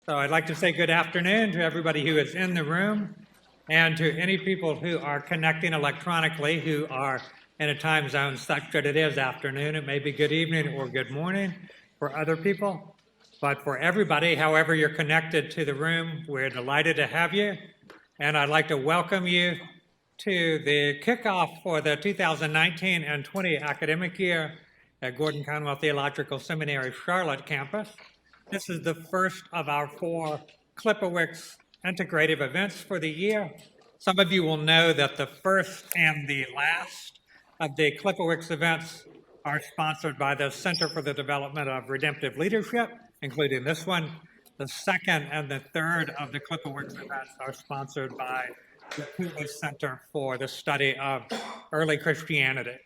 So I'd like to say good afternoon to everybody who is in the room and to any people who are connecting electronically who are in a time zone such that it is afternoon. It may be good evening or good morning for other people. But for everybody, however you're connected to the room, we're delighted to have you. And I'd like to welcome you to the kickoff for the 2019 and 20 academic year at Gordon-Conwell Theological Seminary Charlotte campus. This is the first of our 4 Clipperwicks integrative events for the year. Some of you will know that the first and the last of the Clipperwicks events are sponsored by the Center for the Development of Redemptive Leadership, including this one. The second and the third of the Clipperwicks events are sponsored by the Kuba Center for the Study of Early Christianity.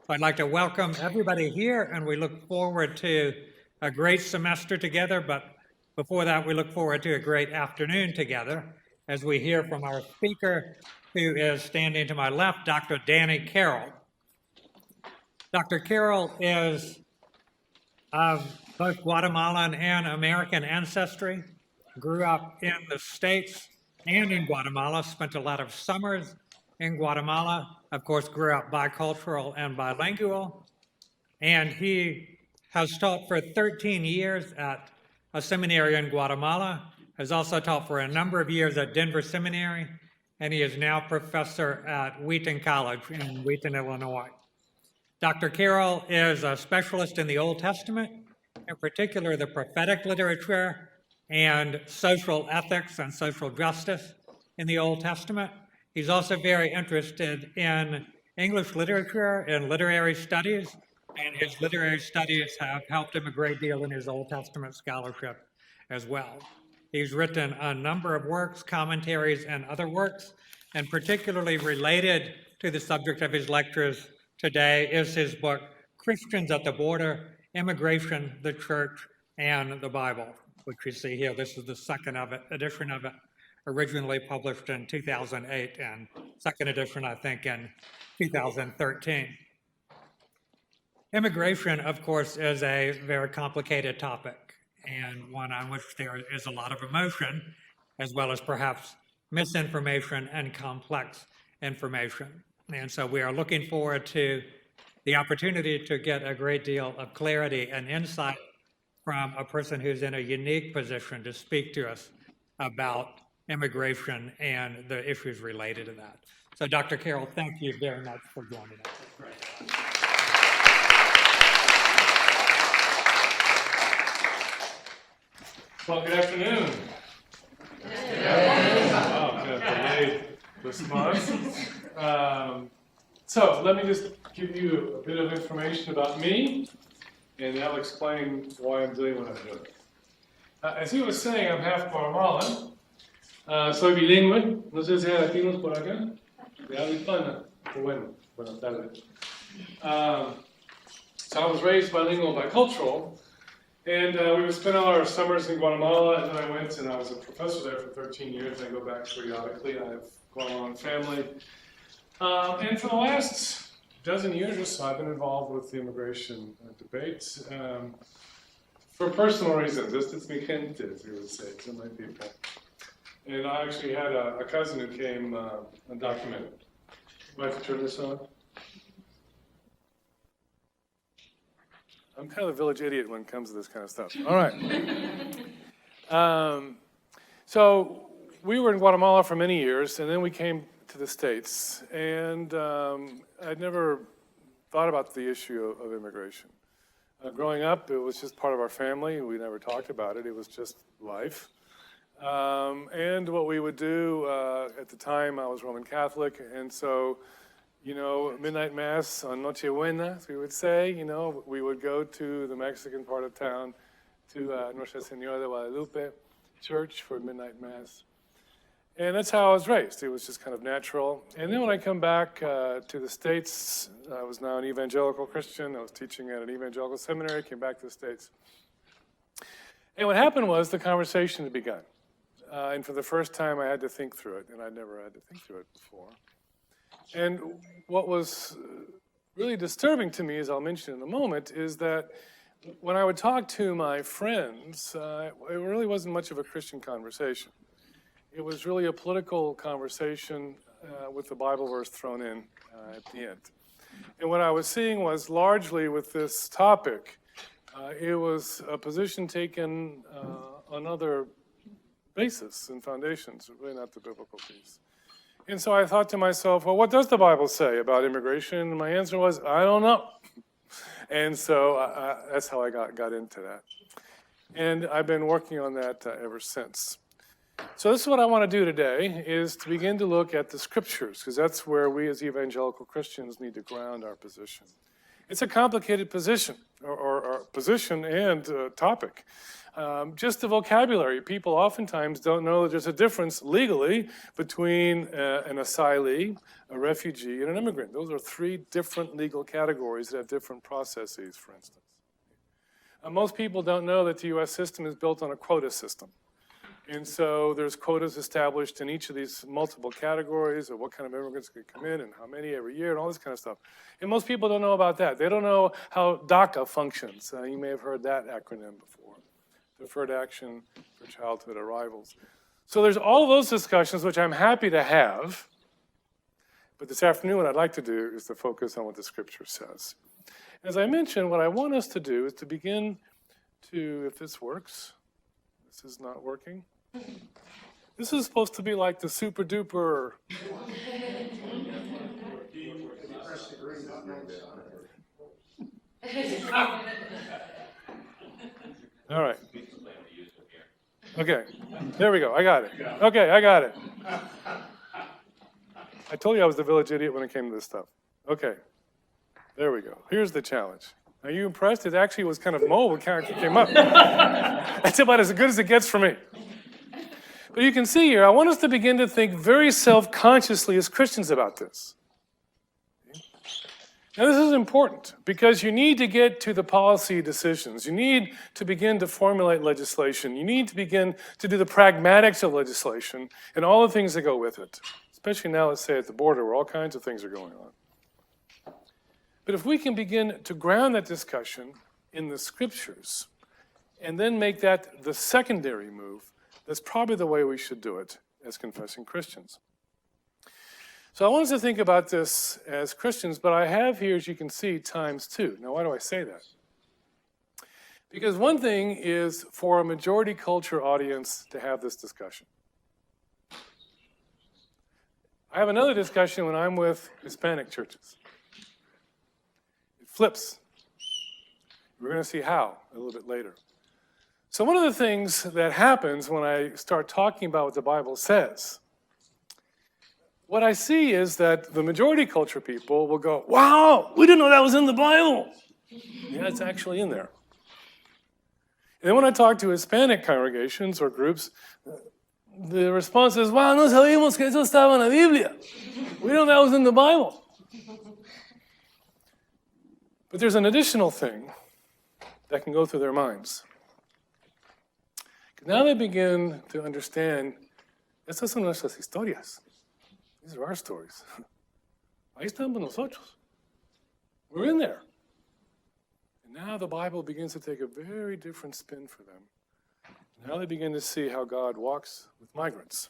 So I'd like to welcome everybody here, and we look forward to a great semester together, but before that, we look forward to a great afternoon together as we hear from our speaker, who is standing to my left, Dr. Danny Carroll. Dr. Carroll is of both Guatemalan and American ancestry, grew up in the States and in Guatemala, spent a lot of summers in Guatemala, of course, grew up bicultural and bilingual, and he has taught for 13 years at a seminary in Guatemala, has also taught for a number of years at Denver Seminary, and he is now professor at Wheaton College in Wheaton, Illinois. Dr. Carroll is a specialist in the Old Testament, in particular the prophetic literature and social ethics and social justice in the Old Testament. He's also very interested in English literature and literary studies, and his literary studies have helped him a great deal in his Old Testament scholarship as well. He's written a number of works, commentaries, and other works, and particularly related to the subject of his lectures today is his book, Christians at the Border, Immigration, the Church, and the Bible, which you see here. This is the second edition of it, originally published in 2008, and second edition, I think, in 2013. Immigration, of course, is a very complicated topic, and one on which there is a lot of emotion, as well as perhaps misinformation and complex information. And so we are looking forward to the opportunity to get a great deal of clarity and insight from a person who's in a unique position to speak to us about immigration and the issues related to that. So Dr. Carroll, thank you very much for joining us. Well, good afternoon. Good afternoon. Oh, good delayed response. So let me just give you a bit of information about me, and that'll explain why I'm doing what I'm doing. As he was saying, I'm half Guatemalan. Soy bilingüe. No sé si hay latinos por acá. De habla hispana. Pero bueno, buenas tardes. So I was raised bilingual, bicultural. And we would spend all our summers in Guatemala, and then I went and I was a professor there for 13 years, and I go back periodically. I have a Guatemalan family. And for the last dozen years or so, I've been involved with the immigration debates for personal reasons. Este es mi gente, as we would say, to my people. And I actually had a cousin who came undocumented. Do I have to turn this on? I'm kind of a village idiot when it comes to this kind of stuff. All right. So we were in Guatemala for many years, and then we came to the States. And I'd never thought about the issue of immigration. Growing up, it was just part of our family. We never talked about it. It was just life. And what we would do, at the time, I was Roman Catholic, and so midnight mass on Noche Buena, as we would say, we would go to the Mexican part of town, to Nuestra Señora de Guadalupe church for midnight mass. And that's how I was raised. It was just kind of natural. And then when I come back to the States, I was now an evangelical Christian. I was teaching at an evangelical seminary, came back to the States. And what happened was the conversation had begun. And for the first time, I had to think through it, and I'd never had to think through it before. And what was really disturbing to me, as I'll mention in a moment, is that when I would talk to my friends, it really wasn't much of a Christian conversation. It was really a political conversation with the Bible verse thrown in at the end. And what I was seeing was largely with this topic, it was a position taken on other basis and foundations, really not the biblical piece. And so I thought to myself, well, what does the Bible say about immigration? And my answer was, I don't know. And so that's how I got into that. And I've been working on that ever since. So this is what I want to do today, is to begin to look at the scriptures, because that's where we as evangelical Christians need to ground our position. It's a complicated position, or position and topic. Just the vocabulary. People oftentimes don't know that there's a difference legally between an asylee, a refugee, and an immigrant. Those are three different legal categories that have different processes, for instance. Most people don't know that the U.S. system is built on a quota system. And so there's quotas established in each of these multiple categories of what kind of immigrants can come in and how many every year and all this kind of stuff. And most people don't know about that. They don't know how DACA functions. You may have heard that acronym before. Deferred Action for Childhood Arrivals. So there's all of those discussions, which I'm happy to have. But this afternoon, what I'd like to do is to focus on what the scripture says. As I mentioned, what I want us to do is to begin to, if this works, this is not working. This is supposed to be like the super duper. All right. Okay, there we go. I got it. Okay, I got it. I told you I was the village idiot when it came to this stuff. Okay, there we go. Here's the challenge. Are you impressed? It actually was kind of mobile character came up. That's about as good as it gets for me. But you can see here, I want us to begin to think very self-consciously as Christians about this. Now, this is important because you need to get to the policy decisions. You need to begin to formulate legislation. You need to begin to do the pragmatics of legislation and all the things that go with it, especially now, let's say, at the border where all kinds of things are going on. But if we can begin to ground that discussion in the scriptures and then make that the secondary move, that's probably the way we should do it as confessing Christians. So I want us to think about this as Christians, but I have here, as you can see, times two. Now, why do I say that? Because one thing is for a majority culture audience to have this discussion. I have another discussion when I'm with Hispanic churches. It flips. We're going to see how a little bit later. So one of the things that happens when I start talking about what the Bible says, what I see is that the majority culture people will go, wow, we didn't know that was in the Bible. Yeah, it's actually in there. And then when I talk to Hispanic congregations or groups, the response is, wow, no sabíamos que eso estaba en la Biblia. We didn't know that was in the Bible. But there's an additional thing that can go through their minds. Now they begin to understand, estas son nuestras historias. These are our stories. Ahí estamos nosotros. We're in there. And now the Bible begins to take a very different spin for them. Now they begin to see how God walks with migrants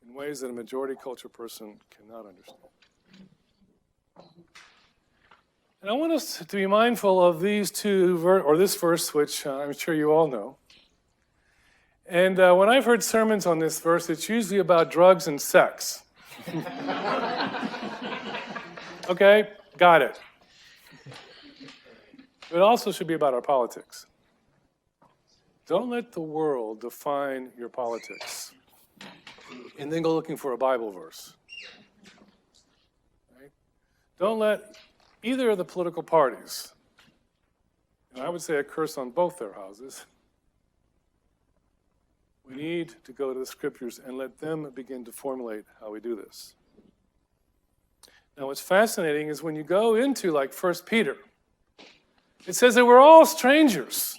in ways that a majority culture person cannot understand. And I want us to be mindful of these two, or this verse, which I'm sure you all know. And when I've heard sermons on this verse, it's usually about drugs and sex. Okay, got it. It also should be about our politics. Don't let the world define your politics and then go looking for a Bible verse. Right? Don't let either of the political parties, and I would say a curse on both their houses, we need to go to the scriptures and let them begin to formulate how we do this. Now, what's fascinating is when you go into like 1 Peter, it says that we're all strangers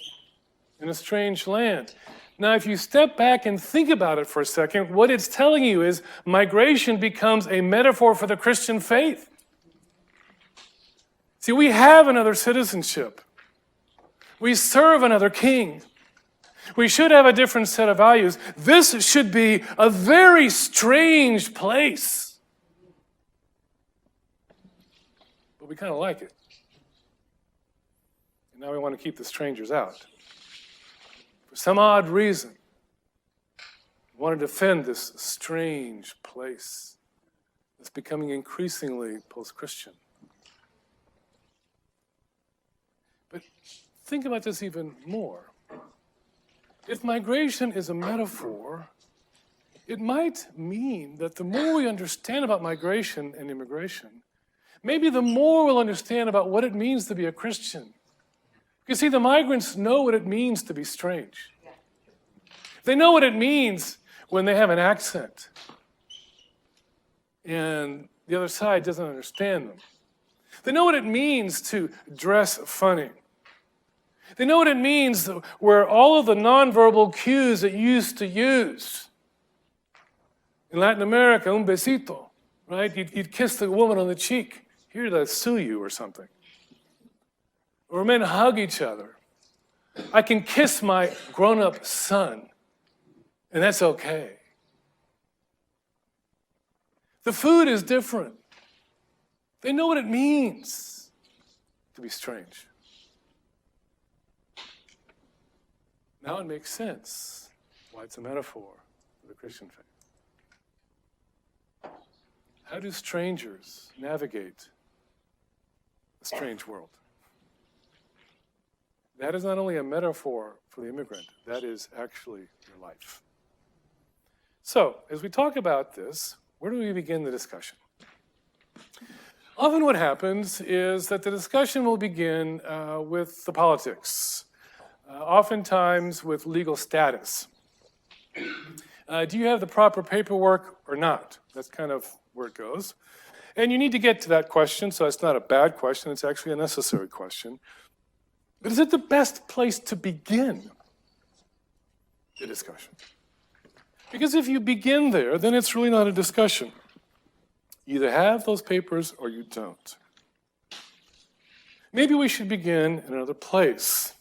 in a strange land. Now, if you step back and think about it for a second, what it's telling you is migration becomes a metaphor for the Christian faith. See, we have another citizenship. We serve another king. We should have a different set of values. This should be a very strange place. But we kind of like it. And now we want to keep the strangers out. For some odd reason, we want to defend this strange place that's becoming increasingly post-Christian. But think about this even more. If migration is a metaphor, it might mean that the more we understand about migration and immigration, maybe the more we'll understand about what it means to be a Christian. You see, the migrants know what it means to be strange. They know what it means when they have an accent and the other side doesn't understand them. They know what it means to dress funny. They know what it means where all of the nonverbal cues that you used to use. In Latin America, un besito, right? You'd kiss the woman on the cheek. Here, they'll sue you or something. Or men hug each other. I can kiss my grown-up son, and that's okay. The food is different. They know what it means to be strange. Now it makes sense why it's a metaphor for the Christian faith. How do strangers navigate a strange world? That is not only a metaphor for the immigrant, that is actually your life. So, as we talk about this, where do we begin the discussion? Often what happens is that the discussion will begin with the politics, oftentimes with legal status. Do you have the proper paperwork or not? That's kind of where it goes. And you need to get to that question, so it's not a bad question, it's actually a necessary question. But is it the best place to begin the discussion? Because if you begin there, then it's really not a discussion. You either have those papers or you don't. Maybe we should begin in another place.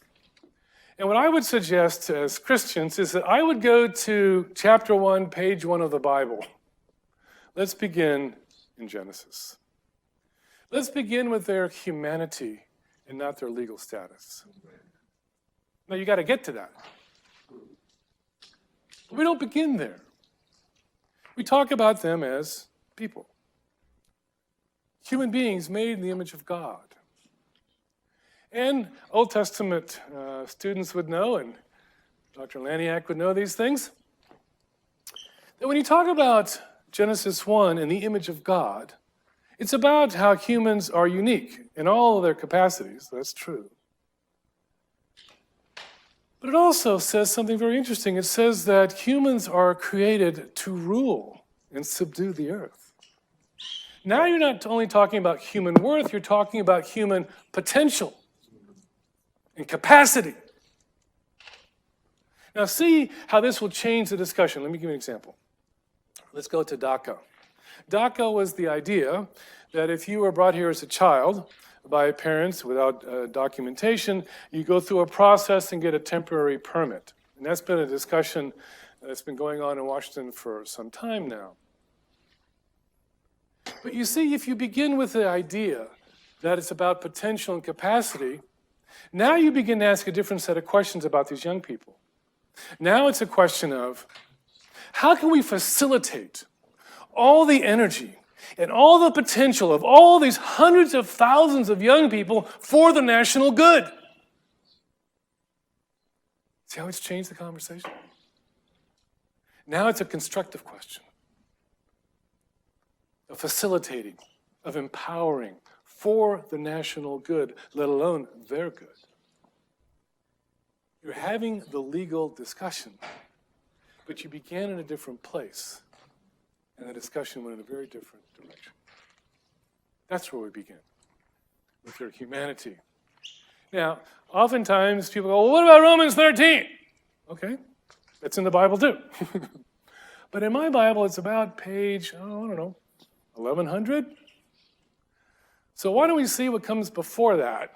And what I would suggest as Christians is that I would go to chapter 1, page 1 of the Bible. Let's begin in Genesis. Let's begin with their humanity and not their legal status. Now, you got to get to that. But we don't begin there. We talk about them as people. Human beings made in the image of God. And Old Testament students would know, and Dr. Laniak would know these things, that when you talk about Genesis 1 and the image of God, it's about how humans are unique in all of their capacities. That's true. But it also says something very interesting. It says that humans are created to rule and subdue the earth. Now you're not only talking about human worth, you're talking about human potential and capacity. Now see how this will change the discussion. Let me give you an example. Let's go to DACA. DACA was the idea that if you were brought here as a child by parents without documentation, you go through a process and get a temporary permit. And that's been a discussion that's been going on in Washington for some time now. But you see, if you begin with the idea that it's about potential and capacity, now you begin to ask a different set of questions about these young people. Now it's a question of, how can we facilitate all the energy and all the potential of all these hundreds of thousands of young people for the national good? See how it's changed the conversation? Now it's a constructive question of facilitating, of empowering for the national good, let alone their good. You're having the legal discussion, but you began in a different place, and the discussion went in a very different direction. That's where we begin, with their humanity. Now, oftentimes people go, well, what about Romans 13? Okay, that's in the Bible too. But in my Bible, it's about page, 1100. So why don't we see what comes before that?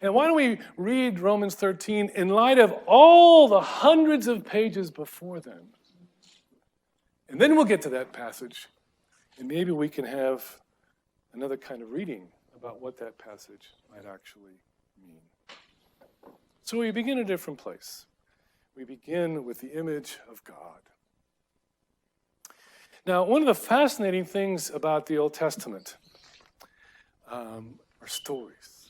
And why don't we read Romans 13 in light of all the hundreds of pages before then? And then we'll get to that passage, and maybe we can have another kind of reading about what that passage might actually mean. So we begin a different place. We begin with the image of God. Now, one of the fascinating things about the Old Testament are stories.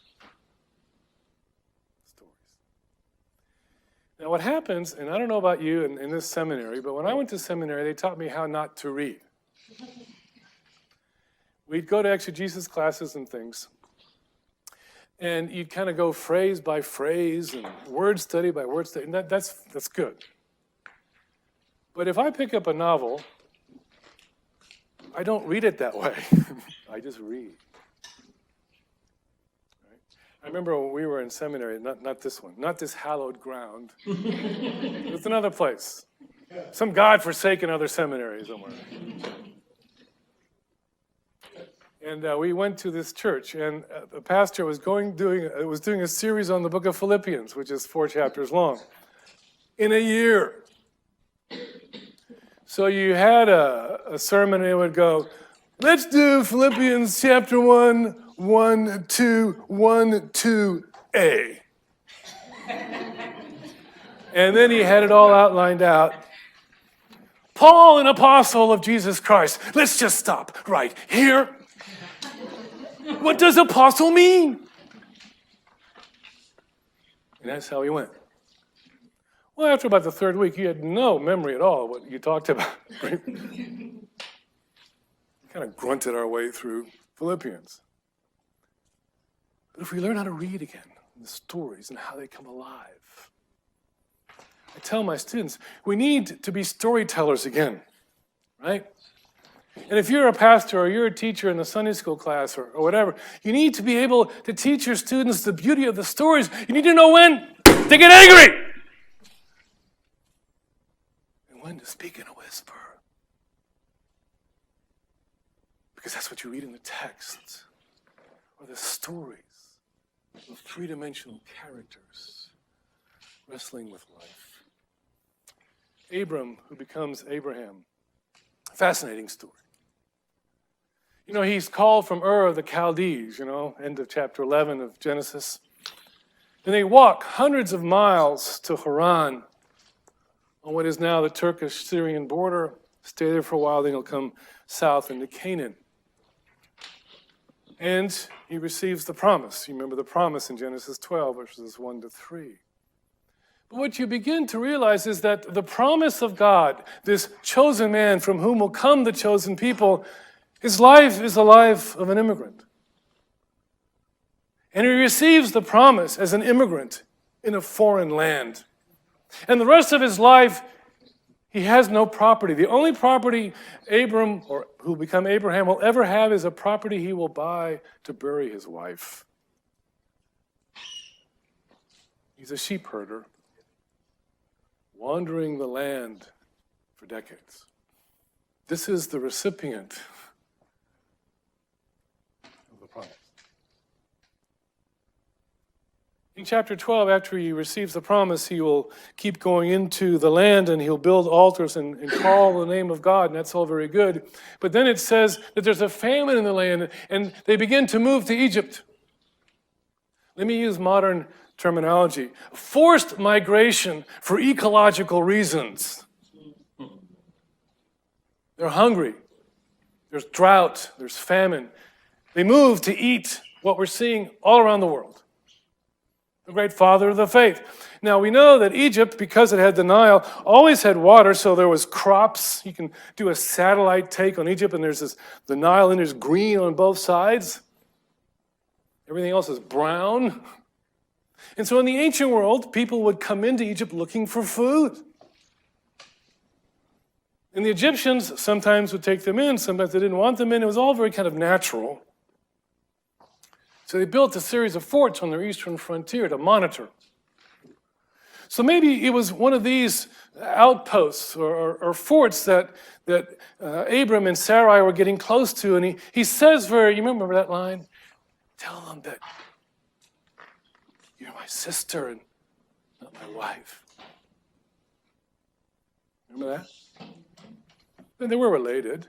Now, what happens, and I don't know about you in this seminary, but when I went to seminary, they taught me how not to read. We'd go to exegesis classes and things, and you'd kind of go phrase by phrase and word study by word study, and that's good. But if I pick up a novel, I don't read it that way. I just read. Right? I remember when we were in seminary, not this one, not this hallowed ground. It was another place. Some godforsaken other seminary somewhere. And we went to this church, and the pastor was doing a series on the book of Philippians, which is 4 chapters long, in a year. So you had a sermon, and it would go, let's do Philippians chapter 1, 1, 2, 1, 2a. And then he had it all outlined out. Paul, an apostle of Jesus Christ. Let's just stop right here. What does apostle mean? And that's how he went. Well, after about the third week, he had no memory at all of what you talked about. Right? Kind of grunted our way through Philippians. But if we learn how to read again, the stories and how they come alive, I tell my students, we need to be storytellers again, right? And if you're a pastor or you're a teacher in a Sunday school class or whatever, you need to be able to teach your students the beauty of the stories. You need to know when to get angry and when to speak in a whisper. Because that's what you read in the text, or the stories of three-dimensional characters wrestling with life. Abram, who becomes Abraham. Fascinating story. You know, he's called from Ur of the Chaldees, end of chapter 11 of Genesis. And they walk hundreds of miles to Haran on what is now the Turkish-Syrian border. Stay there for a while, then he'll come south into Canaan. And he receives the promise. You remember the promise in Genesis 12, verses 1 to 3. But what you begin to realize is that the promise of God, this chosen man from whom will come the chosen people, his life is the life of an immigrant. And he receives the promise as an immigrant in a foreign land. And the rest of his life, he has no property. The only property Abram, or who will become Abraham, will ever have is a property he will buy to bury his wife. He's a sheep herder, wandering the land for decades. This is the recipient of the promise. In chapter 12, after he receives the promise, he will keep going into the land and he'll build altars and call the name of God, and that's all very good. But then it says that there's a famine in the land and they begin to move to Egypt. Let me use modern terminology. Forced migration for ecological reasons. They're hungry. There's drought. There's famine. They move to eat what we're seeing all around the world. The great father of the faith. Now we know that Egypt, because it had the Nile, always had water, so there was crops. You can do a satellite take on Egypt, and there's the Nile, and there's green on both sides. Everything else is brown. And so in the ancient world, people would come into Egypt looking for food. And the Egyptians sometimes would take them in, sometimes they didn't want them in. It was all very kind of natural. So they built a series of forts on their eastern frontier to monitor. So maybe it was one of these outposts or forts that Abram and Sarai were getting close to. And he says you remember that line? Tell them that sister and not my wife. Remember that? And they were related.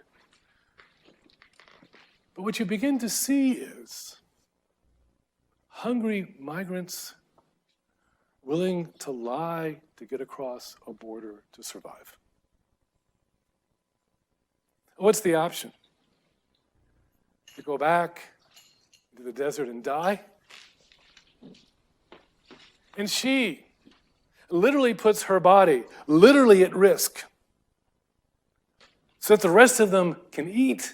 But what you begin to see is hungry migrants willing to lie to get across a border to survive. What's the option? To go back into the desert and die? And she literally puts her body literally at risk so that the rest of them can eat.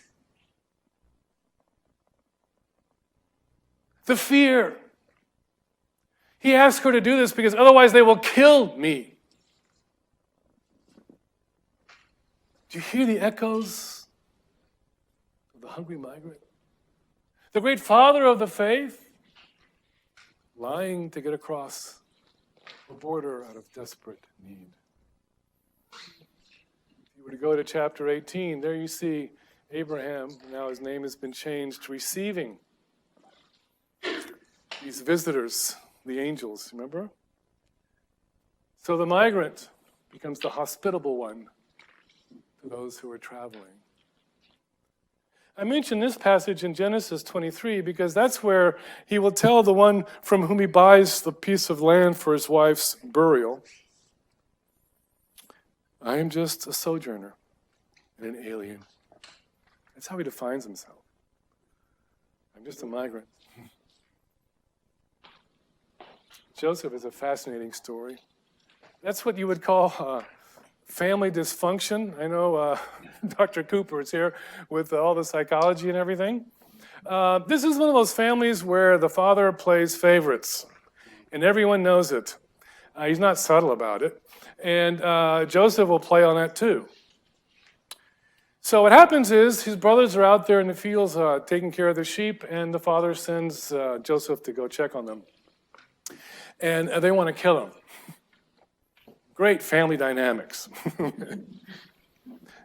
The fear. He asked her to do this because otherwise they will kill me. Do you hear the echoes of the hungry migrant? The great father of the faith, lying to get across a border out of desperate need. If you were to go to chapter 18, there you see Abraham, now his name has been changed, receiving these visitors, the angels, remember? So the migrant becomes the hospitable one to those who are traveling. I mention this passage in Genesis 23 because that's where he will tell the one from whom he buys the piece of land for his wife's burial, I am just a sojourner and an alien. That's how he defines himself. I'm just a migrant. Joseph is a fascinating story. That's what you would call family dysfunction. I know Dr. Cooper is here with all the psychology and everything. This is one of those families where the father plays favorites, and everyone knows it. He's not subtle about it. And Joseph will play on that too. So what happens is his brothers are out there in the fields taking care of the sheep, and the father sends Joseph to go check on them. And they want to kill him. Great family dynamics.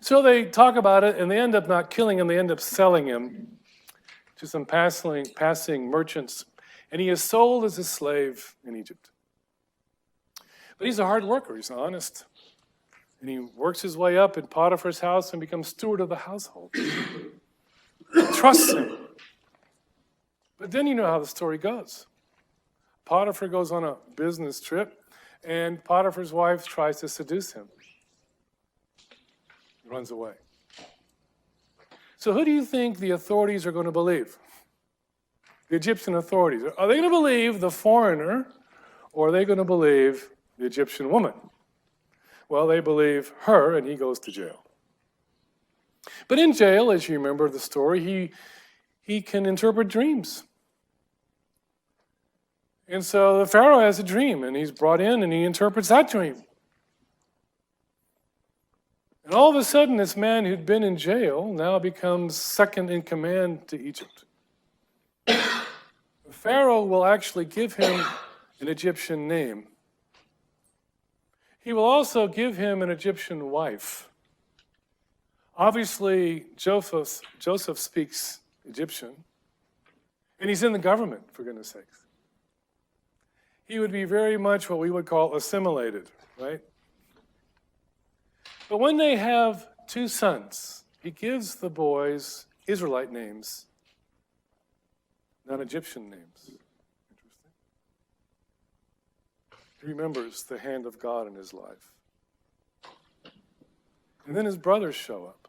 So they talk about it, and they end up not killing him. They end up selling him to some passing merchants. And he is sold as a slave in Egypt. But he's a hard worker. He's honest. And he works his way up in Potiphar's house and becomes steward of the household. Trusts him. But then you know how the story goes. Potiphar goes on a business trip, and Potiphar's wife tries to seduce him. He runs away. So who do you think the authorities are going to believe? The Egyptian authorities. Are they going to believe the foreigner, or are they going to believe the Egyptian woman? Well, they believe her, and he goes to jail. But in jail, as you remember the story, he can interpret dreams. And so the Pharaoh has a dream, and he's brought in, and he interprets that dream. And all of a sudden, this man who'd been in jail now becomes second in command to Egypt. The Pharaoh will actually give him an Egyptian name. He will also give him an Egyptian wife. Obviously, Joseph speaks Egyptian, and he's in the government, for goodness sakes. He would be very much what we would call assimilated, right? But when they have two sons, he gives the boys Israelite names, not Egyptian names. Interesting. He remembers the hand of God in his life. And then his brothers show up.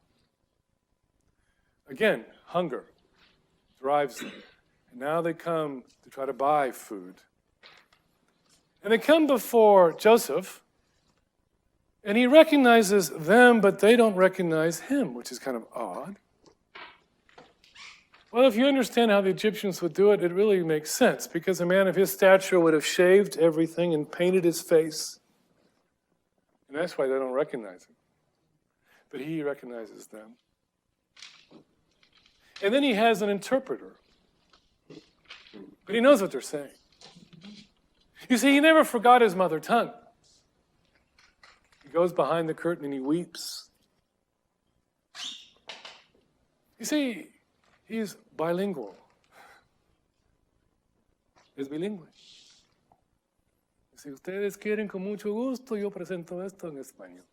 Again, hunger drives them. And now they come to try to buy food. And they come before Joseph, and he recognizes them, but they don't recognize him, which is kind of odd. Well, if you understand how the Egyptians would do it, it really makes sense, because a man of his stature would have shaved everything and painted his face. And that's why they don't recognize him. But he recognizes them. And then he has an interpreter. But he knows what they're saying. You see, he never forgot his mother tongue. He goes behind the curtain and he weeps. You see, he's bilingual. He's bilingual. Si ustedes quieren, con mucho gusto, yo presento esto en español.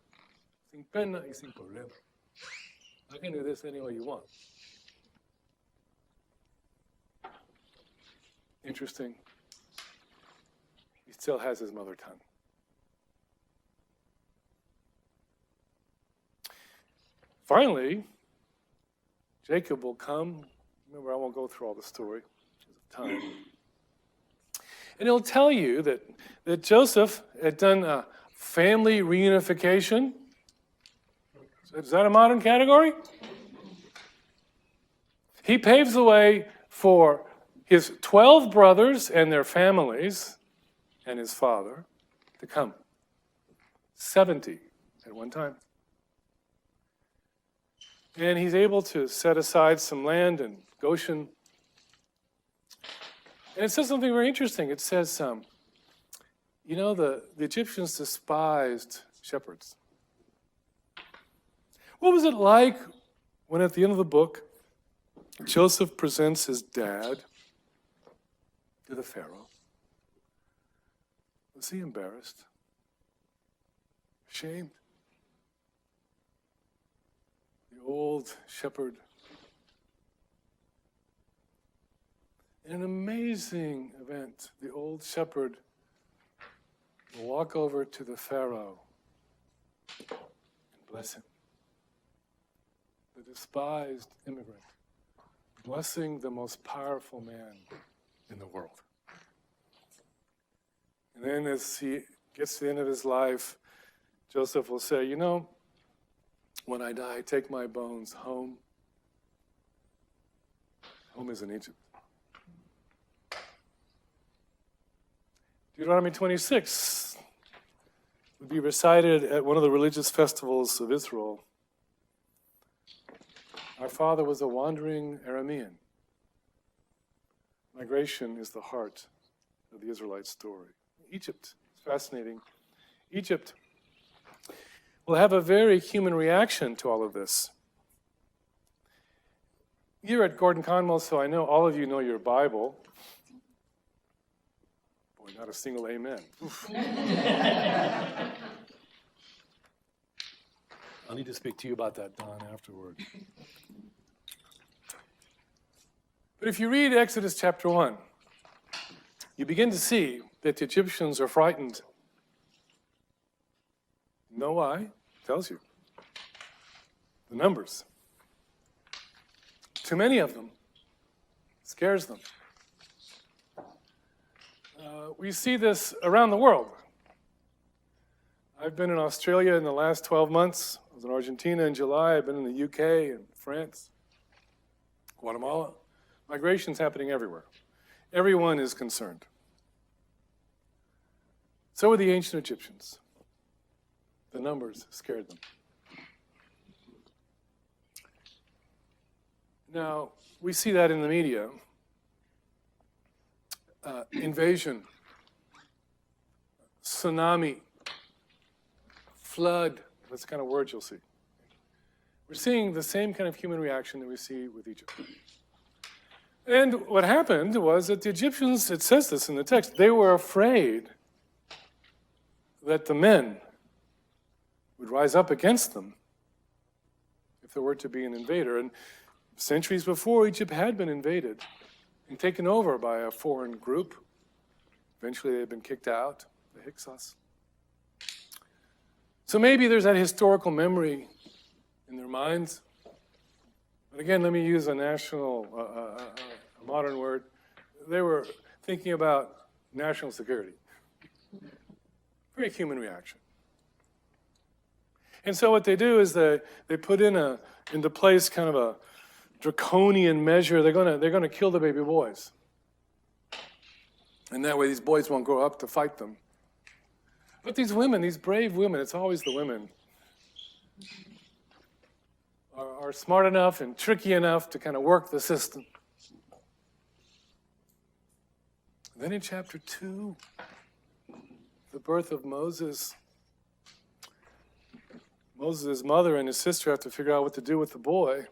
Sin pena y sin problema. I can do this any way you want. Interesting. He still has his mother tongue. Finally, Jacob will come. Remember, I won't go through all the story because of time. And he'll tell you that Joseph had done a family reunification. Is that a modern category? He paves the way for his 12 brothers and their families and his father to come. 70 at one time. And he's able to set aside some land in Goshen. And it says something very interesting. It says, the Egyptians despised shepherds. What was it like when at the end of the book, Joseph presents his dad to the Pharaoh? Was he embarrassed? Ashamed? The old shepherd. In an amazing event, the old shepherd will walk over to the Pharaoh and bless him. The despised immigrant, blessing the most powerful man in the world. And then as he gets to the end of his life, Joseph will say, when I die, take my bones home. Home is in Egypt. Deuteronomy 26 would be recited at one of the religious festivals of Israel. Our father was a wandering Aramean. Migration is the heart of the Israelite story. Egypt is fascinating. Egypt will have a very human reaction to all of this. You're at Gordon-Conwell, so I know all of you know your Bible. Boy, not a single amen. I'll need to speak to you about that, Don, afterward. But if you read Exodus chapter 1, you begin to see that the Egyptians are frightened. You know why? It tells you. The numbers. Too many of them. Scares them. We see this around the world. I've been in Australia in the last 12 months. I was in Argentina in July. I've been in the UK and France, Guatemala. Migration's happening everywhere. Everyone is concerned. So were the ancient Egyptians. The numbers scared them. Now, we see that in the media. Invasion, tsunami, flood, that's the kind of words you'll see. We're seeing the same kind of human reaction that we see with Egypt. And what happened was that the Egyptians, it says this in the text, they were afraid that the men would rise up against them if there were to be an invader. And centuries before, Egypt had been invaded and taken over by a foreign group. Eventually, they had been kicked out, the Hyksos. So maybe there's that historical memory in their minds. But again, let me use a modern word. They were thinking about national security. Very human reaction. And so what they do is they put into place kind of a draconian measure. They're going to kill the baby boys. And that way these boys won't grow up to fight them. But these women, these brave women, it's always the women, are smart enough and tricky enough to kind of work the system. Then in chapter 2, the birth of Moses. Moses' mother and his sister have to figure out what to do with the boy.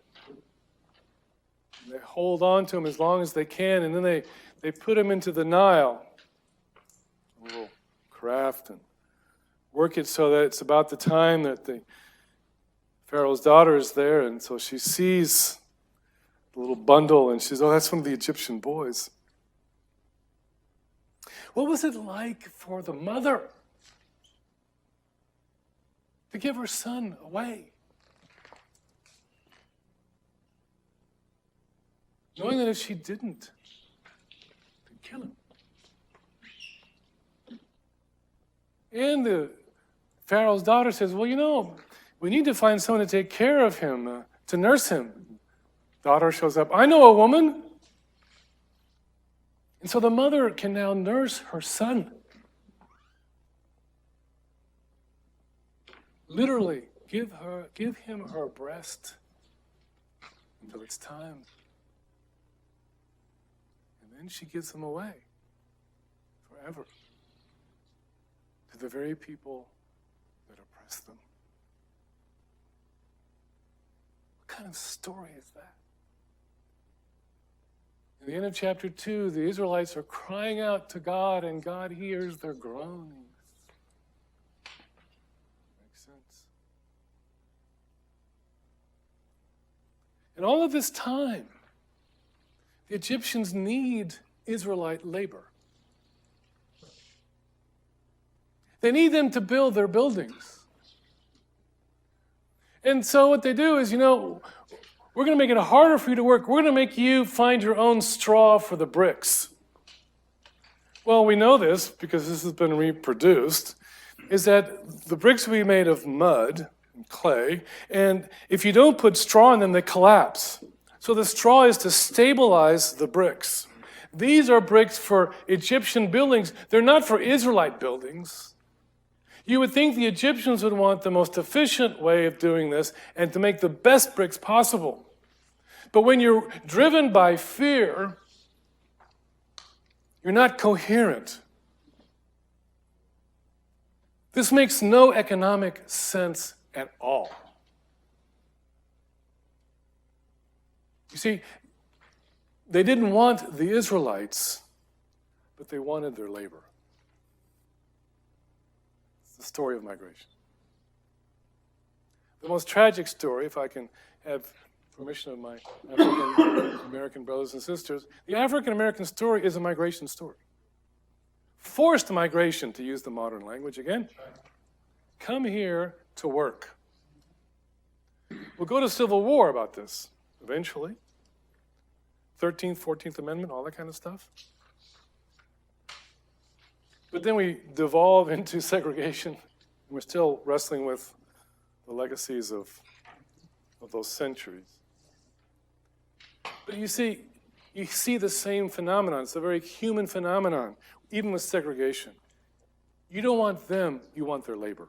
They hold on to him as long as they can, and then they put him into the Nile, a little craft and work it so that it's about the time that the Pharaoh's daughter is there, and so she sees the little bundle, and she says, oh, that's one of the Egyptian boys. What was it like for the mother to give her son away? Knowing that if she didn't, they'd kill him. And the Pharaoh's daughter says, well, we need to find someone to take care of him, to nurse him. Daughter shows up, I know a woman. And so the mother can now nurse her son. Literally, give him her breast until it's time. And then she gives him away forever to the very people that oppress them. What kind of story is that? At the end of chapter 2, the Israelites are crying out to God, and God hears their groanings. Makes sense. And all of this time, the Egyptians need Israelite labor. They need them to build their buildings. And so what they do is, we're going to make it harder for you to work. We're going to make you find your own straw for the bricks. Well, we know this because this has been reproduced, is that the bricks will be made of mud and clay, and if you don't put straw in them, they collapse. So the straw is to stabilize the bricks. These are bricks for Egyptian buildings. They're not for Israelite buildings. You would think the Egyptians would want the most efficient way of doing this and to make the best bricks possible. But when you're driven by fear, you're not coherent. This makes no economic sense at all. You see, they didn't want the Israelites, but they wanted their labor. It's the story of migration. The most tragic story, if I can have permission of my African-American brothers and sisters, the African-American story is a migration story. Forced migration, to use the modern language again. Come here to work. We'll go to civil war about this eventually. 13th, 14th Amendment, all that kind of stuff. But then we devolve into segregation. We're still wrestling with the legacies of those centuries. But you see the same phenomenon. It's a very human phenomenon, even with segregation. You don't want them, you want their labor.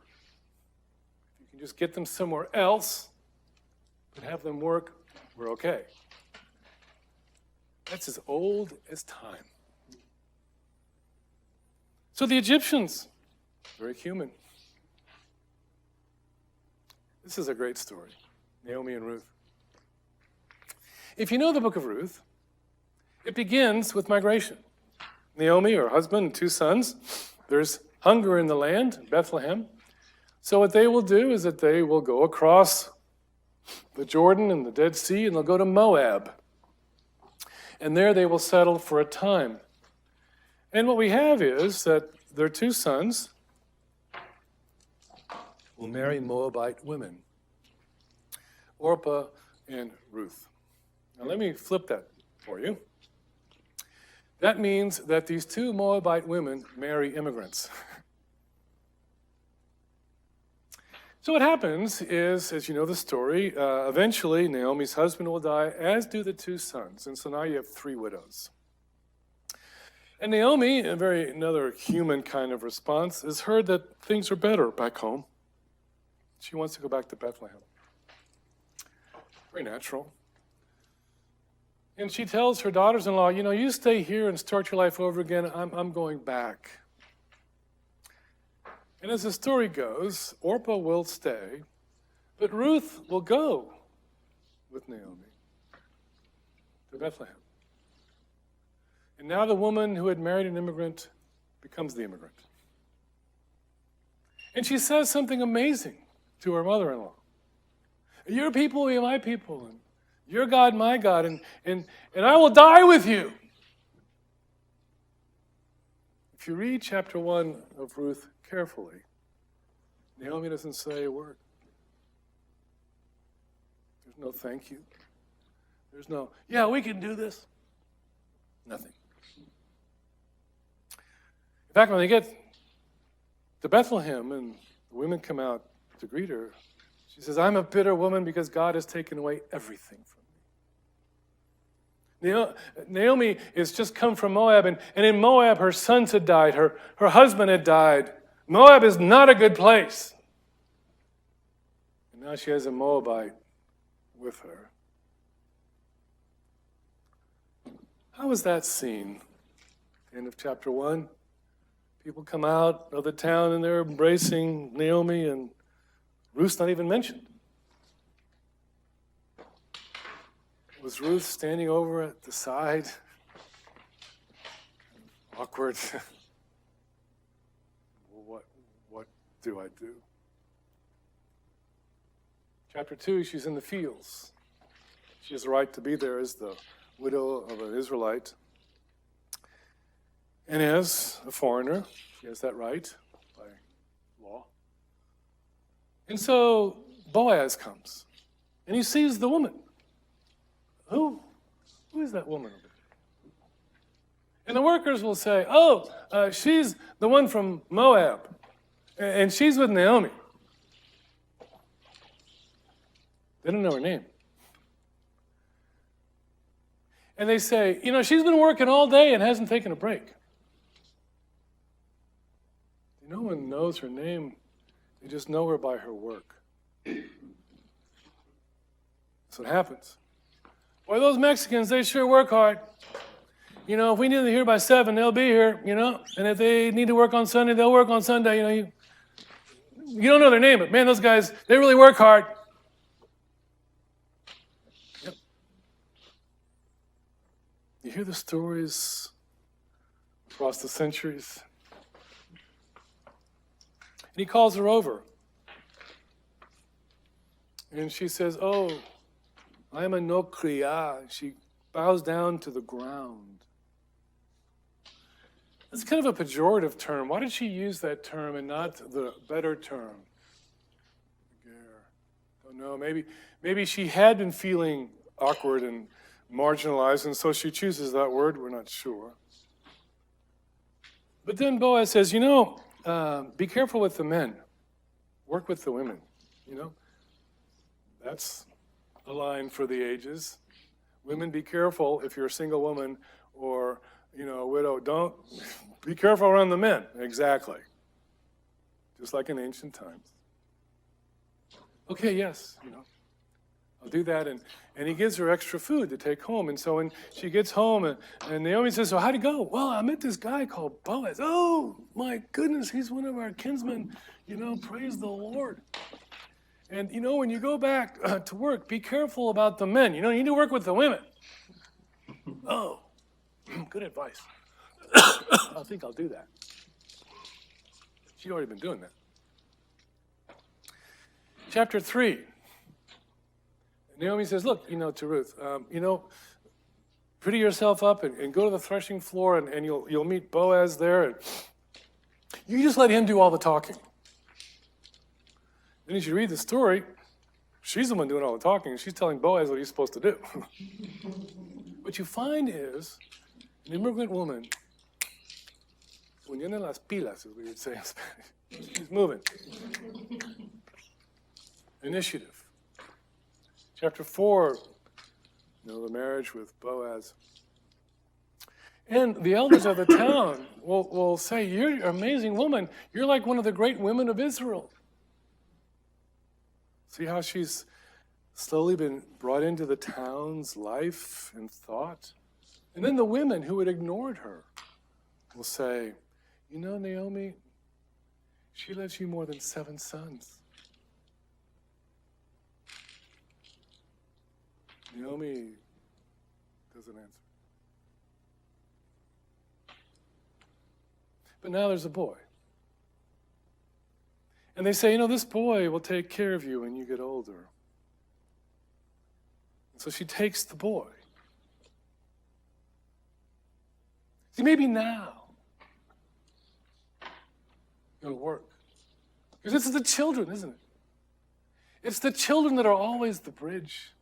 If you can just get them somewhere else, but have them work, we're okay. That's as old as time. So the Egyptians, very human. This is a great story, Naomi and Ruth. If you know the book of Ruth, it begins with migration. Naomi, her husband, and 2 sons. There's hunger in the land, Bethlehem. So what they will do is that they will go across the Jordan and the Dead Sea, and they'll go to Moab. And there they will settle for a time. And what we have is that their 2 sons will marry Moabite women, Orpah and Ruth. Now let me flip that for you. That means that these 2 Moabite women marry immigrants. So what happens is, as you know the story, eventually Naomi's husband will die, as do the 2 sons. And so now you have 3 widows. And Naomi, another human kind of response, has heard that things are better back home. She wants to go back to Bethlehem. Very natural. And she tells her daughters-in-law, you stay here and start your life over again. I'm going back. And as the story goes, Orpah will stay, but Ruth will go with Naomi to Bethlehem. And now the woman who had married an immigrant becomes the immigrant. And she says something amazing to her mother-in-law. Your people will be my people, and your God my God, and I will die with you. If you read chapter 1 of Ruth carefully, Naomi doesn't say a word. There's no thank you. There's no, yeah, we can do this. Nothing. In fact, when they get to Bethlehem and the women come out to greet her, she says, I'm a bitter woman because God has taken away everything from me. Naomi has just come from Moab, and in Moab her sons had died, her husband had died. Moab is not a good place. And now she has a Moabite with her. How was that seen? End of chapter 1. People come out of the town and they're embracing Naomi, and Ruth's not even mentioned. Was Ruth standing over at the side? Awkward. What do I do? Chapter 2, she's in the fields. She has the right to be there as the widow of an Israelite. And as a foreigner, she has that right by law. And so Boaz comes, and he sees the woman. Who is that woman? And the workers will say, she's the one from Moab, and she's with Naomi. They don't know her name. And they say, she's been working all day and hasn't taken a break. No one knows her name. They just know her by her work. That's what happens. Boy, those Mexicans, they sure work hard. If we need them here by 7, they'll be here, And if they need to work on Sunday, they'll work on Sunday, You don't know their name, but man, those guys, they really work hard. Yep. You hear the stories across the centuries. And he calls her over. And she says, I am a no cria. She bows down to the ground. That's kind of a pejorative term. Why did she use that term and not the better term? Don't know. Maybe she had been feeling awkward and marginalized, and so she chooses that word. We're not sure. But then Boaz says, be careful with the men. Work with the women. That's a line for the ages. Women, be careful if you're a single woman or, a widow. Don't be careful around the men. Exactly. Just like in ancient times. Okay, yes, I'll do that. And he gives her extra food to take home. And so when she gets home, and Naomi says, so how'd it go? Well, I met this guy called Boaz. Oh, my goodness, he's one of our kinsmen. Praise the Lord. And, when you go back to work, be careful about the men. You need to work with the women. Oh, good advice. I think I'll do that. She'd already been doing that. Chapter 3. Naomi says, look, to Ruth, pretty yourself up and go to the threshing floor, and you'll meet Boaz there. And you just let him do all the talking. Then as you read the story, she's the one doing all the talking, and she's telling Boaz what he's supposed to do. What you find is an immigrant woman, poniendo las pilas, as we would say in Spanish. She's moving. Initiative. Chapter 4, the marriage with Boaz. And the elders of the town will say, you're an amazing woman. You're like one of the great women of Israel. See how she's slowly been brought into the town's life and thought? And then the women who had ignored her will say, Naomi, she loves you more than 7 sons. Naomi doesn't answer. But now there's a boy. And they say, this boy will take care of you when you get older. And so she takes the boy. See, maybe now it'll work. Because it's the children, isn't it? It's the children that are always the bridge.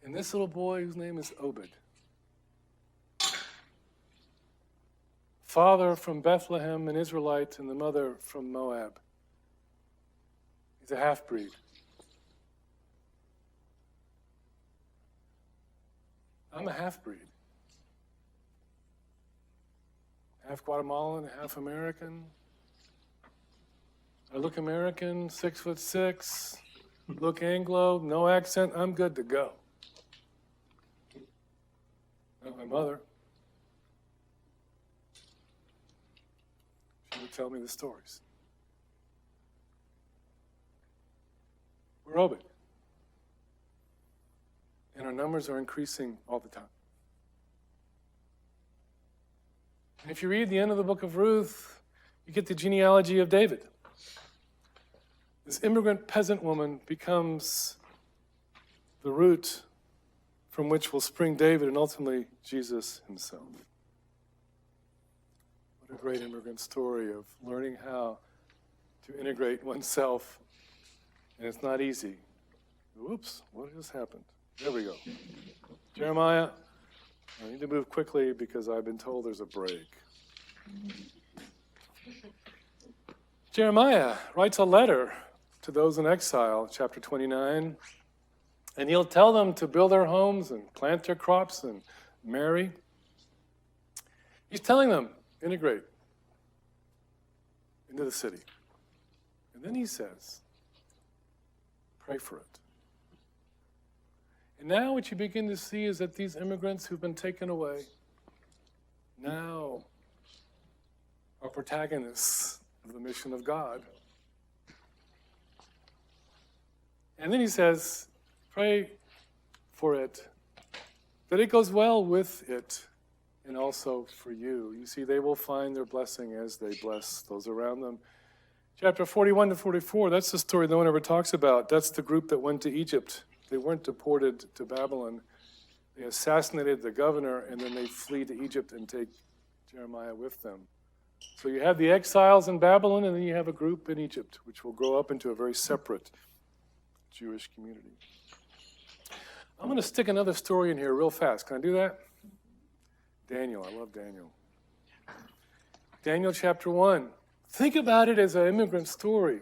And this little boy, whose name is Obed, father from Bethlehem, an Israelite, and the mother from Moab. He's a half-breed. I'm a half-breed. Half Guatemalan, half American. I look American, 6'6", look Anglo, no accent, I'm good to go. Not my mother. She would tell me the stories. We're Obed. And our numbers are increasing all the time. And if you read the end of the book of Ruth, you get the genealogy of David. This immigrant peasant woman becomes the root from which will spring David and ultimately Jesus himself. What a great immigrant story of learning how to integrate oneself. And it's not easy. Whoops, what just happened? There we go. Jeremiah, I need to move quickly because I've been told there's a break. Jeremiah writes a letter to those in exile, chapter 29, and he'll tell them to build their homes and plant their crops and marry. He's telling them, integrate into the city. And then he says, pray for it. And now what you begin to see is that these immigrants who've been taken away now are protagonists of the mission of God. And then he says, pray for it, that it goes well with it, and also for you. You see, they will find their blessing as they bless those around them. Chapter 41 to 44, that's the story no one ever talks about. That's the group that went to Egypt. They weren't deported to Babylon. They assassinated the governor, and then they flee to Egypt and take Jeremiah with them. So you have the exiles in Babylon, and then you have a group in Egypt, which will grow up into a very separate Jewish community. I'm going to stick another story in here real fast. Can I do that? Daniel, I love Daniel. Daniel chapter 1. Think about it as an immigrant story.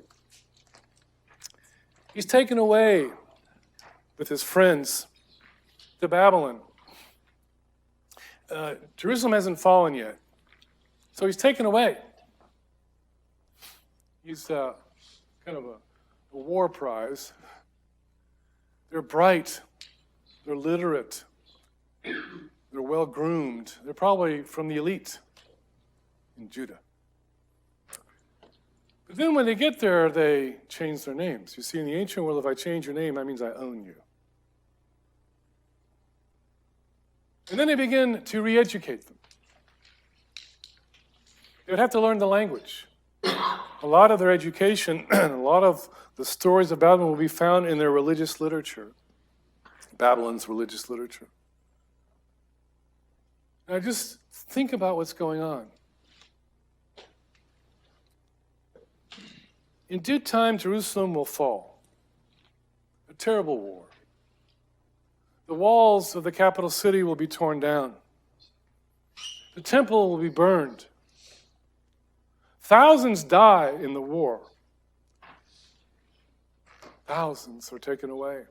He's taken away with his friends to Babylon. Jerusalem hasn't fallen yet. So he's taken away. He's kind of a war prize. They're bright. They're literate. They're well-groomed. They're probably from the elite in Judah. But then when they get there, they change their names. You see, in the ancient world, if I change your name, that means I own you. And then they begin to re-educate them. They would have to learn the language. A lot of their education and a lot of the stories about them will be found in their religious literature, Babylon's religious literature. Now just think about what's going on. In due time, Jerusalem will fall. A terrible war. The walls of the capital city will be torn down. The temple will be burned. Thousands die in the war. Thousands are taken away.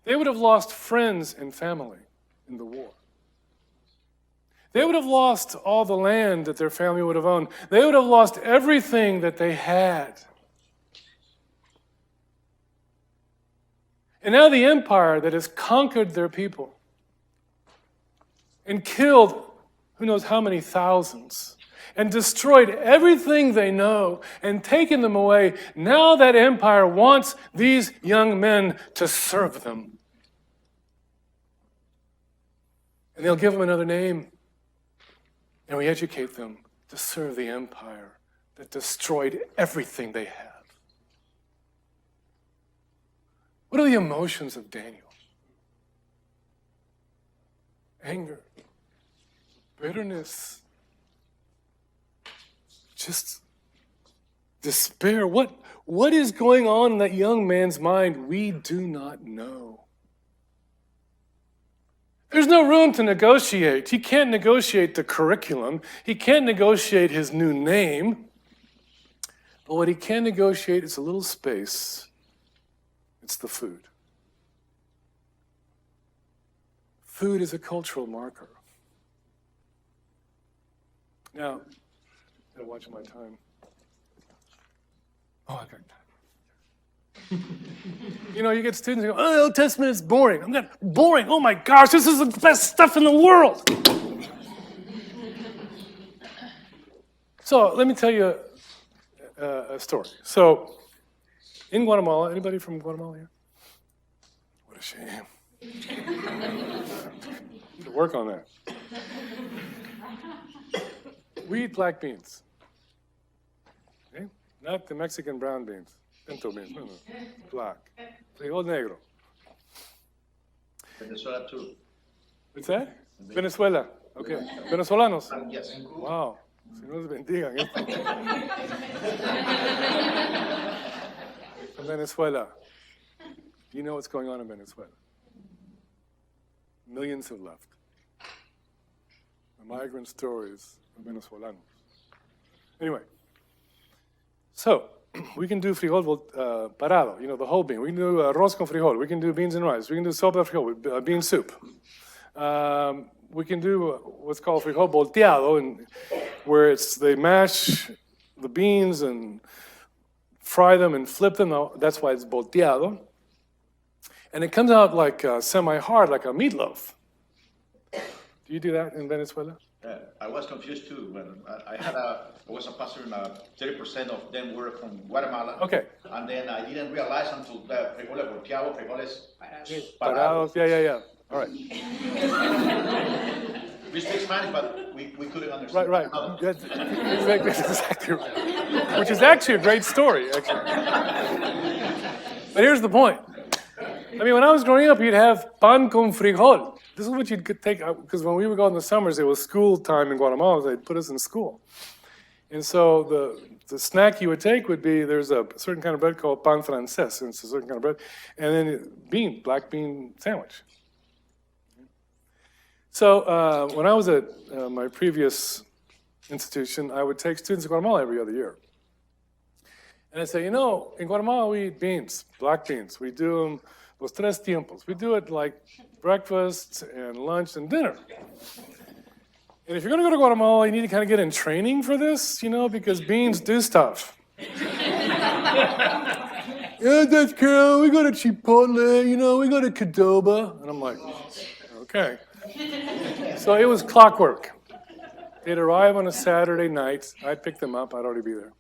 They would have lost friends and family in the war. They would have lost all the land that their family would have owned. They would have lost everything that they had. And now the empire that has conquered their people and killed who knows how many thousands and destroyed everything they know and taken them away, now that empire wants these young men to serve them. And they'll give them another name and re-educate them to serve the empire that destroyed everything they have. What are the emotions of Daniel? Anger, bitterness, just despair. What is going on in that young man's mind? We do not know. There's no room to negotiate. He can't negotiate the curriculum. He can't negotiate his new name. But what he can negotiate is a little space. It's the food. Food is a cultural marker. Now, I gotta watch my time. Oh, I got time. You get students who go, oh, the Old Testament is boring. I'm not boring. Oh my gosh, this is the best stuff in the world. So let me tell you a story. So in Guatemala, anybody from Guatemala here? What a shame. Need to work on that. We eat black beans. Okay? Not the Mexican brown beans. Pinto beans. No. Black. Frijol negro. Venezuela too. What's that? Venezuela. Okay. Venezolanos. Yes. Wow. Si nos bendigan. From Venezuela. Do you know what's going on in Venezuela? Millions have left. The migrant stories of Venezolanos. Anyway, so we can do frijol parado, the whole bean. We can do arroz con frijol. We can do beans and rice. We can do sopa de frijol, bean soup. We can do what's called frijol volteado, where they mash the beans and fry them and flip them. That's why it's volteado. And it comes out like semi-hard, like a meatloaf. Do you do that in Venezuela? I was confused too when I was a pastor and 30% of them were from Guatemala. Okay. And then I didn't realize until the frijoles volteados, frijoles Parados. Yeah. All right. We speak Spanish, but we couldn't understand. Right. That's exactly right. Which is actually a great story, actually. But here's the point. I mean, when I was growing up, you'd have pan con frijol. This is what you'd take, because when we would go in the summers, it was school time in Guatemala. They'd put us in school. And so the snack you would take would be, there's a certain kind of bread called pan francés, and it's a certain kind of bread, and then black bean sandwich. So when I was at my previous institution, I would take students to Guatemala every other year. And I'd say, in Guatemala we eat beans, black beans. We do them los tres tiempos. We do it like breakfast and lunch and dinner. And if you're going to go to Guatemala, you need to kind of get in training for this, because beans do stuff. Yeah, that's Carroll. We go to Chipotle, we go to Qdoba. And I'm like, okay. So it was clockwork. They'd arrive on a Saturday night. I'd pick them up. I'd already be there.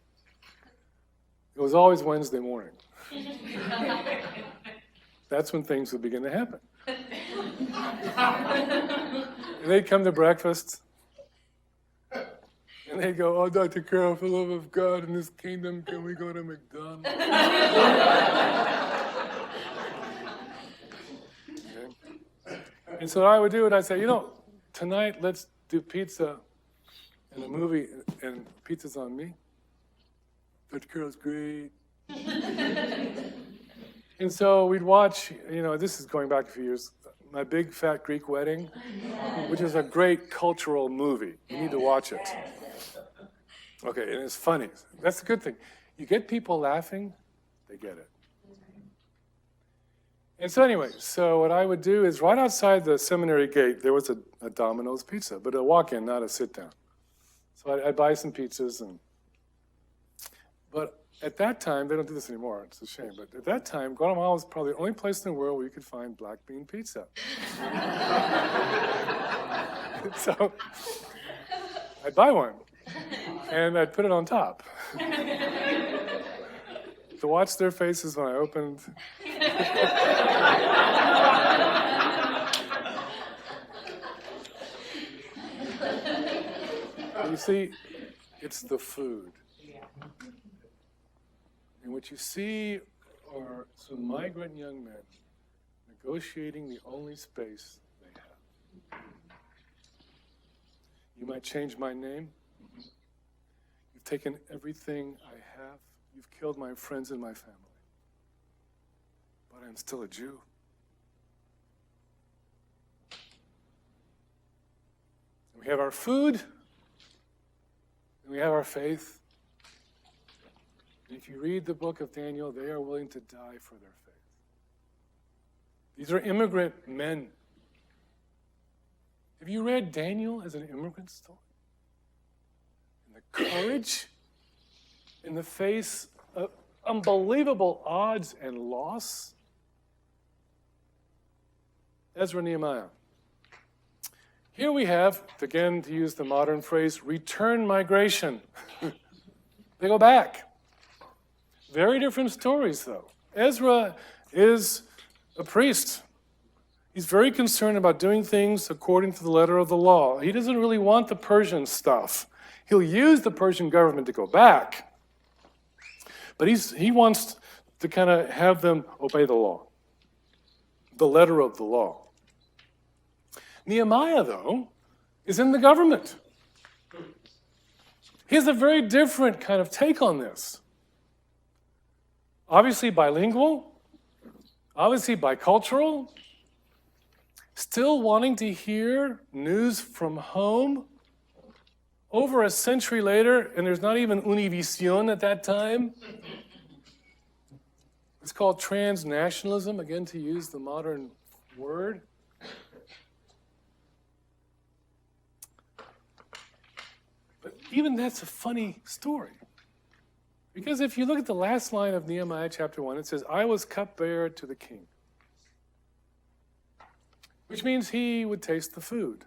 It was always Wednesday morning. That's when things would begin to happen. And they'd come to breakfast. And they'd go, oh, Dr. Carroll, for the love of God and his kingdom, can we go to McDonald's? Okay. And so I would do it. I'd say, tonight let's do pizza and a movie, and pizza's on me. Dr. Carroll's great. And so we'd watch, this is going back a few years, My Big Fat Greek Wedding, which is a great cultural movie. You need to watch it. Okay, and it's funny. That's the good thing. You get people laughing, they get it. And so anyway, what I would do is right outside the seminary gate, there was a Domino's pizza, but a walk-in, not a sit-down. So I'd buy some pizzas, but at that time, they don't do this anymore, it's a shame, but at that time, Guatemala was probably the only place in the world where you could find black bean pizza. So I'd buy one, and I'd put it on top. To watch their faces when I opened. You see, It's the food. And what you see are some migrant young men negotiating the only space they have. You might change my name. You've taken everything I have. You've killed my friends and my family. But I'm still a Jew. We have our food, and we have our faith. And if you read the book of Daniel, they are willing to die for their faith. These are immigrant men. Have you read Daniel as an immigrant story? And the courage in the face of unbelievable odds and loss? Ezra Nehemiah. Here we have, again to use the modern phrase, return migration. They go back. Very different stories, though. Ezra is a priest. He's very concerned about doing things according to the letter of the law. He doesn't really want the Persian stuff. He'll use the Persian government to go back, but he wants to kind of have them obey the law, the letter of the law. Nehemiah, though, is in the government. He has a very different kind of take on this. Obviously bilingual, obviously bicultural, still wanting to hear news from home over a century later, and there's not even Univision at that time. It's called transnationalism, again to use the modern word. But even that's a funny story. Because if you look at the last line of Nehemiah chapter 1, it says, I was cupbearer to the king. Which means he would taste the food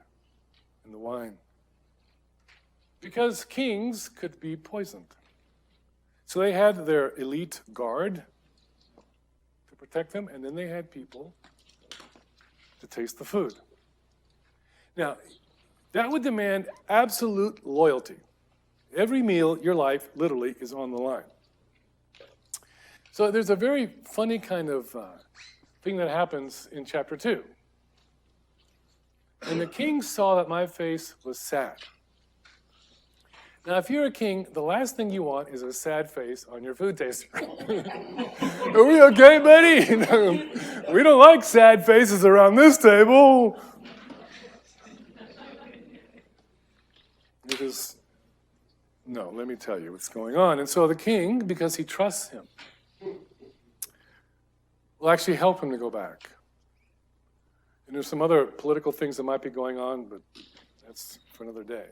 and the wine. Because kings could be poisoned. So they had their elite guard to protect them, and then they had people to taste the food. Now, that would demand absolute loyalty. Every meal, your life literally is on the line. So there's a very funny kind of thing that happens in chapter 2. And the king saw that my face was sad. Now, if you're a king, the last thing you want is a sad face on your food taster. Are we okay, buddy? We don't like sad faces around this table. It is, no, let me tell you what's going on. And so the king, because he trusts him, will actually help him to go back. And there's some other political things that might be going on, but that's for another day.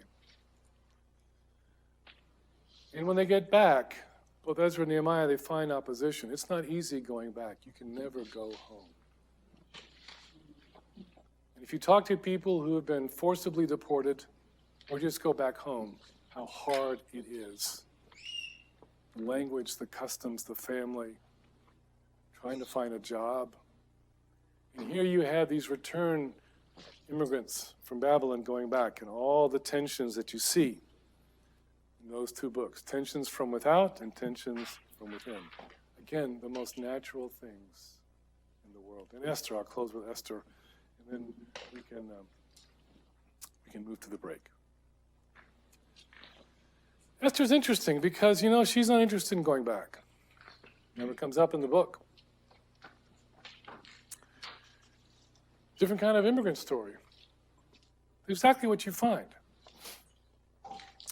And when they get back, both Ezra and Nehemiah, they find opposition. It's not easy going back. You can never go home. And if you talk to people who have been forcibly deported or just go back home, how hard it is. The language, the customs, the family, trying to find a job. And here you have these return immigrants from Babylon going back and all the tensions that you see in those two books. Tensions from without and tensions from within. Again, the most natural things in the world. And Esther, I'll close with Esther, and then we can move to the break. Esther's interesting because, she's not interested in going back. Never comes up in the book. Different kind of immigrant story. Exactly what you find.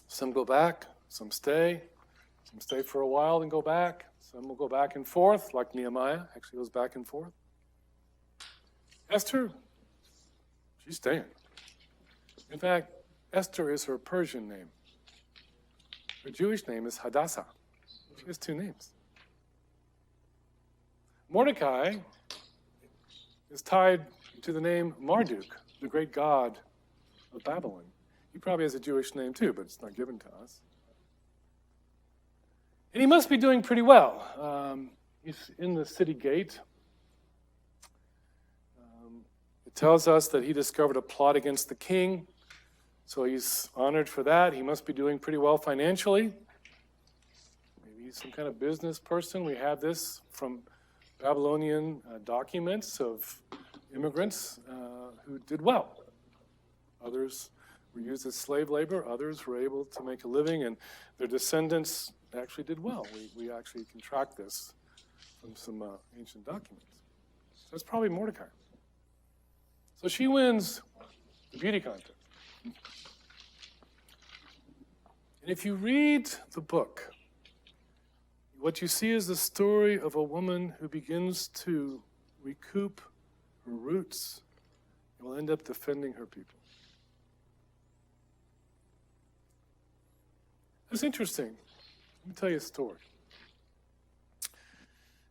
Some go back, some stay for a while and go back. Some will go back and forth, like Nehemiah actually goes back and forth. Esther, she's staying. In fact, Esther is her Persian name. Her Jewish name is Hadassah. She has two names. Mordecai is tied to the name Marduk, the great god of Babylon. He probably has a Jewish name too, but it's not given to us. And he must be doing pretty well. He's in the city gate. It tells us that he discovered a plot against the king. So he's honored for that. He must be doing pretty well financially. Maybe he's some kind of business person. We have this from Babylonian documents of immigrants who did well. Others were used as slave labor. Others were able to make a living, and their descendants actually did well. We actually can track this from some ancient documents. So that's probably Mordecai. So she wins the beauty contest. And if you read the book, what you see is the story of a woman who begins to recoup her roots and will end up defending her people. It's interesting. Let me tell you a story.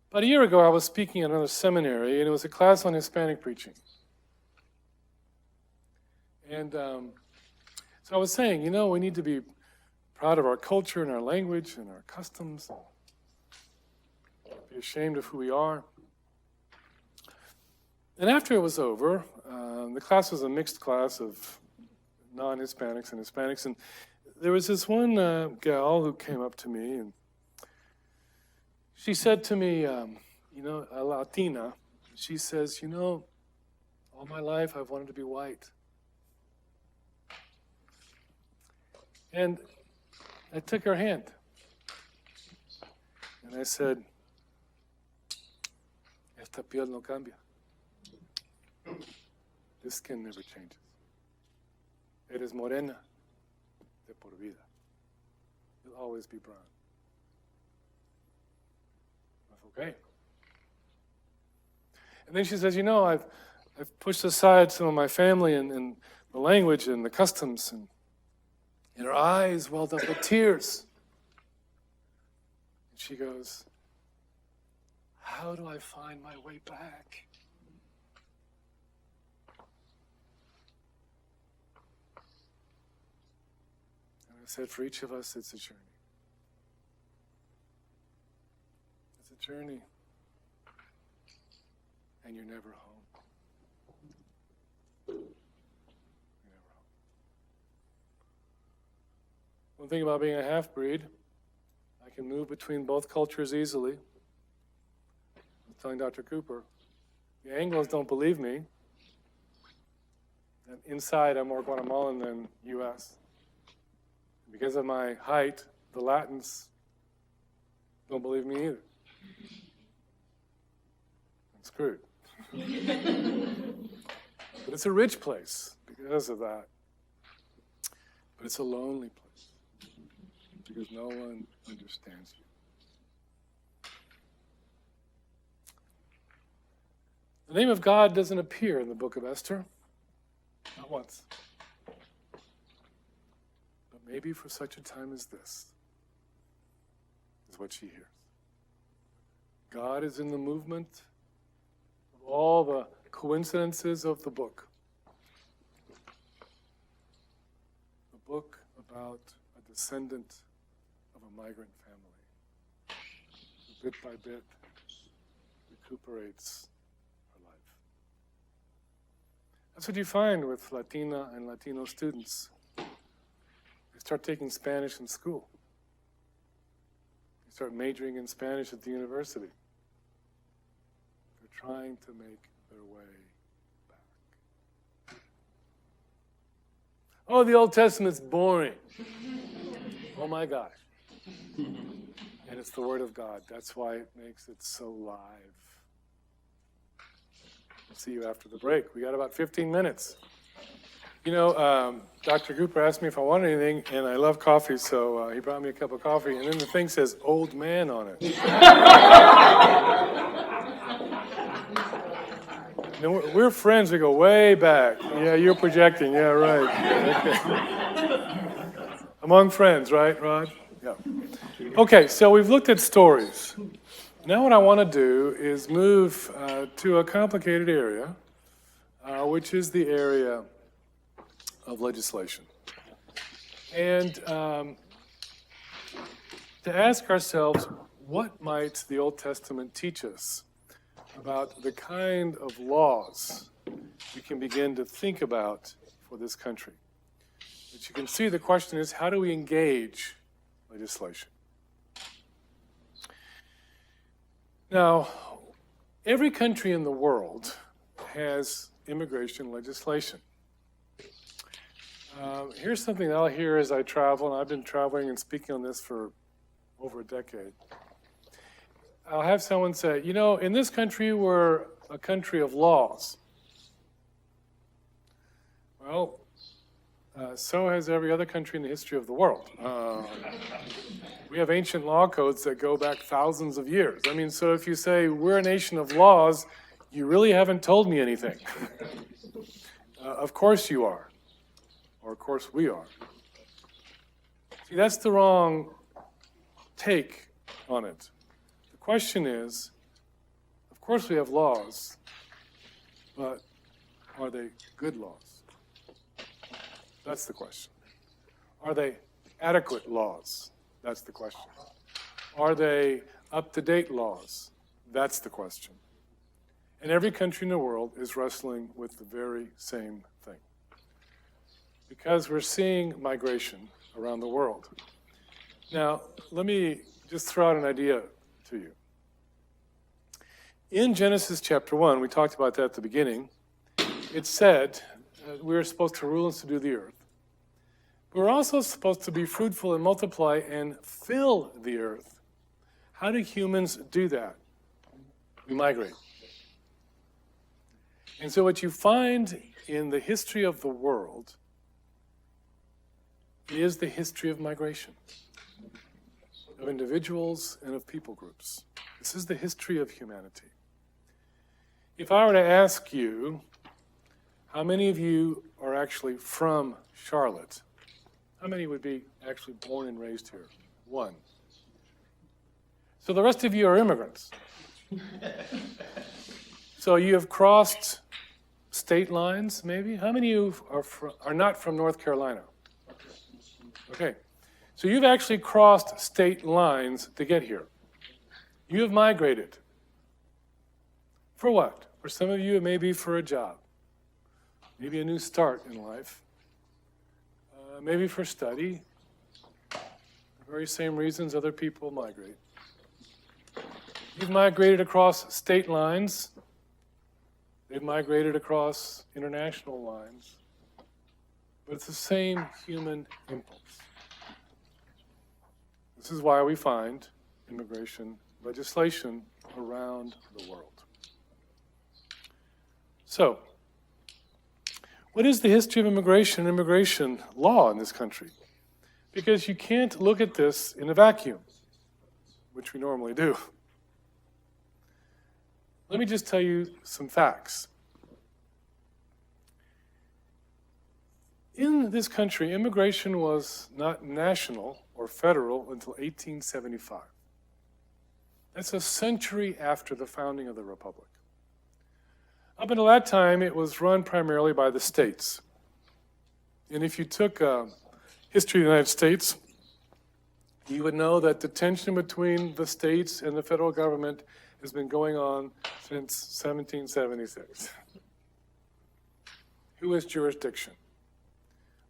About a year ago, I was speaking at another seminary, and it was a class on Hispanic preaching. And so I was saying, we need to be proud of our culture and our language and our customs. Be ashamed of who we are. And after it was over, the class was a mixed class of non-Hispanics and Hispanics, and there was this one gal who came up to me, and she said to me, a Latina, she says, all my life I've wanted to be white. And I took her hand, and I said, esta piel no cambia. This skin never changes. Eres morena de por vida. You'll always be brown. That's okay. And then she says, I've pushed aside some of my family and the language and the customs, and her eyes welled up with tears. And she goes, how do I find my way back? And I said, for each of us, it's a journey. It's a journey. And you're never home. You're never home. One thing about being a half-breed, I can move between both cultures easily. I was telling Dr. Cooper, the Anglos don't believe me. And inside, I'm more Guatemalan than U.S. Because of my height, the Latins don't believe me either. I'm screwed. But it's a rich place because of that. But it's a lonely place because no one understands you. The name of God doesn't appear in the book of Esther, not once. But maybe for such a time as this is what she hears. God is in the movement of all the coincidences of the book. The book about a descendant of a migrant family who bit by bit recuperates her life. That's what you find with Latina and Latino students. They start taking Spanish in school. They start majoring in Spanish at the university. They're trying to make their way back. Oh, the Old Testament's boring. Oh my gosh. And it's the Word of God. That's why it makes it so live. We'll see you after the break. We got about 15 minutes. Dr. Cooper asked me if I wanted anything, and I love coffee, so he brought me a cup of coffee, and then the thing says old man on it. We're friends. We go way back. Yeah, you're projecting. Yeah, right. Okay. Among friends, right, Rod? Yeah. Okay, so we've looked at stories. Now what I want to do is move to a complicated area, which is the area of legislation. And to ask ourselves, what might the Old Testament teach us about the kind of laws we can begin to think about for this country? The But you can see the question is, how do we engage legislation? Now, every country in the world has immigration legislation. Here's something that I'll hear as I travel, and I've been traveling and speaking on this for over a decade. I'll have someone say, you know, in this country, we're a country of laws. Well, so has every other country in the history of the world. We have ancient law codes that go back thousands of years. I mean, so if you say we're a nation of laws, you really haven't told me anything. Of course you are. Or of course we are. See, that's the wrong take on it. The question is, of course we have laws, but are they good laws? That's the question. Are they adequate laws? That's the question. Are they up-to-date laws? That's the question. And every country in the world is wrestling with the very same thing. Because we're seeing migration around the world. Now, let me just throw out an idea to you. In Genesis chapter 1, we talked about that at the beginning, it said we were supposed to rule and subdue the earth. We're also supposed to be fruitful and multiply and fill the earth. How do humans do that? We migrate. And so what you find in the history of the world is the history of migration, of individuals and of people groups. This is the history of humanity. If I were to ask you, how many of you are actually from Charlotte? How many would be actually born and raised here? One. So the rest of you are immigrants. So you have crossed state lines, maybe? How many of you are not from North Carolina? Okay. So you've actually crossed state lines to get here. You have migrated. For what? For some of you, it may be for a job. Maybe a new start in life. Maybe for study. The very same reasons other people migrate. You've migrated across state lines. They've migrated across international lines. But it's the same human impulse. This is why we find immigration legislation around the world. So, what is the history of immigration and immigration law in this country? Because you can't look at this in a vacuum, which we normally do. Let me just tell you some facts. In this country, immigration was not national or federal until 1875. That's a century after the founding of the Republic. Up until that time, it was run primarily by the states. And if you took history of the United States, you would know that the tension between the states and the federal government has been going on since 1776. Who has jurisdiction?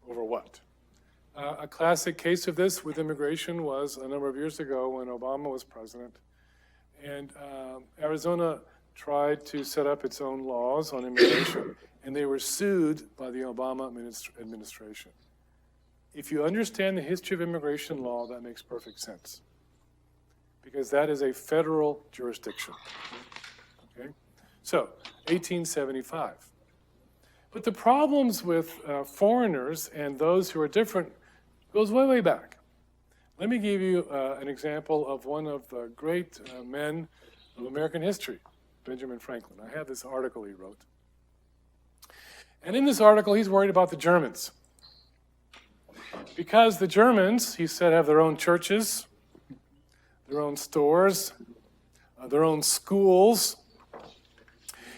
Over what? A classic case of this with immigration was a number of years ago when Obama was president. And Arizona tried to set up its own laws on immigration, and they were sued by the Obama administration. If you understand the history of immigration law, that makes perfect sense, because that is a federal jurisdiction. Okay? So, 1875. But the problems with foreigners and those who are different goes way, way back. Let me give you an example of one of the great men of American history, Benjamin Franklin. I have this article he wrote. And in this article, he's worried about the Germans. Because the Germans, he said, have their own churches, their own stores, their own schools,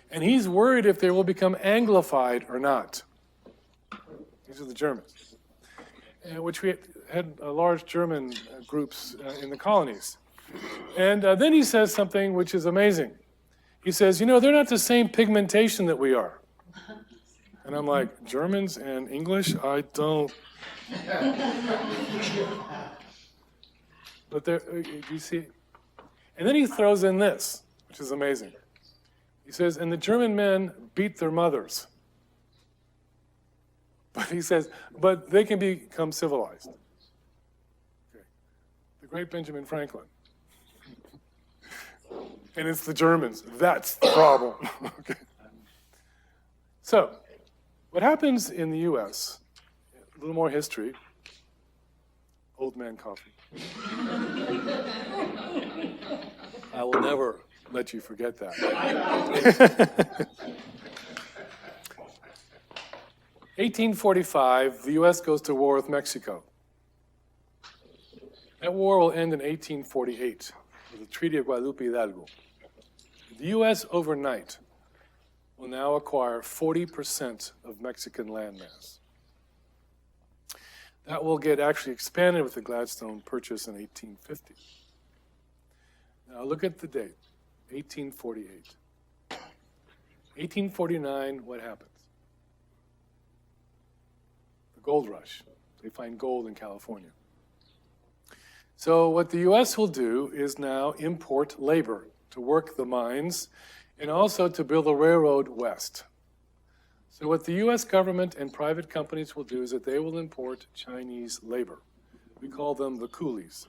and he's worried if they will become Anglified or not. These are the Germans, which we had large German groups in the colonies. And then he says something which is amazing. He says, you know, they're not the same pigmentation that we are. And I'm like, Germans and English? I don't. But there, you see? And then he throws in this, which is amazing. He says, and the German men beat their mothers. But he says, but they can become civilized. Okay. The great Benjamin Franklin. And it's the Germans. That's the problem. Okay. So, what happens in the US, a little more history, old man coffee. I will never let you forget that. 1845, the US goes to war with Mexico. That war will end in 1848 with the Treaty of Guadalupe Hidalgo. The US overnight will now acquire 40% of Mexican landmass. That will get actually expanded with the Gladstone Purchase in 1850. Now look at the date, 1848. 1849, what happens? The gold rush. They find gold in California. So what the US will do is now import labor to work the mines and also to build a railroad west. So what the US government and private companies will do is that they will import Chinese labor. We call them the coolies.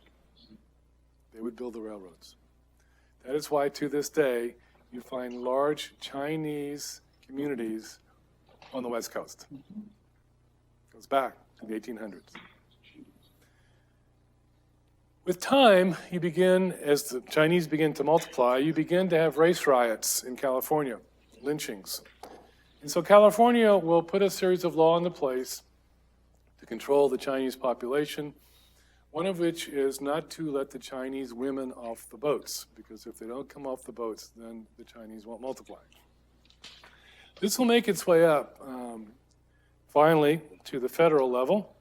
They would build the railroads. That is why to this day you find large Chinese communities on the West Coast. It goes back to the 1800s. With time, you begin, as the Chinese begin to multiply, you begin to have race riots in California, lynchings. And so California will put a series of laws into place to control the Chinese population, one of which is not to let the Chinese women off the boats, because if they don't come off the boats, then the Chinese won't multiply. This will make its way up, finally, to the federal level.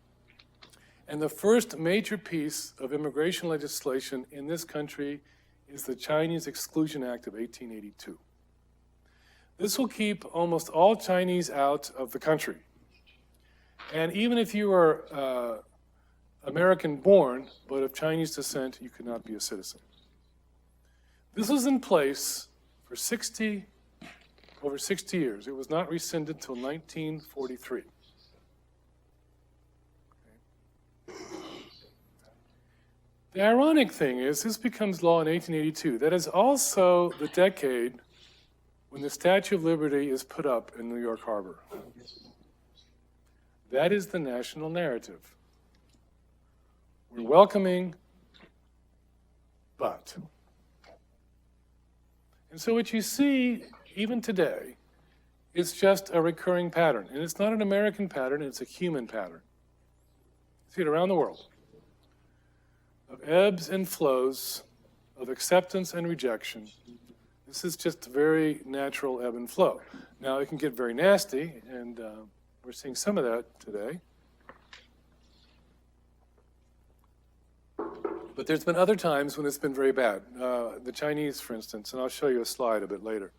And the first major piece of immigration legislation in this country is the Chinese Exclusion Act of 1882. This will keep almost all Chinese out of the country. And even if you are American-born, but of Chinese descent, you could not be a citizen. This was in place for over 60 years. It was not rescinded until 1943. The ironic thing is, this becomes law in 1882. That is also the decade when the Statue of Liberty is put up in New York Harbor. That is the national narrative. We're welcoming, but. And so what you see, even today, is just a recurring pattern. And it's not an American pattern, it's a human pattern. You see it around the world. Of ebbs and flows, of acceptance and rejection. This is just a very natural ebb and flow. Now, it can get very nasty, and we're seeing some of that today. But there's been other times when it's been very bad. The Chinese, for instance, and I'll show you a slide a bit later.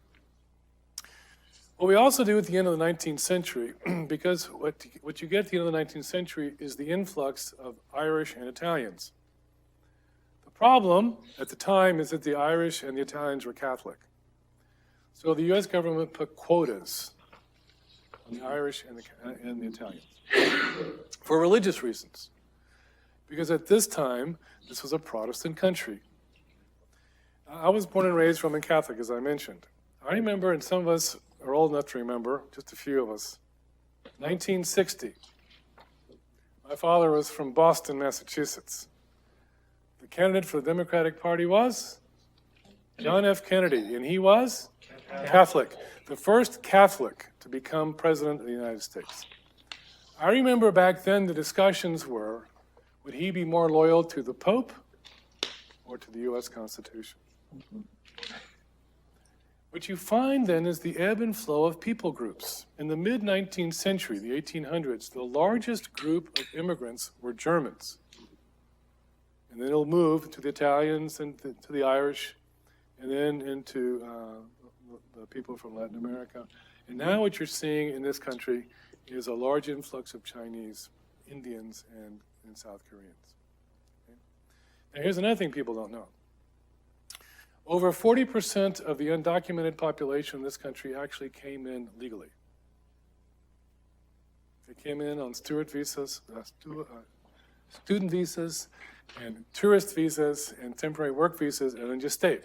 What we also do at the end of the 19th century, because what you get at the end of the 19th century is the influx of Irish and Italians. The problem at the time is that the Irish and the Italians were Catholic. So the US government put quotas on the Irish and the Italians for religious reasons. Because at this time, this was a Protestant country. I was born and raised Roman Catholic, as I mentioned. I remember, and some of us are old enough to remember, just a few of us, 1960. My father was from Boston, Massachusetts. The candidate for the Democratic Party was John F. Kennedy, and he was Catholic, the first Catholic to become president of the United States. I remember back then the discussions were, would he be more loyal to the Pope or to the US Constitution? What you find then is the ebb and flow of people groups. In the mid-19th century, the 1800s, the largest group of immigrants were Germans. And then it'll move to the Italians and to the Irish, and then into the people from Latin America. And now what you're seeing in this country is a large influx of Chinese, Indians, and South Koreans. Okay? Now here's another thing people don't know. Over 40% of the undocumented population in this country actually came in legally. They came in on student visas, and tourist visas, and temporary work visas, and then just stayed.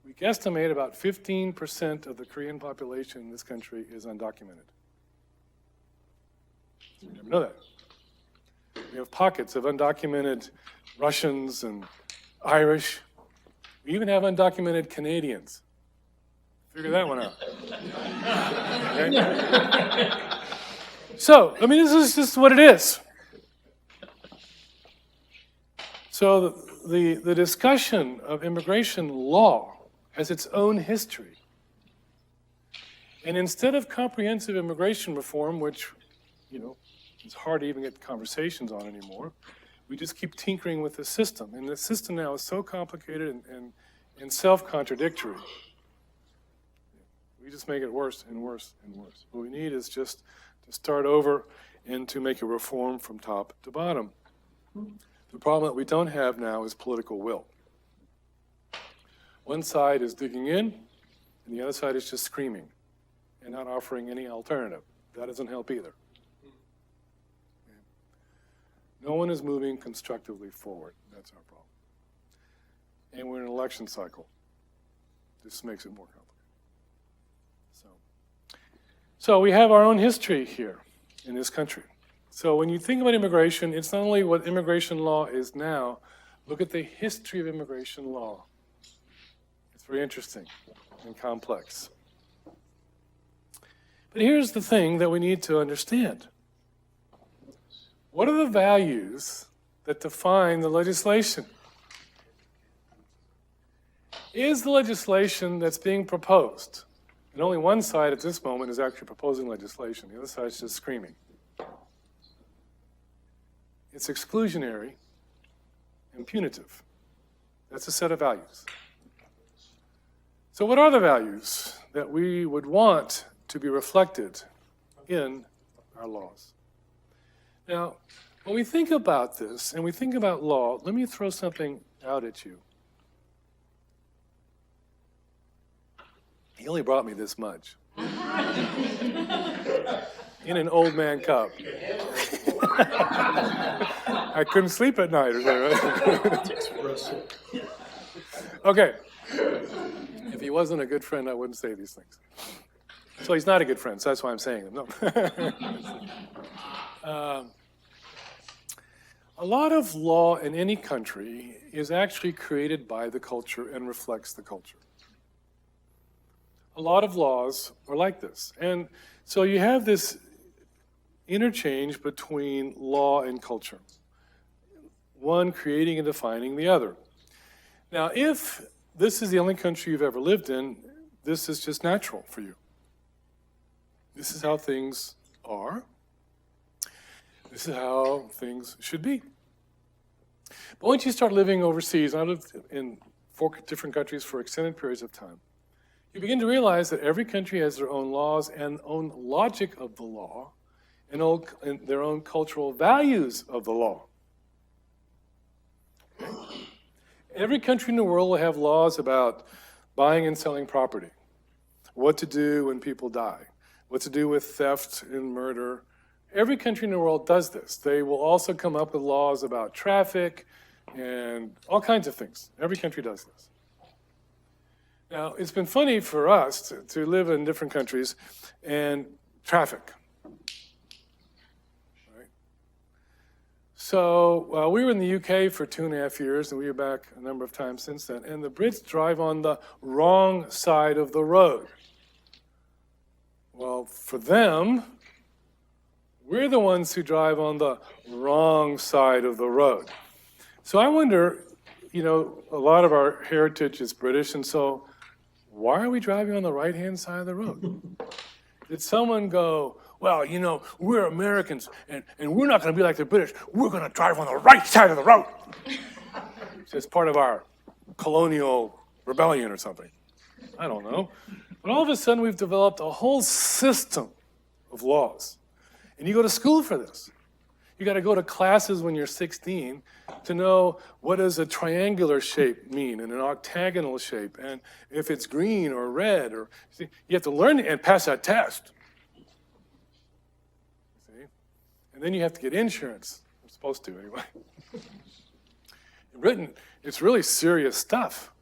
We guesstimate about 15% of the Korean population in this country is undocumented. You never know that. We have pockets of undocumented Russians and Irish. We even have undocumented Canadians. Figure that one out. Okay? So, I mean, this is just what it is. So the discussion of immigration law has its own history. And instead of comprehensive immigration reform, which, it's hard to even get conversations on anymore, we just keep tinkering with the system. And the system now is so complicated and self-contradictory. We just make it worse and worse and worse. What we need is just to start over and to make a reform from top to bottom. The problem that we don't have now is political will. One side is digging in, and the other side is just screaming and not offering any alternative. That doesn't help either. No one is moving constructively forward. That's our problem. And we're in an election cycle. This makes it more complicated. So we have our own history here in this country. So when you think about immigration, it's not only what immigration law is now, look at the history of immigration law. It's very interesting and complex. But here's the thing that we need to understand. What are the values that define the legislation? Is the legislation that's being proposed, and only one side at this moment is actually proposing legislation, the other side is just screaming. It's exclusionary and punitive. That's a set of values. So what are the values that we would want to be reflected in our laws? Now, when we think about this and we think about law, let me throw something out at you. He only brought me this much. In an old man cup. I couldn't sleep at night or something, right? Okay. If he wasn't a good friend, I wouldn't say these things. So he's not a good friend, so that's why I'm saying them. No. A lot of law in any country is actually created by the culture and reflects the culture. A lot of laws are like this. And so you have this interchange between law and culture, one creating and defining the other. Now, if this is the only country you've ever lived in, this is just natural for you. This is how things are. This is how things should be. But once you start living overseas, I lived in 4 different countries for extended periods of time, you begin to realize that every country has their own laws and own logic of the law and their own cultural values of the law. Every country in the world will have laws about buying and selling property, what to do when people die, what to do with theft and murder. Every country in the world does this. They will also come up with laws about traffic and all kinds of things. Every country does this. Now, it's been funny for us to live in different countries and traffic. Right? So we were in the UK for 2.5 years, and we were back a number of times since then, and the Brits drive on the wrong side of the road. Well, for them, we're the ones who drive on the wrong side of the road. So I wonder, a lot of our heritage is British, and so why are we driving on the right-hand side of the road? Did someone go, well, we're Americans, and we're not going to be like the British. We're going to drive on the right side of the road. It's just part of our colonial rebellion or something. I don't know. But all of a sudden, we've developed a whole system of laws. And you go to school for this. You got to go to classes when you're 16 to know what does a triangular shape mean and an octagonal shape, and if it's green or red, or see, you have to learn and pass that test. See? And then you have to get insurance. I'm supposed to anyway. In Britain, it's really serious stuff.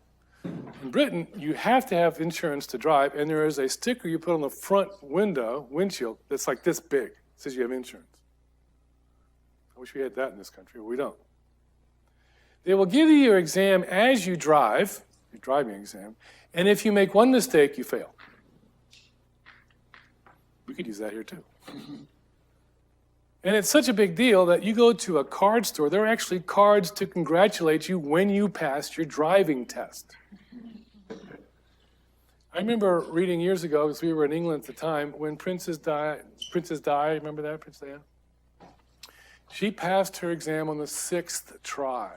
In Britain, you have to have insurance to drive, and there is a sticker you put on the front windshield, that's like this big. It says you have insurance. I wish we had that in this country, but we don't. They will give you your exam as you drive, your driving exam, and if you make one mistake, you fail. We could use that here too. And it's such a big deal that you go to a card store, there are actually cards to congratulate you when you passed your driving test. I remember reading years ago, because we were in England at the time, when Princess Di, remember that, Princess Diana? She passed her exam on the 6th try.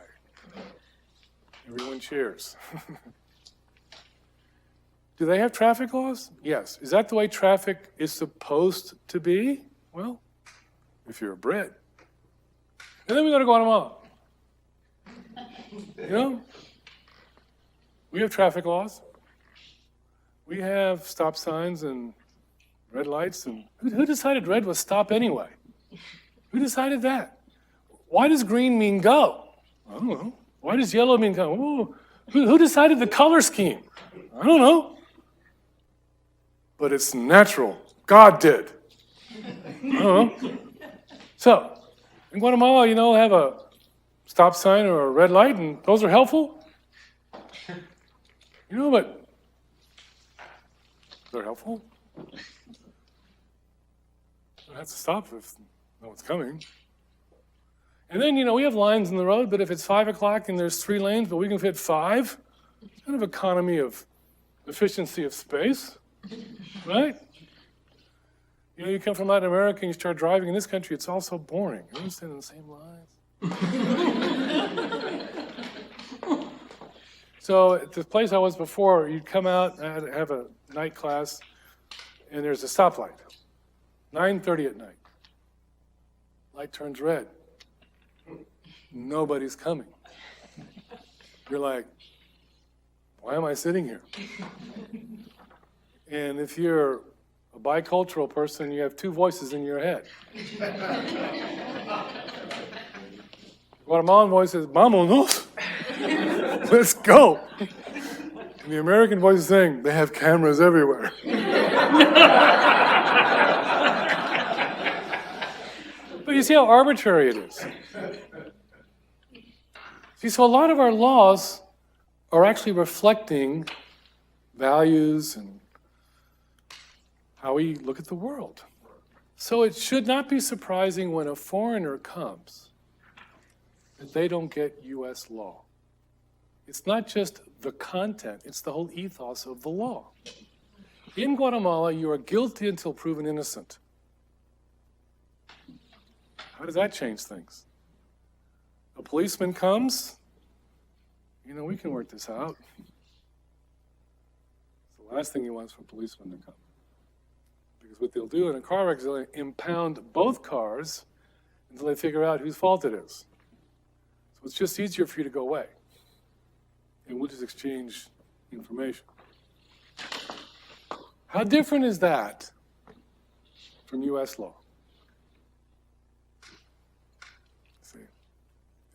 Everyone cheers. Do they have traffic laws? Yes. Is that the way traffic is supposed to be? Well, if you're a Brit. And then we go to Guatemala. You know? We have traffic laws. We have stop signs and red lights. And who decided red was stop anyway? Who decided that? Why does green mean go? I don't know. Why does yellow mean go? Ooh, who decided the color scheme? I don't know. But it's natural. God did. I don't know. So, in Guatemala, have a stop sign or a red light, and those are helpful. But they're helpful. You don't have to stop if no one's coming. And then, we have lines in the road, but if it's 5 o'clock and there's 3 lanes, but we can fit 5, it's kind of economy of efficiency of space, right? You come from Latin America and you start driving in this country, it's all so boring. Everyone's staying in the same lines. So at the place I was before, you'd come out, I had to have a night class, and there's a stoplight. 9:30 at night. Light turns red. Nobody's coming. You're like, why am I sitting here? And if you're a bicultural person, you have 2 voices in your head. Guatemalan voice is, "Vámonos." Let's go. And the American voice is saying, they have cameras everywhere. But you see how arbitrary it is. See, so a lot of our laws are actually reflecting values and how we look at the world. So it should not be surprising when a foreigner comes that they don't get U.S. law. It's not just the content, it's the whole ethos of the law. In Guatemala, you are guilty until proven innocent. How does that change things? A policeman comes, we can work this out. It's the last thing he wants for a policeman to come. Because what they'll do in a car wreck is they'll impound both cars until they figure out whose fault it is. So it's just easier for you to go away. And we'll just exchange information. How different is that from U.S. law? See,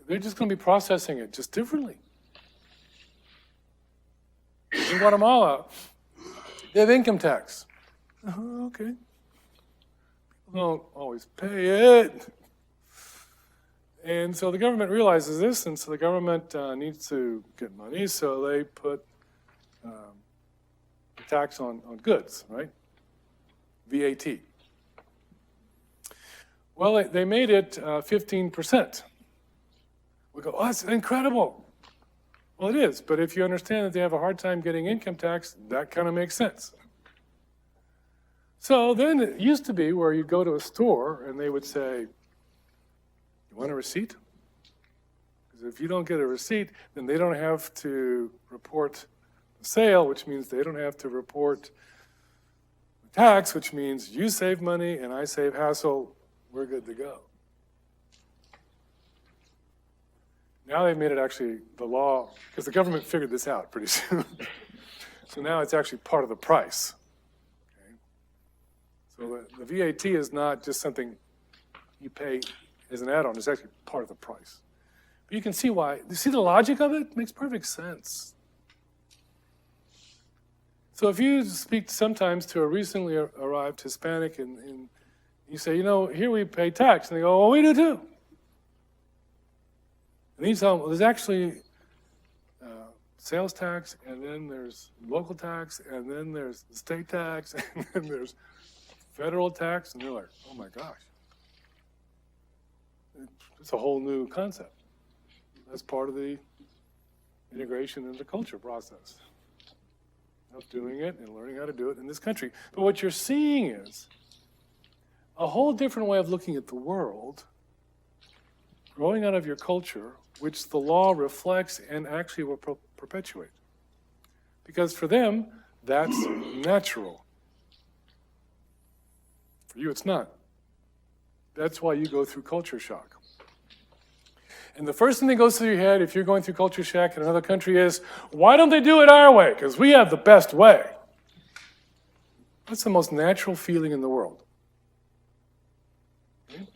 they're just going to be processing it just differently. In Guatemala, they have income tax. Oh, okay. People don't always pay it. And so the government realizes this, and so the government needs to get money, so they put a tax on goods, right? VAT. Well, they made it 15%. We go, oh, that's incredible. Well, it is, but if you understand that they have a hard time getting income tax, that kind of makes sense. So then it used to be where you'd go to a store and they would say, you want a receipt? Because if you don't get a receipt, then they don't have to report sale, which means they don't have to report tax, which means you save money and I save hassle. We're good to go. Now they've made it actually the law, because the government figured this out pretty soon. So now it's actually part of the price. Okay? So the VAT is not just something you pay as an add-on, it's actually part of the price. But you can see why. You see the logic of it? It makes perfect sense. So if you speak sometimes to a recently arrived Hispanic and you say, here we pay tax, and they go, well, we do too. And you tell them, well, there's actually sales tax, and then there's local tax, and then there's the state tax, and then there's federal tax, and they're like, oh my gosh. It's a whole new concept. That's part of the integration into culture process of doing it and learning how to do it in this country. But what you're seeing is a whole different way of looking at the world growing out of your culture, which the law reflects and actually will perpetuate. Because for them, that's natural. For you, it's not. That's why you go through culture shock. And the first thing that goes through your head if you're going through culture shock in another country is, why don't they do it our way? Because we have the best way. That's the most natural feeling in the world. Okay?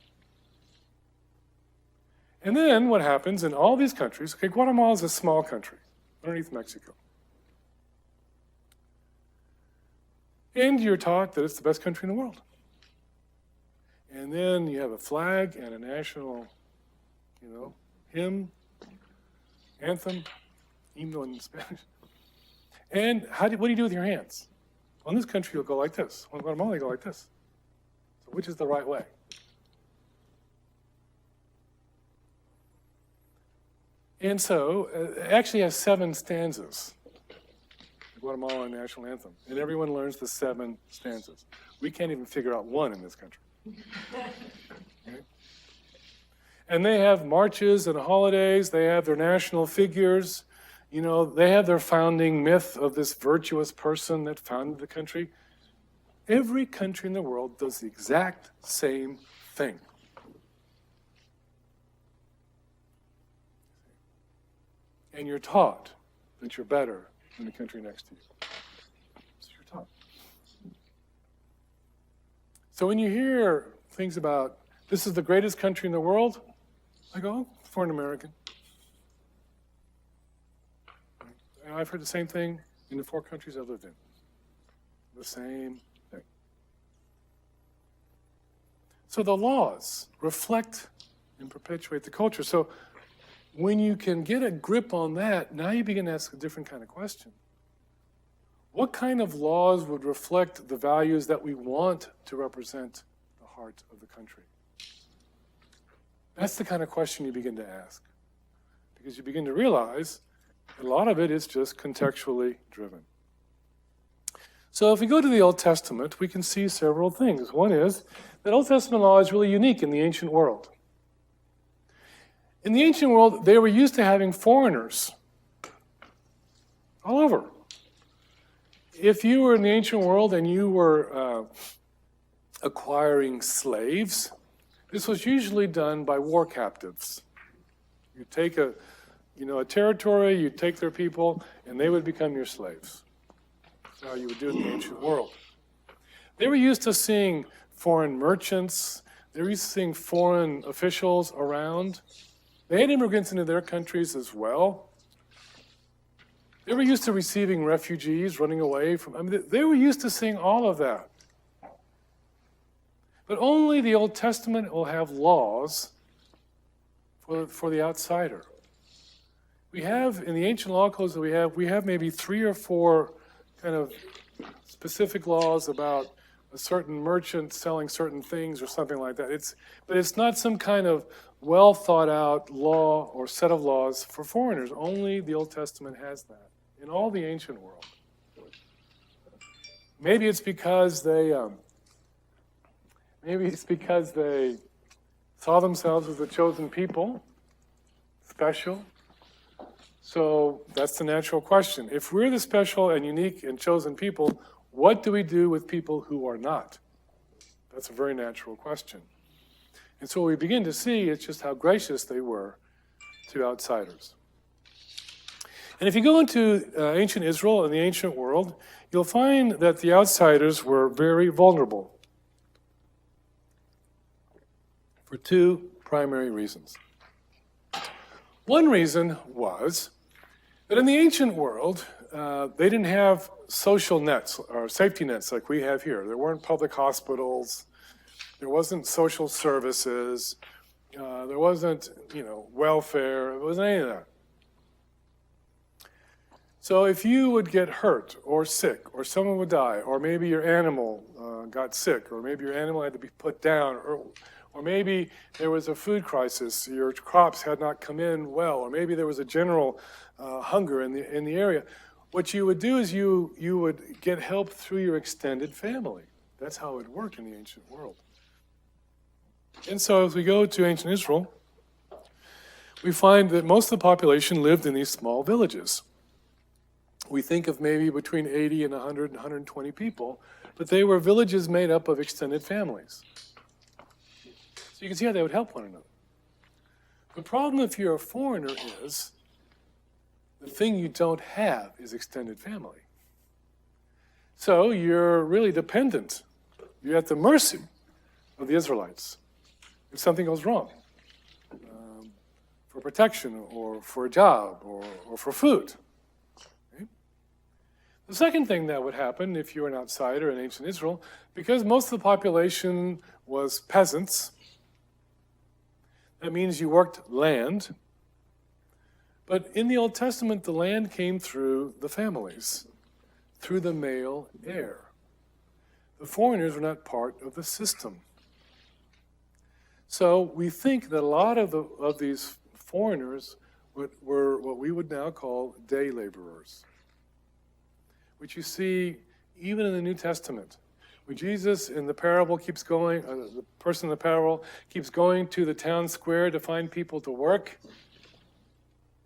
And then what happens in all these countries, okay, Guatemala is a small country underneath Mexico. And you're taught that it's the best country in the world. And then you have a flag and a national, hymn, anthem, hymno in Spanish. And what do you do with your hands? Well, in this country, you'll go like this. Well, in Guatemala, you go like this. So which is the right way? And so it actually has 7 stanzas, the Guatemalan national anthem. And everyone learns the 7 stanzas. We can't even figure out one in this country. Okay? And they have marches and holidays. They have their national figures. They have their founding myth of this virtuous person that founded the country. Every country in the world does the exact same thing. And you're taught that you're better than the country next to you. So you're taught. So when you hear things about, this is the greatest country in the world, I go, oh, for an American. And I've heard the same thing in the 4 countries I've lived in. The same thing. So the laws reflect and perpetuate the culture. So when you can get a grip on that, now you begin to ask a different kind of question. What kind of laws would reflect the values that we want to represent the heart of the country? That's the kind of question you begin to ask. Because you begin to realize a lot of it is just contextually driven. So if we go to the Old Testament, we can see several things. One is that Old Testament law is really unique in the ancient world. In the ancient world, they were used to having foreigners all over. If you were in the ancient world and you were acquiring slaves, this was usually done by war captives. You take a territory, you take their people, and they would become your slaves. That's how you would do it in the ancient world. They were used to seeing foreign merchants. They were used to seeing foreign officials around. They had immigrants into their countries as well. They were used to receiving refugees, running away from, they were used to seeing all of that. But only the Old Testament will have laws for the outsider. We have, in the ancient law codes that we have maybe 3 or 4 kind of specific laws about a certain merchant selling certain things or something like that. But it's not some kind of well thought out law or set of laws for foreigners. Only the Old Testament has that in all the ancient world. Maybe it's because they saw themselves as the chosen people, special. So that's the natural question. If we're the special and unique and chosen people, what do we do with people who are not? That's a very natural question. And so what we begin to see is just how gracious they were to outsiders. And if you go into ancient Israel and the ancient world, you'll find that the outsiders were very vulnerable for two primary reasons. One reason was that in the ancient world, they didn't have social nets or safety nets like we have here. There weren't public hospitals. There wasn't social services. There wasn't, welfare. There wasn't any of that. So if you would get hurt or sick, or someone would die, or maybe your animal got sick, or maybe your animal had to be put down, or maybe there was a food crisis, your crops had not come in well, or maybe there was a general hunger in the area, what you would do is you would get help through your extended family. That's how it would work in the ancient world. And so as we go to ancient Israel, we find that most of the population lived in these small villages. We think of maybe between 80 and 100 and 120 people, but they were villages made up of extended families. So you can see how they would help one another. The problem if you're a foreigner is the thing you don't have is extended family. So you're really dependent. You're at the mercy of the Israelites if something goes wrong, for protection or for a job or for food. The second thing that would happen if you were an outsider in ancient Israel, because most of the population was peasants, that means you worked land. But in the Old Testament, the land came through the families, through the male heir. The foreigners were not part of the system. So we think that a lot of these foreigners were what we would now call day laborers, which you see even in the New Testament. When Jesus in the parable keeps going, the person in the parable keeps going to the town square to find people to work.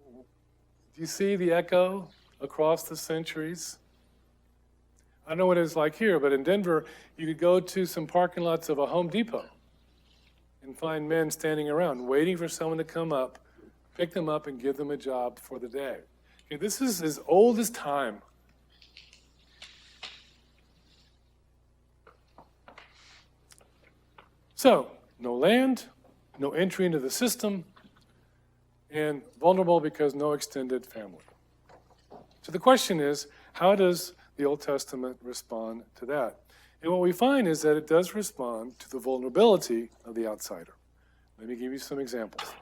Do you see the echo across the centuries? I don't know what it's like here, but in Denver, you could go to some parking lots of a Home Depot and find men standing around waiting for someone to come up, pick them up, and give them a job for the day. Okay, this is as old as time. So, no land, no entry into the system, and vulnerable because no extended family. So the question is, how does the Old Testament respond to that? And what we find is that it does respond to the vulnerability of the outsider. Let me give you some examples.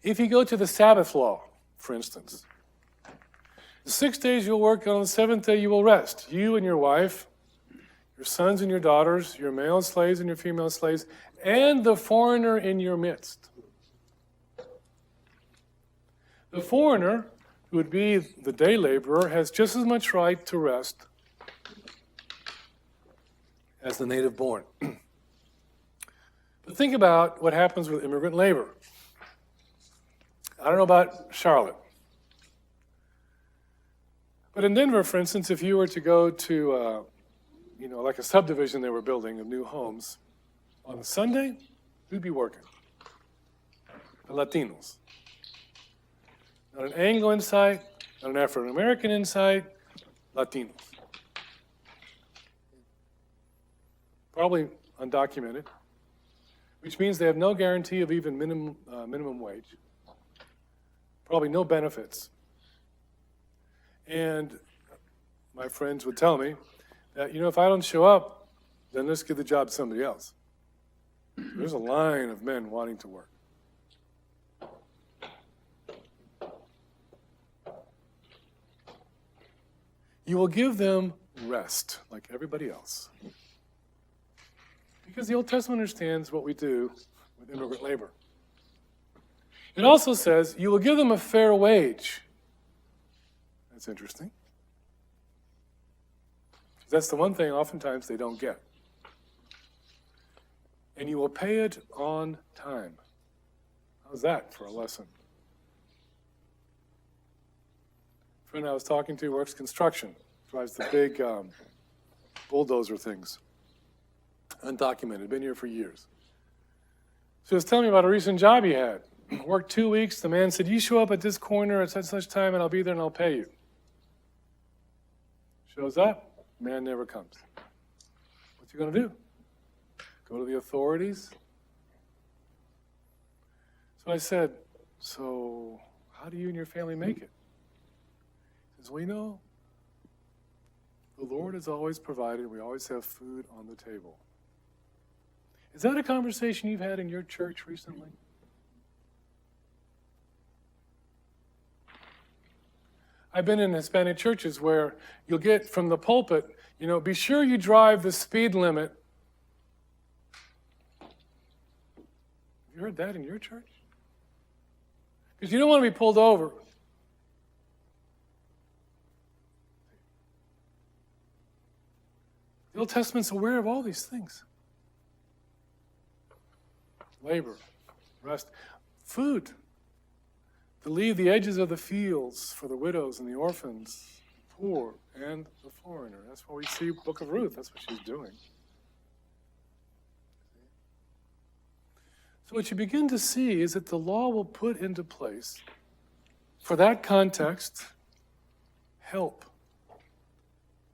If you go to the Sabbath law, for instance, the 6 days you'll work, on the seventh day you will rest, you and your wife, your sons and your daughters, your male slaves and your female slaves, and the foreigner in your midst. The foreigner, who would be the day laborer, has just as much right to rest as the native born. But think about what happens with immigrant labor. I don't know about Charlotte. But in Denver, for instance, if you were to go to like a subdivision they were building of new homes, on Sunday, who'd be working? The Latinos. Not an Anglo in sight, not an African-American in sight, Latinos. Probably undocumented, which means they have no guarantee of even minimum wage, probably no benefits. And my friends would tell me that, if I don't show up, then let's give the job to somebody else. There's a line of men wanting to work. You will give them rest, like everybody else. Because the Old Testament understands what we do with immigrant labor. It also says, you will give them a fair wage. That's interesting. That's the one thing oftentimes they don't get. And you will pay it on time. How's that for a lesson? friend I was talking to works construction, drives the big bulldozer things. Undocumented, been here for years. So he was telling me about a recent job he had. Worked 2 weeks. The man said, you show up at this corner at such time and I'll be there and I'll pay you. Shows up, man never comes. What's he going to do? Go to the authorities? So I said, so how do you and your family make it? He says, we know the Lord has always provided. We always have food on the table. Is that a conversation you've had in your church recently? I've been in Hispanic churches where you'll get from the pulpit, be sure you drive the speed limit. Have you heard that in your church? Because you don't want to be pulled over. The Old Testament's aware of all these things. Labor, rest, food, to leave the edges of the fields for the widows and the orphans, the poor and the foreigner. That's what we see Book of Ruth. That's what she's doing. So what you begin to see is that the law will put into place, for that context, help,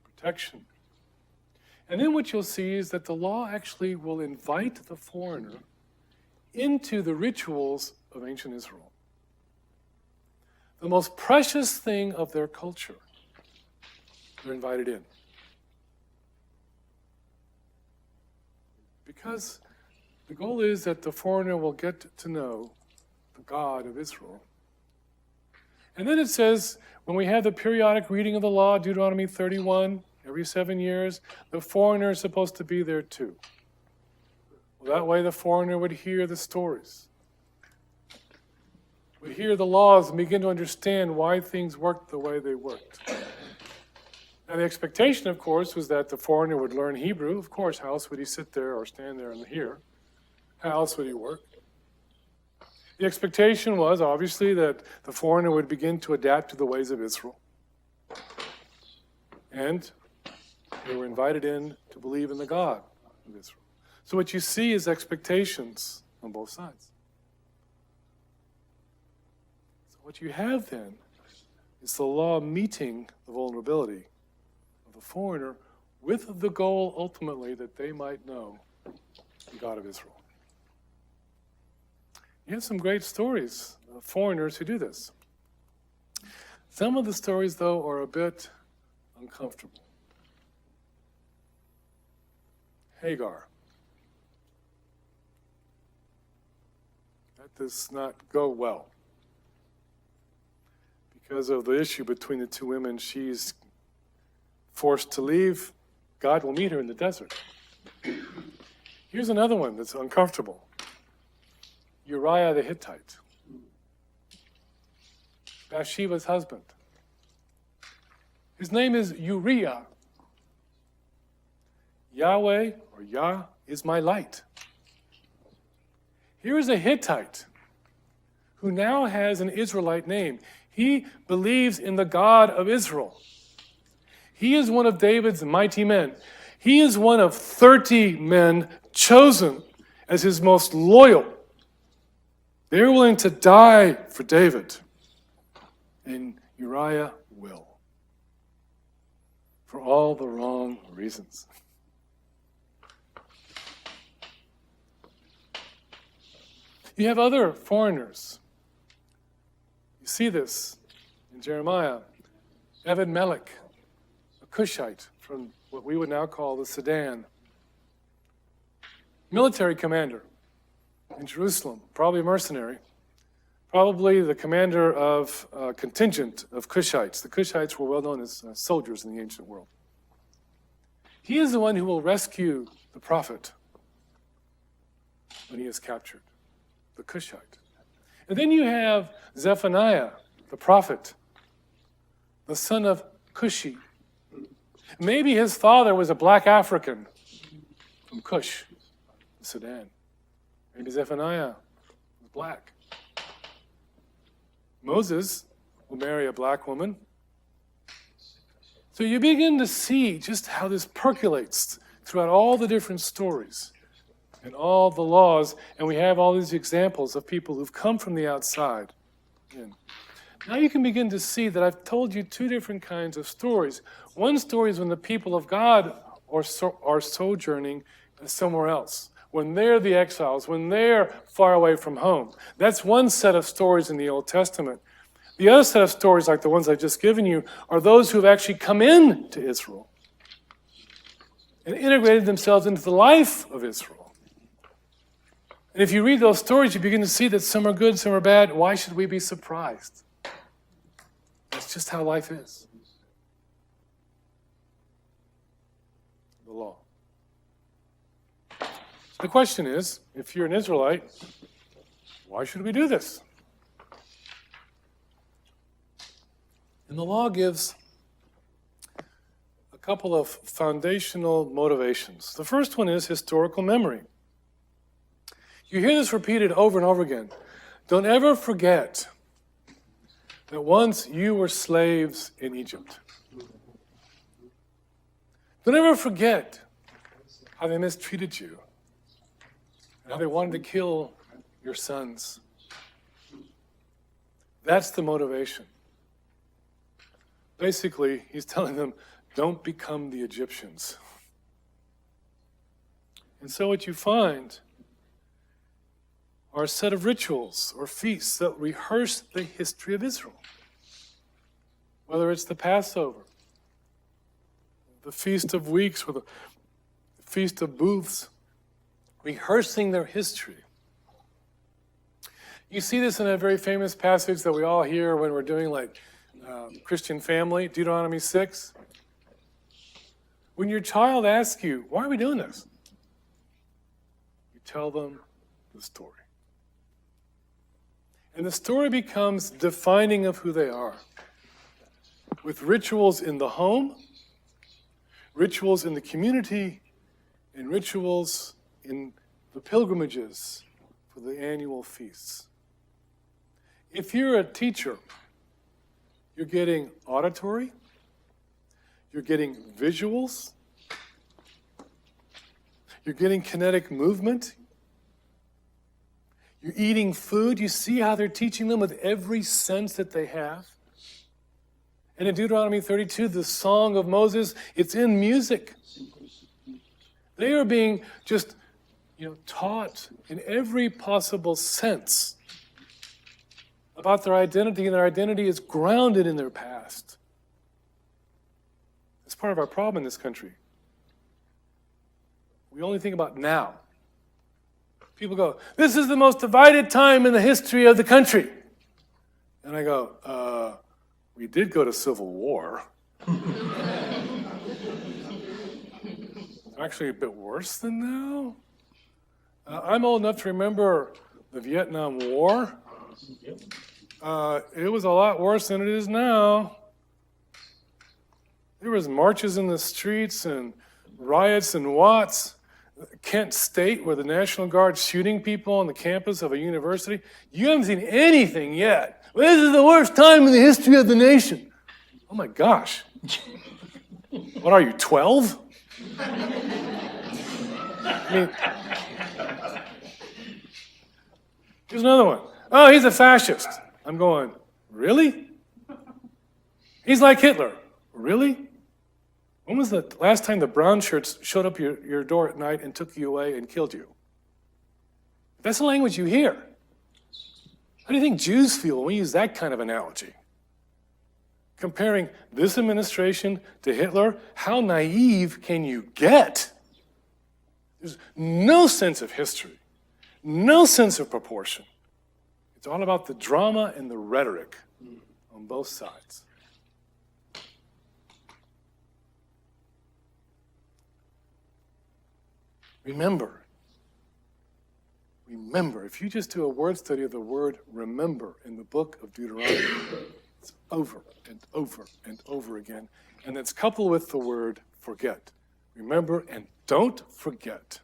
protection. And then what you'll see is that the law actually will invite the foreigner into the rituals of ancient Israel. The most precious thing of their culture, they're invited in. Because the goal is that the foreigner will get to know the God of Israel. And then it says, when we have the periodic reading of the law, Deuteronomy 31, every 7 years, the foreigner is supposed to be there too. Well, that way the foreigner would hear the stories, would hear the laws and begin to understand why things worked the way they worked. Now the expectation, of course, was that the foreigner would learn Hebrew. Of course, how else would he sit there or stand there and hear? How else would he work? The expectation was, obviously, that the foreigner would begin to adapt to the ways of Israel. And they were invited in to believe in the God of Israel. So what you see is expectations on both sides. So what you have then is the law meeting the vulnerability of the foreigner with the goal ultimately that they might know the God of Israel. You have some great stories of foreigners who do this. Some of the stories, though, are a bit uncomfortable. Hagar. That does not go well. Because of the issue between the two women, she's forced to leave. God will meet her in the desert. Here's another one that's uncomfortable. Uriah the Hittite. Bathsheba's husband. His name is Uriah. Yahweh, or Yah, is my light. Here is a Hittite who now has an Israelite name. He believes in the God of Israel. He is one of David's mighty men. He is one of 30 men chosen as his most loyal. They're willing to die for David. And Uriah will. For all the wrong reasons. You have other foreigners. You see this in Jeremiah. Ebed-Melech, a Cushite from what we would now call the Sudan. Military commander in Jerusalem, probably a mercenary, probably the commander of a contingent of Cushites. The Cushites were well known as soldiers in the ancient world. He is the one who will rescue the prophet when he is captured, the Cushite. And then you have Zephaniah, the prophet, the son of Cushi. Maybe his father was a black African from Cush, Sudan. Maybe Zephaniah was black. Moses will marry a black woman So you begin to see just how this percolates throughout all the different stories and all the laws, and we have all these examples of people who've come from the outside in. Now you can begin to see that I've told you two different kinds of stories. One story is when the people of God are sojourning somewhere else, when they're the exiles, when they're far away from home. That's one set of stories in the Old Testament. The other set of stories, like the ones I've just given you, are those who have actually come in to Israel and integrated themselves into the life of Israel. And if you read those stories, you begin to see that some are good, some are bad. Why should we be surprised? That's just how life is. The law. The question is, if you're an Israelite, why should we do this? And the law gives a couple of foundational motivations. The first one is historical memory. You hear this repeated over and over again. Don't ever forget that once you were slaves in Egypt. Don't ever forget how they mistreated you and how they wanted to kill your sons. That's the motivation. Basically, he's telling them, don't become the Egyptians. And so what you find are a set of rituals or feasts that rehearse the history of Israel. Whether it's the Passover, the Feast of Weeks, or the Feast of Booths, rehearsing their history. You see this in a very famous passage that we all hear when we're doing Christian family, Deuteronomy 6. When your child asks you, why are we doing this? You tell them the story. And the story becomes defining of who they are. With rituals in the home, rituals in the community, and rituals in the pilgrimages for the annual feasts. If you're a teacher, you're getting auditory, you're getting visuals, you're getting kinetic movement, you're eating food. You see how they're teaching them with every sense that they have. And in Deuteronomy 32, the Song of Moses, it's in music. They are being just, taught in every possible sense about their identity, and their identity is grounded in their past. It's part of our problem in this country. We only think about now. People go, this is the most divided time in the history of the country. And I go, we did go to civil war. Actually a bit worse than now. I'm old enough to remember the Vietnam War. It was a lot worse than it is now. There was marches in the streets and riots in Watts. Kent State, where the National Guard's shooting people on the campus of a university. You haven't seen anything yet. Well, this is the worst time in the history of the nation. Oh my gosh. What are you, 12? Here's another one. Oh, he's a fascist. I'm going, really? He's like Hitler. Really? When was the last time the brown shirts showed up your door at night and took you away and killed you? That's the language you hear. How do you think Jews feel when we use that kind of analogy? Comparing this administration to Hitler, how naive can you get? There's no sense of history, no sense of proportion. It's all about the drama and the rhetoric on both sides. Remember, if you just do a word study of the word remember in the book of Deuteronomy, it's over and over and over again. And it's coupled with the word forget. Remember and don't forget.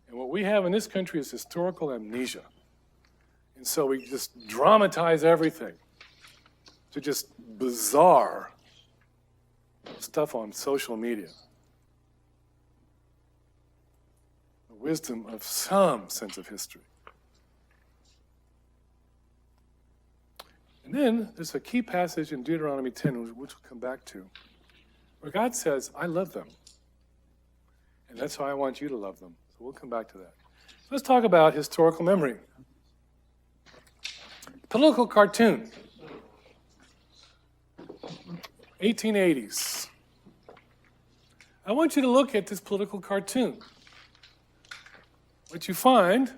And what we have in this country is historical amnesia. And so we just dramatize everything to just bizarre stuff on social media. The wisdom of some sense of history. And then there's a key passage in Deuteronomy 10, which we'll come back to, where God says, I love them. And that's how I want you to love them. So we'll come back to that. So let's talk about historical memory. Political cartoon. 1880s. I want you to look at this political cartoon. What you find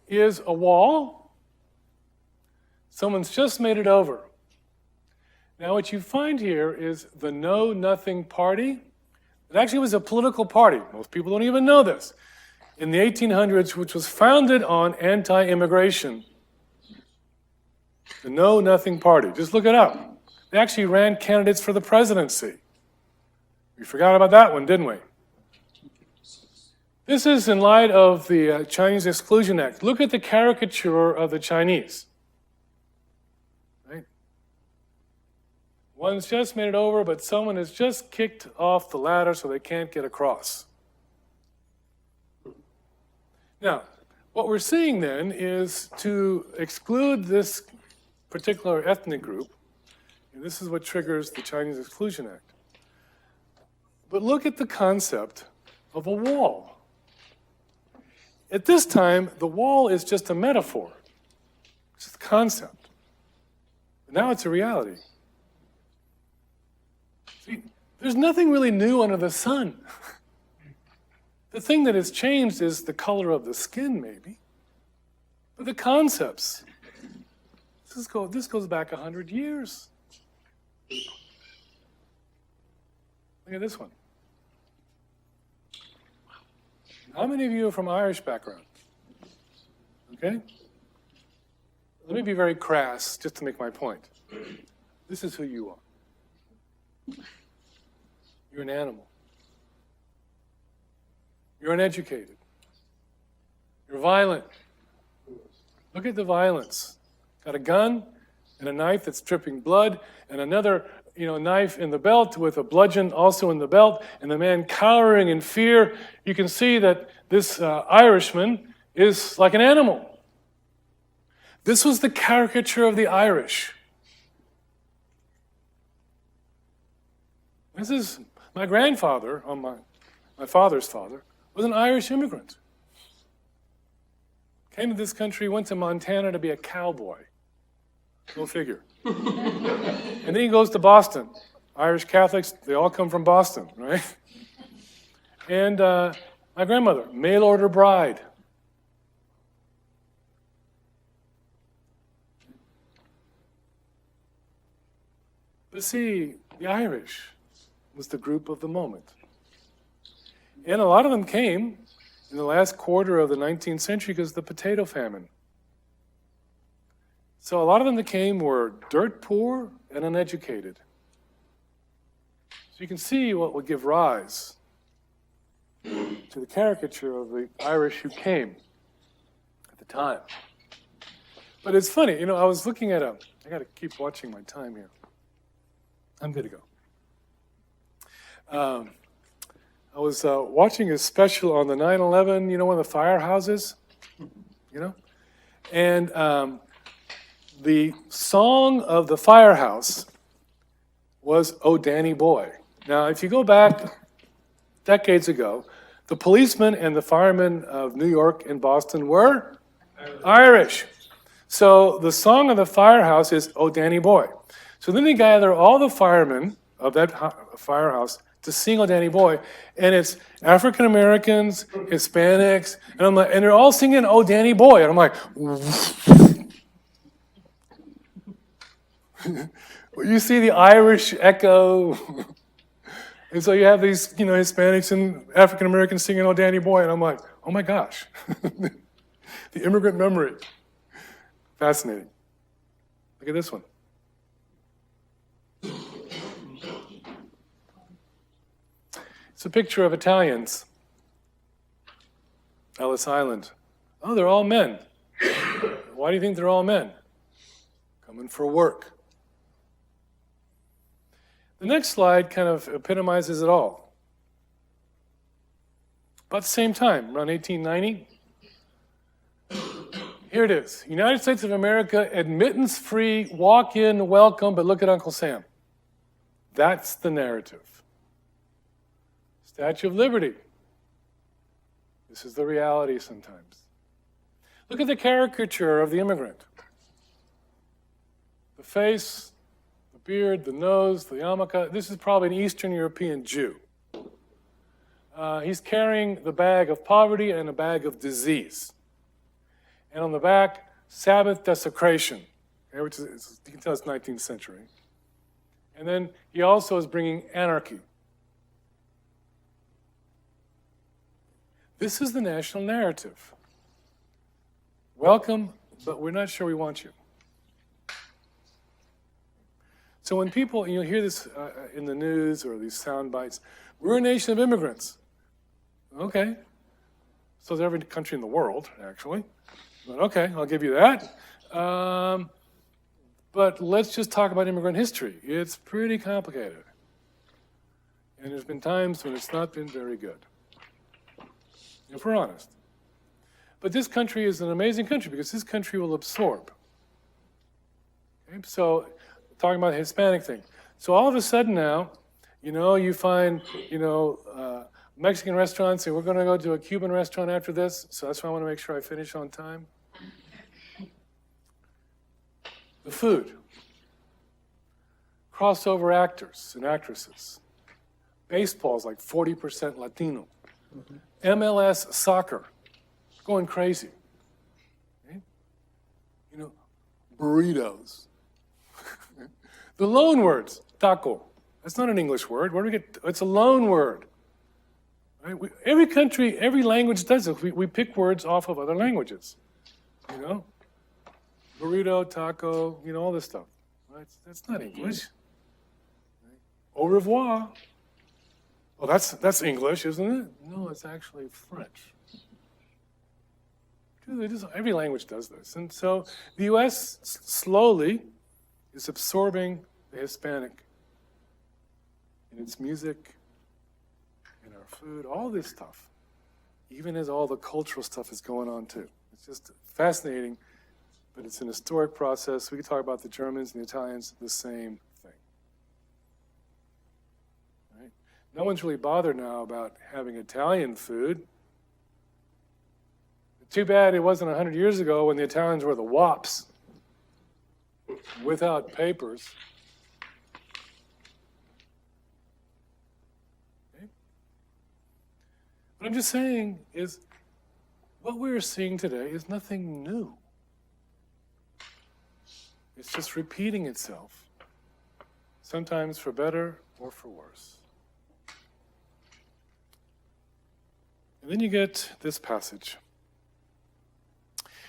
is a wall. Someone's just made it over. Now what you find here is the Know Nothing Party. It actually was a political party. Most people don't even know this. In the 1800s, which was founded on anti-immigration. The Know Nothing Party. Just look it up. They actually ran candidates for the presidency. We forgot about that one, didn't we? This is in light of the Chinese Exclusion Act. Look at the caricature of the Chinese. Right? One's just made it over, but someone has just kicked off the ladder so they can't get across. Now, what we're seeing then is to exclude this particular ethnic group, and this is what triggers the Chinese Exclusion Act. But look at the concept of a wall. At this time, the wall is just a metaphor. It's just a concept. But now it's a reality. See, there's nothing really new under the sun. The thing that has changed is the color of the skin, maybe. But the concepts, this goes back 100 years. Look at this one. How many of you are from Irish background? Okay? Let me be very crass, just to make my point. This is who you are. You're an animal. You're uneducated. You're violent. Look at the violence. Got a gun and a knife that's dripping blood, and another knife in the belt with a bludgeon also in the belt, and the man cowering in fear. You can see that this Irishman is like an animal. This was the caricature of the Irish. This is my grandfather, my father's father, was an Irish immigrant. Came to this country, went to Montana to be a cowboy. Go figure. And then he goes to Boston. Irish Catholics, they all come from Boston, right? And my grandmother, mail order bride. But see, the Irish was the group of the moment. And a lot of them came in the last quarter of the 19th century because of the potato famine. So a lot of them that came were dirt poor and uneducated. So you can see what would give rise to the caricature of the Irish who came at the time. But it's funny, I was looking at I got to keep watching my time here. I'm good to go. I was watching a special on the 9/11, one of the firehouses, and the song of the firehouse was "Oh Danny Boy." Now, if you go back decades ago, the policemen and the firemen of New York and Boston were Irish. So the song of the firehouse is "Oh Danny Boy." So then they gather all the firemen of that firehouse to sing "Oh Danny Boy," and it's African Americans, Hispanics, and they're all singing "Oh Danny Boy," and I'm like, you see the Irish echo, and so you have these, Hispanics and African Americans singing "Oh Danny Boy," and I'm like, oh my gosh, the immigrant memory, fascinating. Look at this one. It's a picture of Italians. Ellis Island. Oh, they're all men. Why do you think they're all men? Coming for work. The next slide kind of epitomizes it all. About the same time, around 1890, here it is. United States of America, admittance-free, walk-in, welcome, but look at Uncle Sam. That's the narrative. Statue of Liberty. This is the reality sometimes. Look at the caricature of the immigrant. The face, the beard, the nose, the yarmulke. This is probably an Eastern European Jew. He's carrying the bag of poverty and a bag of disease. And on the back, Sabbath desecration, okay, which is, you can tell it's 19th century. And then he also is bringing anarchy. This is the national narrative. Welcome, but we're not sure we want you. So when people, hear this in the news or these sound bites, we're a nation of immigrants. Okay. So is every country in the world, actually. But okay, I'll give you that. But let's just talk about immigrant history. It's pretty complicated. And there's been times when it's not been very good, if we're honest. But this country is an amazing country because this country will absorb. Okay? So, talking about the Hispanic thing. So all of a sudden now, you find, Mexican restaurants, and we're going to go to a Cuban restaurant after this, so that's why I want to make sure I finish on time. The food. Crossover actors and actresses. Baseball's like 40% Latino. MLS soccer, going crazy. Okay? Burritos. The loan words, taco. That's not an English word. Where do we get? It's a loan word. Right? Every country, every language does it. We pick words off of other languages. Burrito, taco, all this stuff. Right? That's not English. Right? Au revoir. Well, that's English, isn't it? No, it's actually French. Every language does this. And so the U.S. slowly is absorbing the Hispanic in its music, in our food, all this stuff, even as all the cultural stuff is going on too. It's just fascinating, but it's an historic process. We can talk about the Germans and the Italians, the same thing. Right? No one's really bothered now about having Italian food. Too bad it wasn't 100 years ago when the Italians were the wops, without papers. Okay? What I'm just saying is what we're seeing today is nothing new. It's just repeating itself, sometimes for better or for worse. And then you get this passage.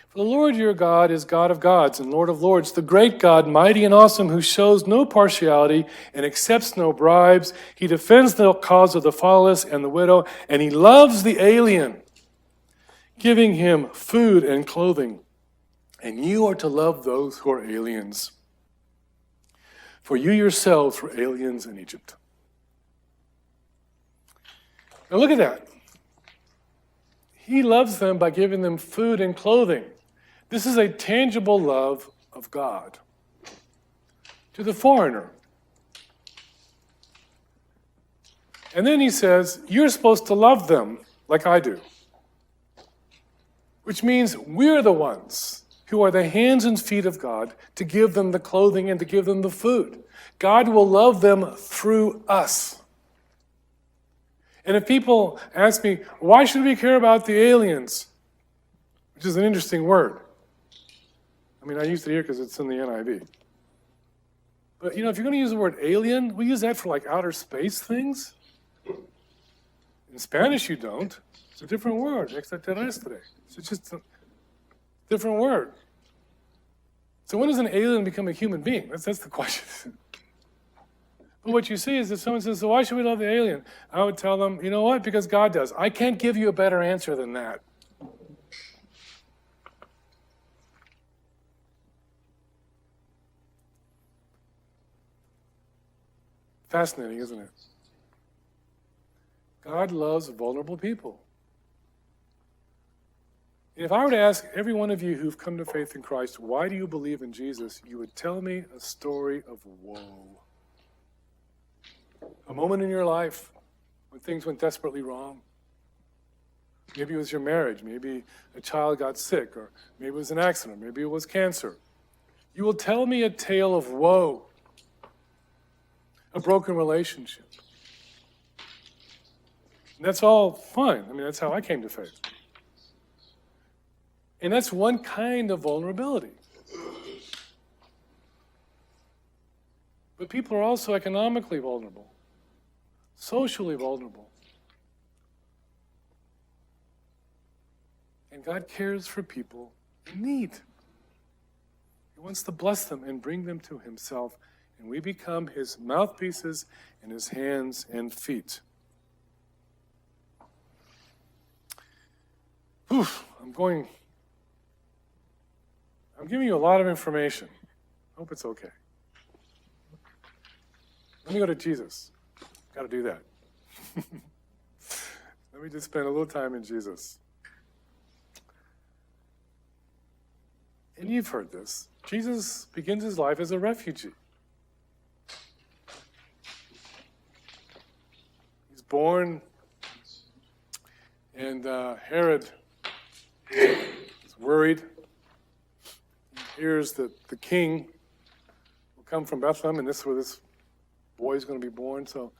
For the Lord your God is God of gods and Lord of lords, the great God, mighty and awesome, who shows no partiality and accepts no bribes. He defends the cause of the fatherless and the widow, and he loves the alien, giving him food and clothing. And you are to love those who are aliens. For you yourselves were aliens in Egypt. Now look at that. He loves them by giving them food and clothing. This is a tangible love of God to the foreigner. And then he says, you're supposed to love them like I do. Which means we're the ones who are the hands and feet of God to give them the clothing and to give them the food. God will love them through us. And if people ask me, why should we care about the aliens? Which is an interesting word. I used it here because it's in the NIV. But, if you're going to use the word alien, we use that for like outer space things. In Spanish, you don't. It's a different word, extraterrestre. It's just a different word. So when does an alien become a human being? That's the question. But what you see is if someone says, so why should we love the alien? I would tell them, you know what? Because God does. I can't give you a better answer than that. Fascinating, isn't it? God loves vulnerable people. If I were to ask every one of you who've come to faith in Christ, why do you believe in Jesus? You would tell me a story of woe. A moment in your life when things went desperately wrong. Maybe it was your marriage. Maybe a child got sick. Or maybe it was an accident. Maybe it was cancer. You will tell me a tale of woe. A broken relationship. And that's all fine. I mean, that's how I came to faith. And that's one kind of vulnerability. But people are also economically vulnerable, socially vulnerable. And God cares for people in need. He wants to bless them and bring them to himself. And we become his mouthpieces and his hands and feet. I'm giving you a lot of information. I hope it's okay. Let me go to Jesus. Got to do that. Let me just spend a little time in Jesus. And you've heard this. Jesus begins his life as a refugee. He's born, and Herod is worried. He hears that the king will come from Bethlehem, and this is where this boy is going to be born. So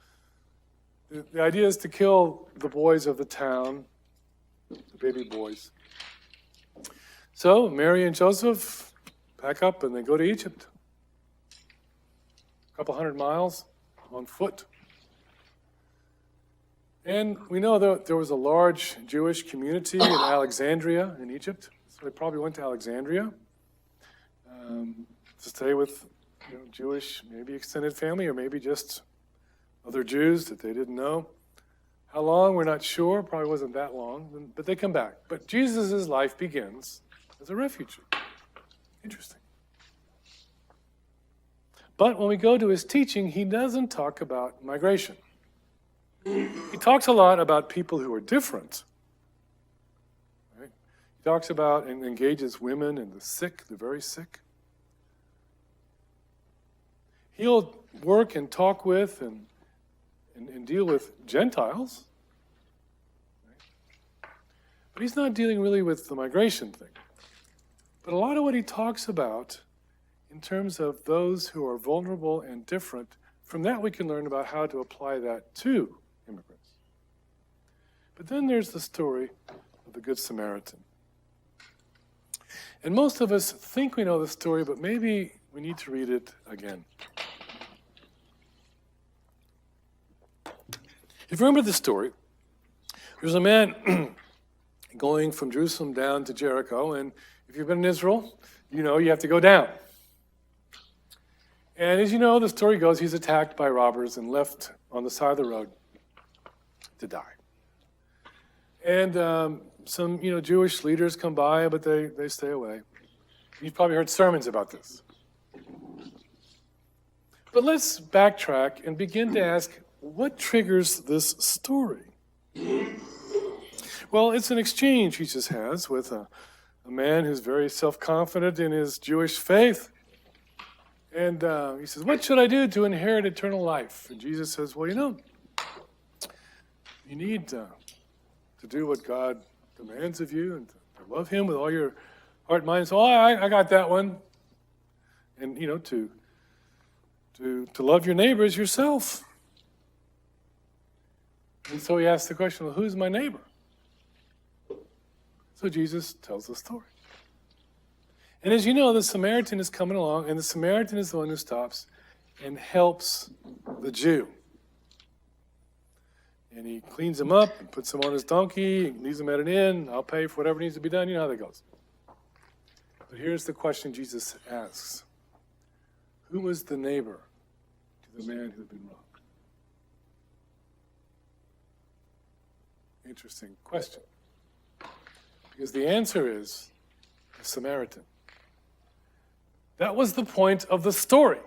the idea is to kill the boys of the town, the baby boys. So Mary and Joseph pack up and they go to Egypt. A couple 100 miles on foot. And we know that there was a large Jewish community in Alexandria in Egypt. So they probably went to Alexandria to stay with Jewish, maybe extended family, or maybe just other Jews that they didn't know. How long, we're not sure. Probably wasn't that long, but they come back. But Jesus' life begins as a refugee. Interesting. But when we go to his teaching, he doesn't talk about migration. He talks a lot about people who are different. Right? He talks about and engages women and the sick, the very sick. He'll work and talk with and deal with Gentiles. Right? But he's not dealing really with the migration thing. But a lot of what he talks about in terms of those who are vulnerable and different, from that we can learn about how to apply that to immigrants. But then there's the story of the Good Samaritan. And most of us think we know the story, but maybe we need to read it again. If you remember the story, there's a man going from Jerusalem down to Jericho, and if you've been in Israel, you know you have to go down. And as you know, the story goes, he's attacked by robbers and left on the side of the road to die. And some Jewish leaders come by, but they stay away. You've probably heard sermons about this. But let's backtrack and begin to ask, what triggers this story? Well, it's an exchange Jesus has with a man who's very self-confident in his Jewish faith. And he says, what should I do to inherit eternal life? And Jesus says, well, you need to do what God demands of you and to love him with all your heart, mind, and soul. I got that one. And, to love your neighbor as yourself. And so he asks the question, well, who's my neighbor? So Jesus tells the story. And as you know, the Samaritan is coming along, and the Samaritan is the one who stops and helps the Jew. And he cleans him up and puts him on his donkey and leaves him at an inn. I'll pay for whatever needs to be done. You know how that goes. But here's the question Jesus asks. Who was the neighbor to the man who had been robbed? Interesting question. Because the answer is the Samaritan. That was the point of the story.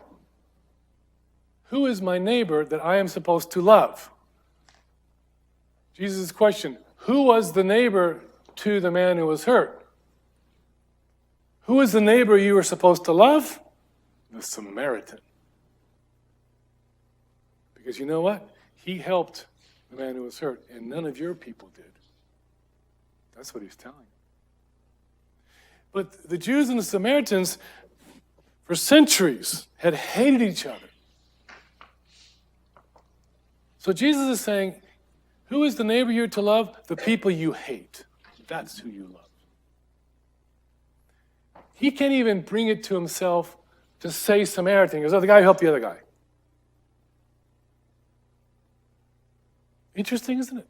who is my neighbor that I am supposed to love? Jesus' question, who was the neighbor to the man who was hurt? Who is the neighbor you were supposed to love? The Samaritan. Because you know what? He helped the man who was hurt, and none of your people did. That's what he's telling you. But the Jews and the Samaritans, for centuries, had hated each other. So Jesus is saying, who is the neighbor you're to love? The people you hate. That's who you love. He can't even bring it to himself to say Samaritan. He goes, oh, the guy who helped the other guy. Interesting, isn't it?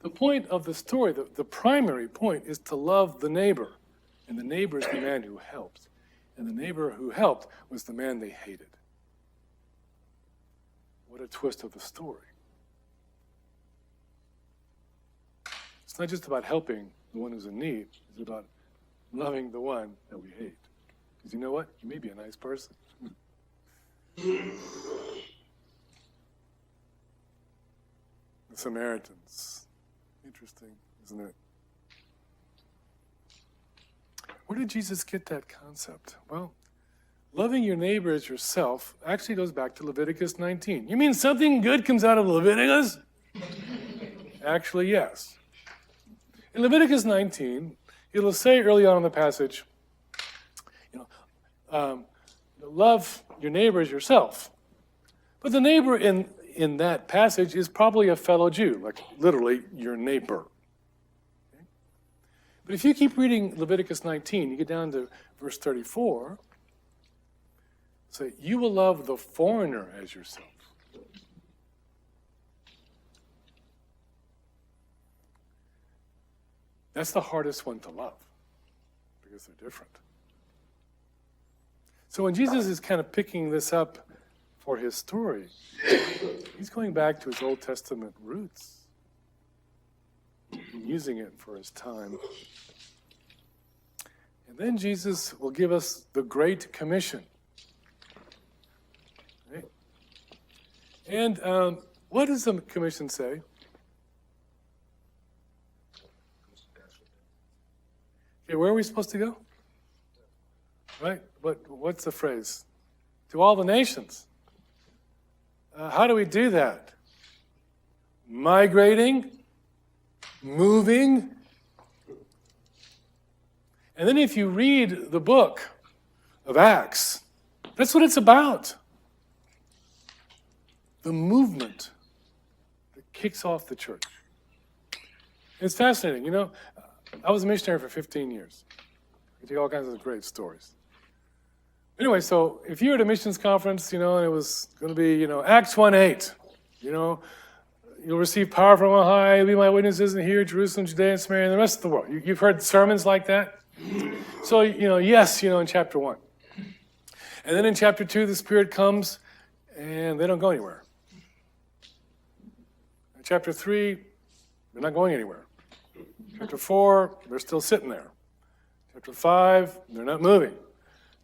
The point of the story, the primary point, is to love the neighbor. And the neighbor is the man who helped. And the neighbor who helped was the man they hated. What a twist of the story. It's not just about helping the one who's in need. It's about loving the one that we hate. Because you know what? You may be a nice person. The Samaritans. Interesting, isn't it? Where did Jesus get that concept? Well, loving your neighbor as yourself actually goes back to Leviticus 19. You mean something good comes out of Leviticus? Actually, yes. In Leviticus 19, it'll say early on in the passage, love your neighbor as yourself. But the neighbor in that passage is probably a fellow Jew, like literally your neighbor. Okay? But if you keep reading Leviticus 19, you get down to verse 34, say, you will love the foreigner as yourself. That's the hardest one to love, because they're different. So when Jesus is kind of picking this up for his story, he's going back to his Old Testament roots and using it for his time. And then Jesus will give us the Great Commission. Right? And what does the commission say? Okay, where are we supposed to go? Right? What's the phrase? To all the nations. How do we do that? Migrating, moving. And then if you read the book of Acts, that's what it's about. The movement that kicks off the church. It's fascinating. I was a missionary for 15 years. I tell you all kinds of great stories. Anyway, so if you're at a missions conference, and it was going to be, Acts 1:8, you'll receive power from on high, you'll be my witnesses in here, Jerusalem, Judea, and Samaria, and the rest of the world. You've heard sermons like that? So, yes, in chapter 1. And then in chapter 2, the Spirit comes, and they don't go anywhere. In chapter 3, they're not going anywhere. Chapter 4, they're still sitting there. Chapter 5, they're not moving.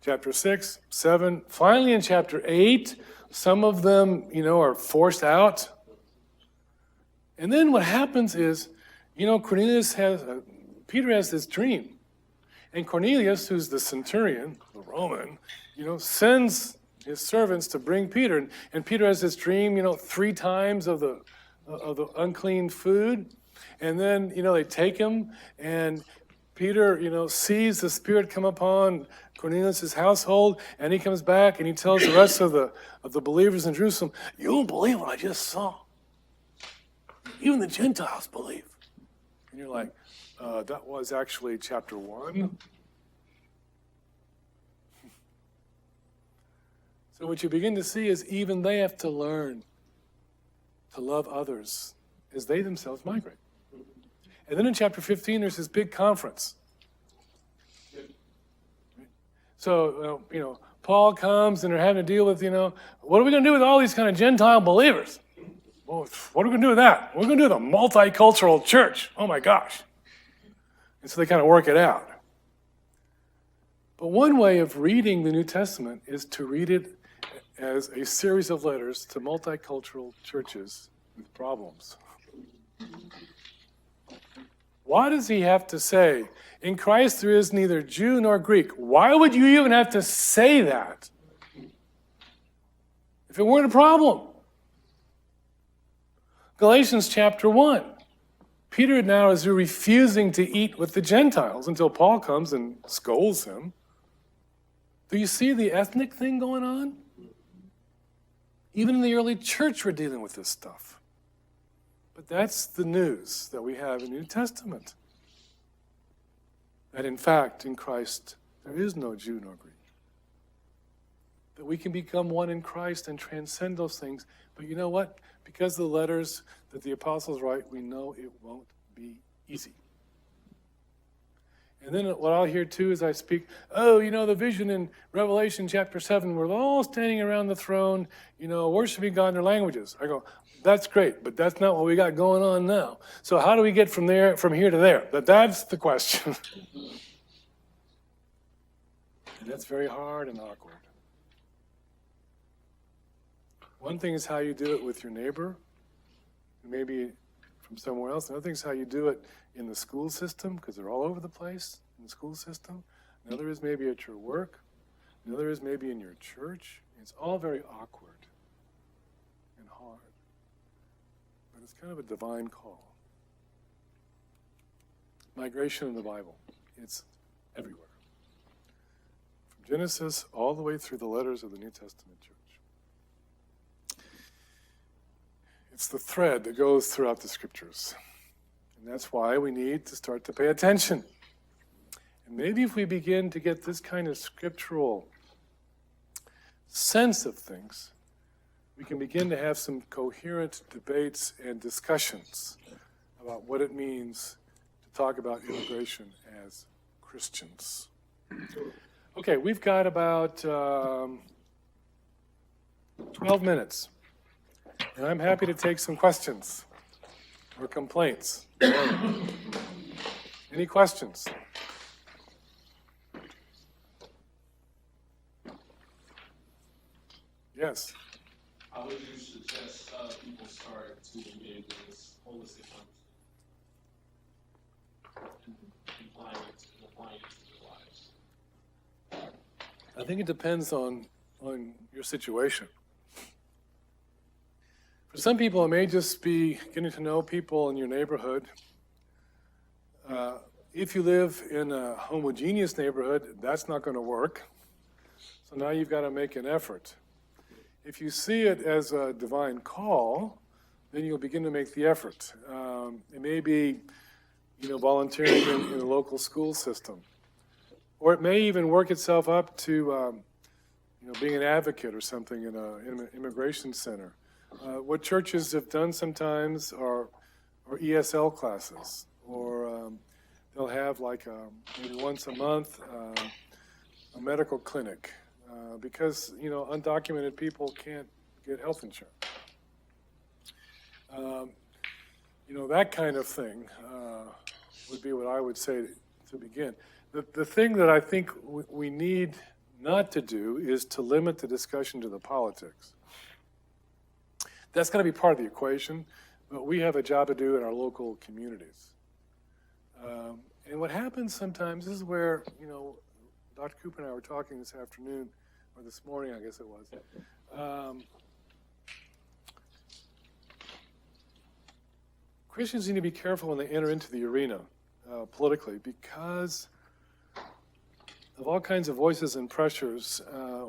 Chapter 6, 7, finally in chapter 8, some of them, are forced out. And then what happens is, Peter has this dream. And Cornelius, who's the centurion, the Roman, sends his servants to bring Peter. And Peter has this dream, 3 times of the unclean food. And then, they take him, and Peter, sees the Spirit come upon Cornelius' household, and he comes back and he tells the rest of the believers in Jerusalem, you won't believe what I just saw. Even the Gentiles believe. And you're like, that was actually chapter 1. So what you begin to see is even they have to learn to love others as they themselves migrate. And then in chapter 15, there's this big conference. So, Paul comes and they're having to deal with, what are we going to do with all these kind of Gentile believers? Well, what are we going to do with that? We're going to do with a multicultural church. Oh my gosh. And so they kind of work it out. But one way of reading the New Testament is to read it as a series of letters to multicultural churches with problems. Why does he have to say, in Christ there is neither Jew nor Greek? Why would you even have to say that if it weren't a problem? Galatians chapter 1. Peter now is refusing to eat with the Gentiles until Paul comes and scolds him. Do you see the ethnic thing going on? Even in the early church, we're dealing with this stuff. But that's the news that we have in the New Testament. That in fact, in Christ, there is no Jew nor Greek. That we can become one in Christ and transcend those things. But you know what? Because of the letters that the apostles write, we know it won't be easy. And then what I'll hear too as I speak, the vision in Revelation chapter 7, we're all standing around the throne, worshiping God in their languages. I go, that's great, but that's not what we got going on now. So how do we get from here to there? That's the question. And that's very hard and awkward. One thing is how you do it with your neighbor, maybe from somewhere else. Another thing is how you do it in the school system, because they're all over the place in the school system. Another is maybe at your work. Another is maybe in your church. It's all very awkward and hard. But it's kind of a divine call. Migration in the Bible. It's everywhere. From Genesis all the way through the letters of the New Testament church. It's the thread that goes throughout the scriptures. And that's why we need to start to pay attention. And maybe if we begin to get this kind of scriptural sense of things, we can begin to have some coherent debates and discussions about what it means to talk about immigration as Christians. Okay, we've got about 12 minutes. And I'm happy to take some questions or complaints. Any questions? Yes. How would you suggest people start to engage in this holistic conversation and applying it to their lives? I think it depends on your situation. For some people, it may just be getting to know people in your neighborhood. If you live in a homogeneous neighborhood, that's not going to work. So now you've got to make an effort. If you see it as a divine call, then you'll begin to make the effort. It may be, volunteering in a local school system. Or it may even work itself up to, being an advocate or something in an immigration center. What churches have done sometimes are ESL classes, or they'll have maybe once a month a medical clinic, because undocumented people can't get health insurance. That kind of thing would be what I would say to begin. The thing that I think we need not to do is to limit the discussion to the politics. That's going to be part of the equation, but we have a job to do in our local communities. And what happens sometimes, this is where, Dr. Cooper and I were talking this afternoon, or this morning, I guess it was. Christians need to be careful when they enter into the arena politically, because of all kinds of voices and pressures.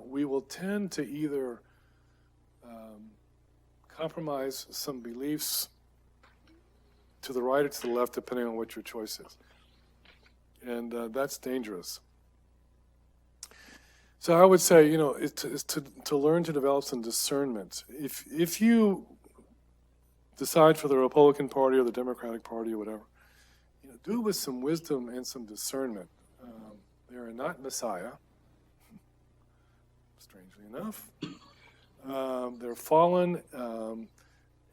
We will tend to either compromise some beliefs to the right or to the left, depending on what your choice is. And that's dangerous. So I would say, it's to learn to develop some discernment. If you decide for the Republican Party or the Democratic Party or whatever, do it with some wisdom and some discernment. They are not Messiah, strangely enough. They're fallen,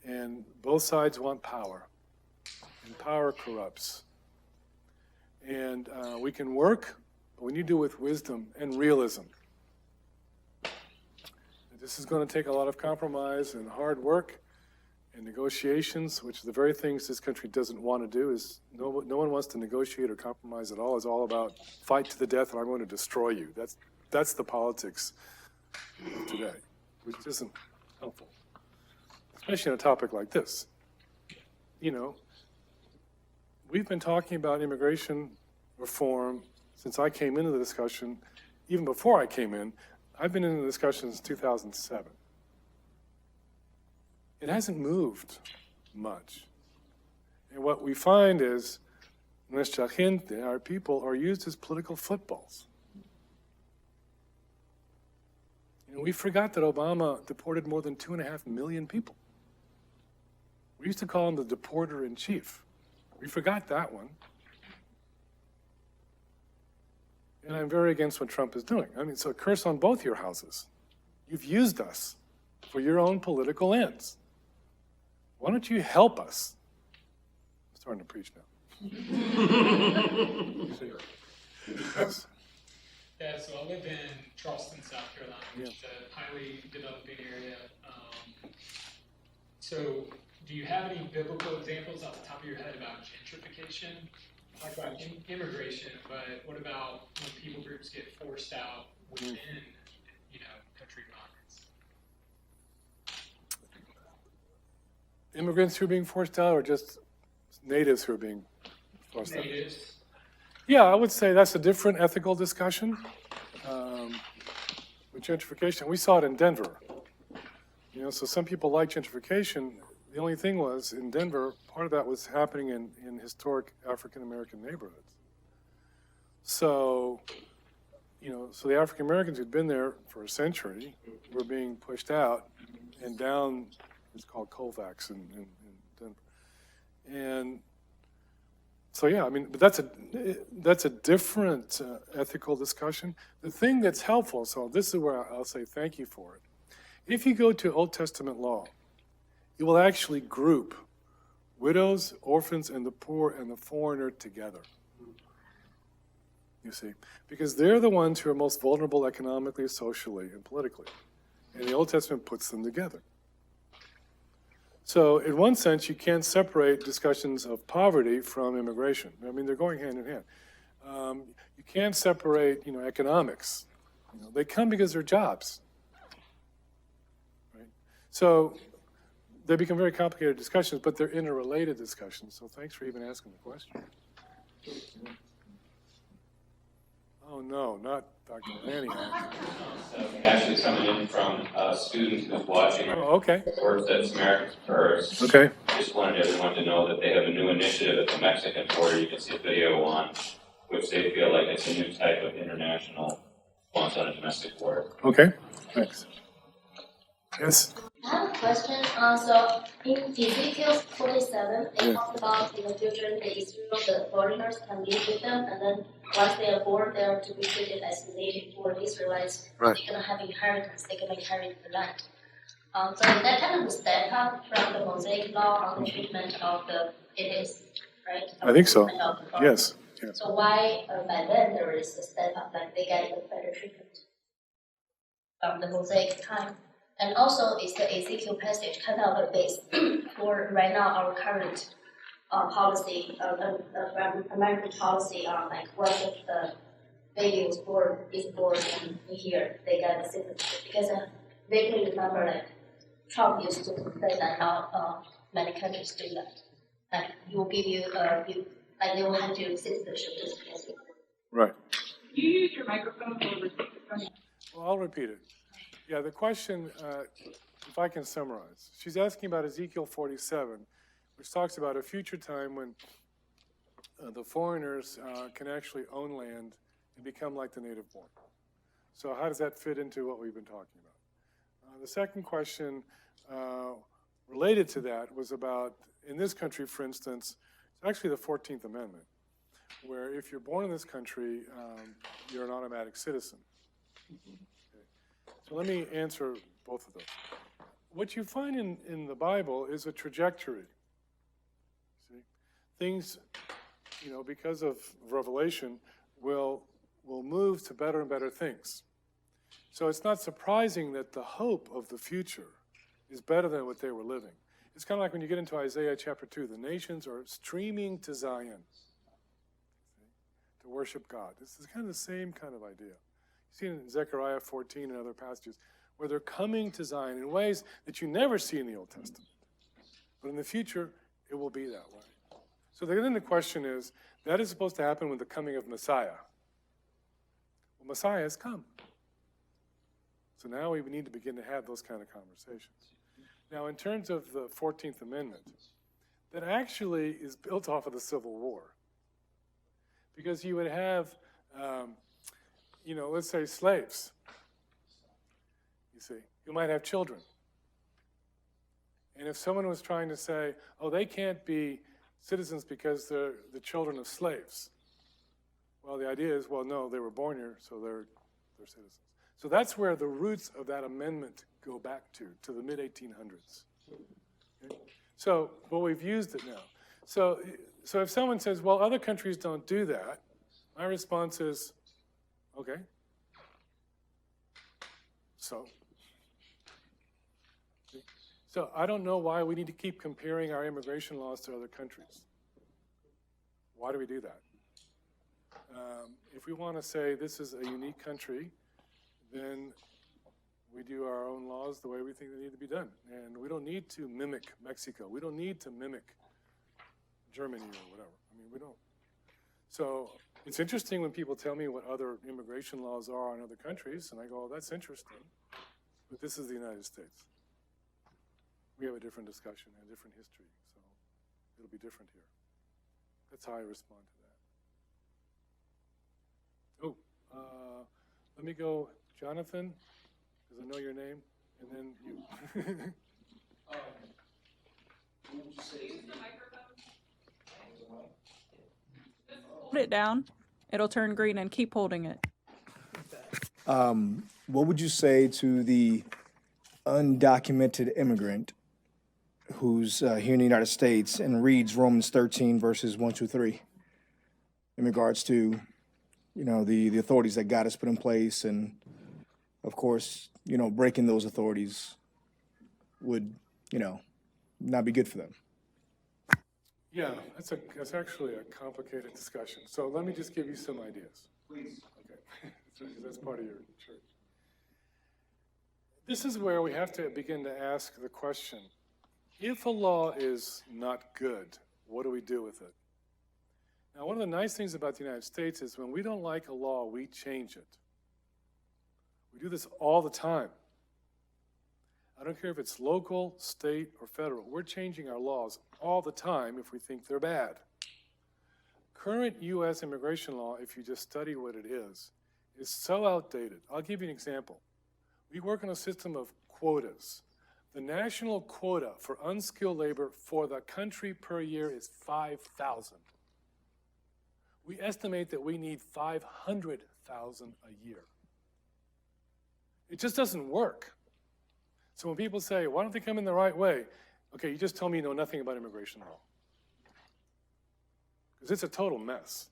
and both sides want power, and power corrupts. And we can work, but we need to do it with wisdom and realism. This is going to take a lot of compromise and hard work and negotiations, which are the very things this country doesn't want to do. Is no one wants to negotiate or compromise at all. It's all about fight to the death and I'm going to destroy you. That's the politics of today, which isn't helpful, especially on a topic like this. You know, we've been talking about immigration reform since I came into the discussion. Even before I came in, I've been in the discussion since 2007. It hasn't moved much. And what we find is, nuestra gente, our people, are used as political footballs. You know, we forgot that Obama deported more than 2.5 million people. We used to call him the deporter-in-chief. We forgot that one. And I'm very against what Trump is doing. I mean, it's a curse on both your houses. You've used us for your own political ends. Why don't you help us? I'm starting to preach now. Yes. Yeah, so I live in Charleston, South Carolina, which is a highly developing area. So do you have any biblical examples off the top of your head about gentrification? Talk about immigration, but what about when people groups get forced out within, country boundaries? Immigrants who are being forced out, or just natives who are being forced out? Natives. Yeah, I would say that's a different ethical discussion. With gentrification, we saw it in Denver. You know, so some people like gentrification. The only thing was, in Denver, part of that was happening in historic African-American neighborhoods. So, so the African-Americans who'd been there for a century were being pushed out and down, it's called Colfax in Denver. And so, yeah, I mean, but that's a different ethical discussion. The thing that's helpful, so this is where I'll say thank you for it. If you go to Old Testament law, it will actually group widows, orphans, and the poor and the foreigner together. You see, because they're the ones who are most vulnerable economically, socially, and politically. And the Old Testament puts them together. So in one sense, you can't separate discussions of poverty from immigration. I mean, they're going hand in hand. You can't separate, economics. They come because they're jobs. Right? So they become very complicated discussions, but they're interrelated discussions. So thanks for even asking the question. Oh, no, not Dr. Nehemiah. Actually coming in from a student who's watching Oh, okay. works at Samaritan's Purse. Okay. Just wanted everyone to know that they have a new initiative at the Mexican border you can see a video on, which they feel like it's a new type of international response on a domestic border. Okay, thanks. Yes? I have a question. So in Ezekiel 47, they talked about in the future the foreigners can live with them, and then once they are born, they are to be treated as native born Israelites. Right. They're going to have inheritance. They're going to inherit the land. So that kind of a step up from the Mosaic law on the treatment of it is, right? I think so. Yes. Yes. So why by then there is a step up, like they get a better treatment from the Mosaic time? And also, is the Ezekiel passage kind of a base for right now our current policy, American policy on like what if the baby is born in here, they get the citizenship? Because I vaguely remember like Trump used to say that now many countries do that. Like they will hand you citizenship just because. Right. Can you use your microphone or repeat the question? Well, I'll repeat it. Yeah, the question, if I can summarize, she's asking about Ezekiel 47, which talks about a future time when the foreigners can actually own land and become like the native born. So how does that fit into what we've been talking about? The second question related to that was about, in this country, for instance, it's actually the 14th Amendment, where if you're born in this country, you're an automatic citizen. So let me answer both of those. What you find in the Bible is a trajectory. See? Things, because of revelation, will move to better and better things. So it's not surprising that the hope of the future is better than what they were living. It's kind of like when you get into Isaiah chapter 2, the nations are streaming to Zion to worship God. This is kind of the same kind of idea. You see it in Zechariah 14 and other passages where they're coming to Zion in ways that you never see in the Old Testament. But in the future, it will be that way. So then the question is, that is supposed to happen with the coming of Messiah. Well, Messiah has come. So now we need to begin to have those kind of conversations. Now, in terms of the 14th Amendment, that actually is built off of the Civil War. Because you would have, let's say slaves. You see, you might have children. And if someone was trying to say, oh, they can't be citizens because they're the children of slaves. Well, the idea is, well, no, they were born here, so they're citizens. So that's where the roots of that amendment go back to the mid-1800s. Okay? So, but we've used it now. So if someone says, well, other countries don't do that, my response is, okay. So I don't know why we need to keep comparing our immigration laws to other countries. Why do we do that? If we want to say this is a unique country, then we do our own laws the way we think they need to be done. And we don't need to mimic Mexico. We don't need to mimic Germany or whatever. I mean, we don't. So it's interesting when people tell me what other immigration laws are in other countries, and I go, oh, that's interesting. But this is the United States. We have a different discussion and a different history, so it'll be different here. That's how I respond to that. Oh, let me go, Jonathan, because I know your name, and then you. Hold it down. It'll turn green and keep holding it. What would you say to the undocumented immigrant who's here in the United States and reads Romans 13 verses 1 through 3 in regards to, the authorities that God has put in place, and of course, breaking those authorities would, not be good for them? Yeah, that's actually a complicated discussion. So let me just give you some ideas. Please. Okay, that's part of your church. This is where we have to begin to ask the question, if a law is not good, what do we do with it? Now, one of the nice things about the United States is when we don't like a law, we change it. We do this all the time. I don't care if it's local, state, or federal. We're changing our laws all the time if we think they're bad. Current U.S. immigration law, if you just study what it is so outdated. I'll give you an example. We work on a system of quotas. The national quota for unskilled labor for the country per year is 5,000. We estimate that we need 500,000 a year. It just doesn't work. So when people say, why don't they come in the right way? Okay, you just told me you know nothing about immigration law. Because it's a total mess.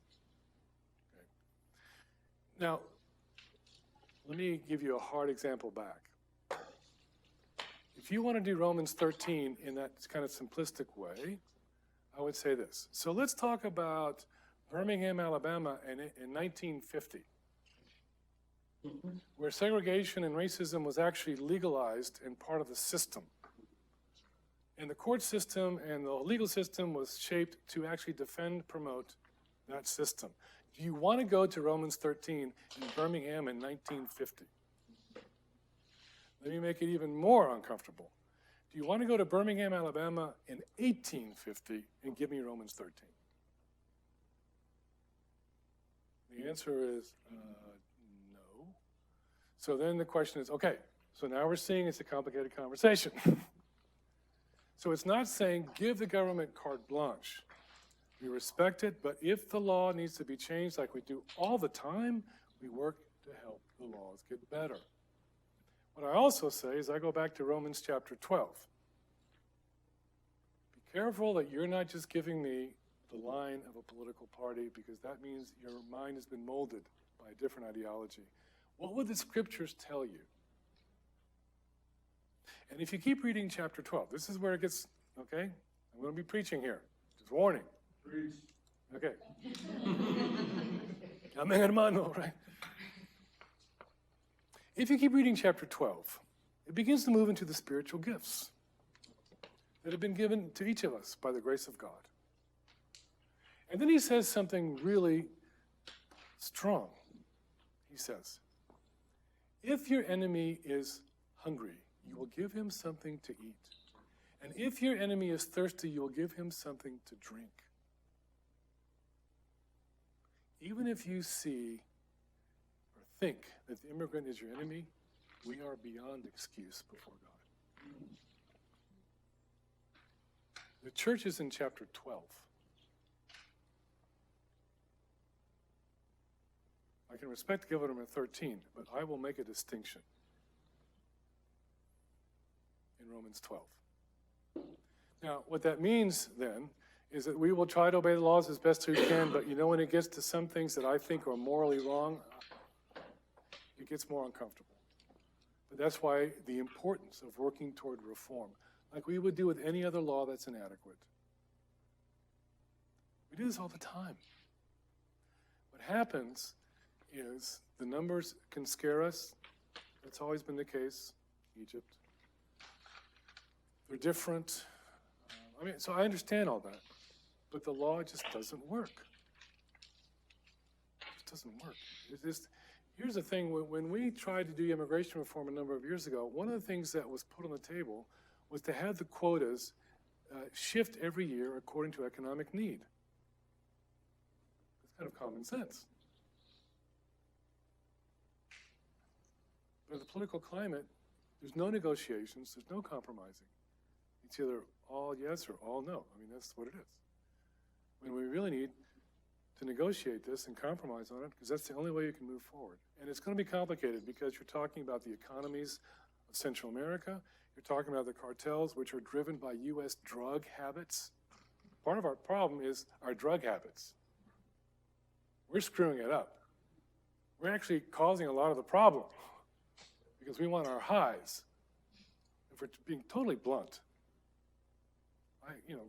Okay. Now, let me give you a hard example back. If you want to do Romans 13 in that kind of simplistic way, I would say this. So let's talk about Birmingham, Alabama in 1950. Where segregation and racism was actually legalized and part of the system. And the court system and the legal system was shaped to actually defend, promote that system. Do you want to go to Romans 13 in Birmingham in 1950? Let me make it even more uncomfortable. Do you want to go to Birmingham, Alabama in 1850 and give me Romans 13? The answer is no. So then the question is, okay, so now we're seeing it's a complicated conversation. So it's not saying give the government carte blanche. We respect it, but if the law needs to be changed like we do all the time, we work to help the laws get better. What I also say is I go back to Romans chapter 12. Be careful that you're not just giving me the line of a political party, because that means your mind has been molded by a different ideology. What would the scriptures tell you? And if you keep reading chapter 12, this is where it gets, okay? I'm going to be preaching here. Just warning. Preach. Okay. Amén, hermano, right? If you keep reading chapter 12, it begins to move into the spiritual gifts that have been given to each of us by the grace of God. And then he says something really strong. He says, if your enemy is hungry, you will give him something to eat. And if your enemy is thirsty, you will give him something to drink. Even if you see or think that the immigrant is your enemy, we are beyond excuse before God. The church is in chapter 12. I can respect government 13, but I will make a distinction in Romans 12. Now, what that means then is that we will try to obey the laws as best we can, but you know, when it gets to some things that I think are morally wrong, it gets more uncomfortable. But that's why the importance of working toward reform, like we would do with any other law that's inadequate. We do this all the time. What happens is the numbers can scare us. That's always been the case. Egypt. They're different. So I understand all that. But the law just doesn't work. It just doesn't work. Here's the thing. When we tried to do immigration reform a number of years ago, one of the things that was put on the table was to have the quotas shift every year according to economic need. It's kind of common sense. But in the political climate, there's no negotiations, there's no compromising. It's either all yes or all no. I mean, that's what it is. When we really need to negotiate this and compromise on it, because that's the only way you can move forward. And it's going to be complicated because you're talking about the economies of Central America. You're talking about the cartels, which are driven by U.S. drug habits. Part of our problem is our drug habits. We're screwing it up. We're actually causing a lot of the problem because we want our highs. If we're being totally blunt,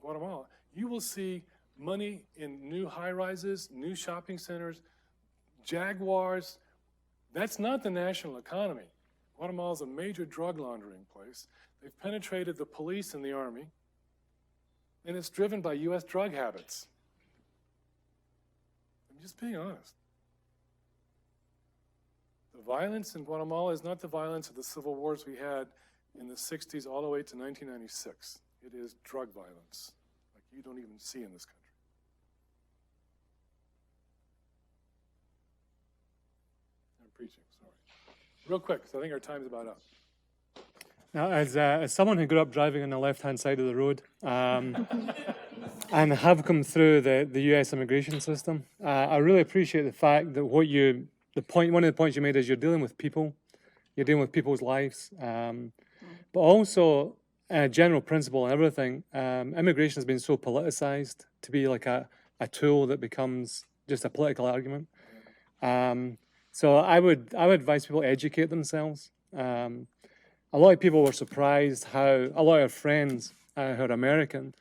Guatemala, you will see money in new high-rises, new shopping centers, Jaguars. That's not the national economy. Guatemala is a major drug laundering place. They've penetrated the police and the army, and it's driven by U.S. drug habits. I'm just being honest. The violence in Guatemala is not the violence of the civil wars we had in the 60s all the way to 1996. It is drug violence, like you don't even see in this country. I'm preaching, sorry. Real quick, because I think our time's about up. Now, as someone who grew up driving on the left-hand side of the road, and have come through the U.S. immigration system, I really appreciate the fact that one of the points you made is you're dealing with people, you're dealing with people's lives, but also a general principle and everything. Immigration has been so politicized to be like a tool that becomes just a political argument. So I would advise people to educate themselves. A lot of people were surprised how, a lot of friends who are American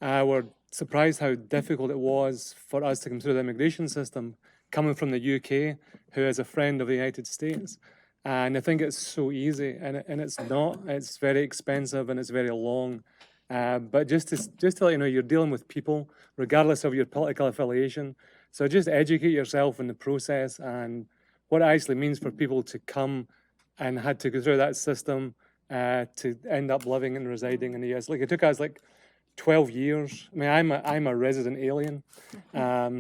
were surprised how difficult it was for us to come through the immigration system, coming from the UK, who is a friend of the United States. And I think it's so easy, and it's not. It's very expensive and it's very long. But just to let you know, you're dealing with people, regardless of your political affiliation. So just educate yourself in the process and what it actually means for people to come and had to go through that system to end up living and residing in the US. Like it took us 12 years. I mean, I'm a resident alien,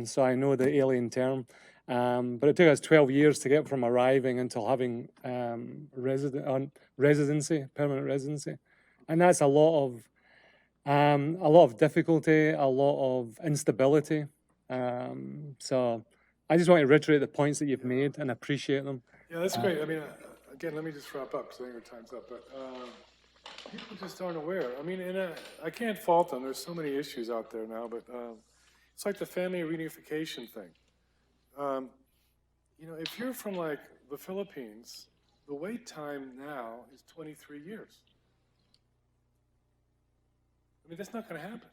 so I know the alien term. But it took us 12 years to get from arriving until having residency, permanent residency, and that's a lot of difficulty, a lot of instability. So I just want to reiterate the points that you've made and appreciate them. Yeah, that's great. I mean, again, let me just wrap up because I think our time's up. But people just aren't aware. I mean, and I can't fault them. There's so many issues out there now, but it's like the family reunification thing. If you're from the Philippines, the wait time now is 23 years. I mean, that's not going to happen.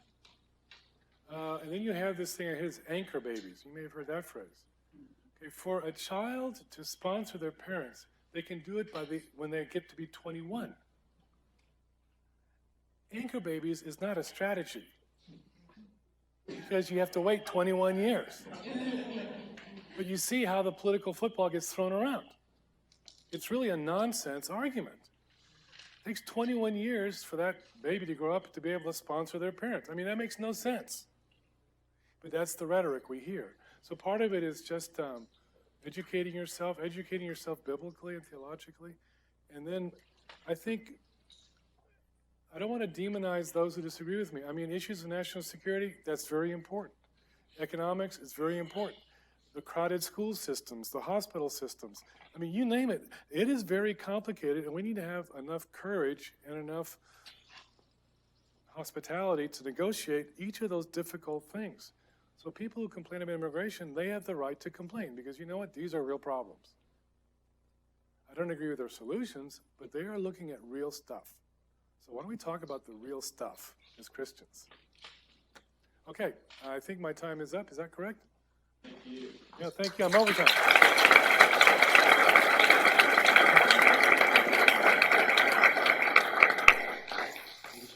And then you have this thing, his anchor babies. You may have heard that phrase. Okay, for a child to sponsor their parents, they can do it when they get to be 21. Anchor babies is not a strategy because you have to wait 21 years. But you see how the political football gets thrown around. It's really a nonsense argument. It takes 21 years for that baby to grow up to be able to sponsor their parents. I mean, that makes no sense. But that's the rhetoric we hear. So part of it is just educating yourself biblically and theologically. And then I think, I don't want to demonize those who disagree with me. I mean, issues of national security, that's very important. Economics is very important. The crowded school systems, the hospital systems. I mean, you name it. It is very complicated, and we need to have enough courage and enough hospitality to negotiate each of those difficult things. So people who complain about immigration, they have the right to complain, because you know what? These are real problems. I don't agree with their solutions, but they are looking at real stuff. So why don't we talk about the real stuff as Christians? Okay, I think my time is up. Is that correct? Thank you. Yeah, thank you. I'm over time.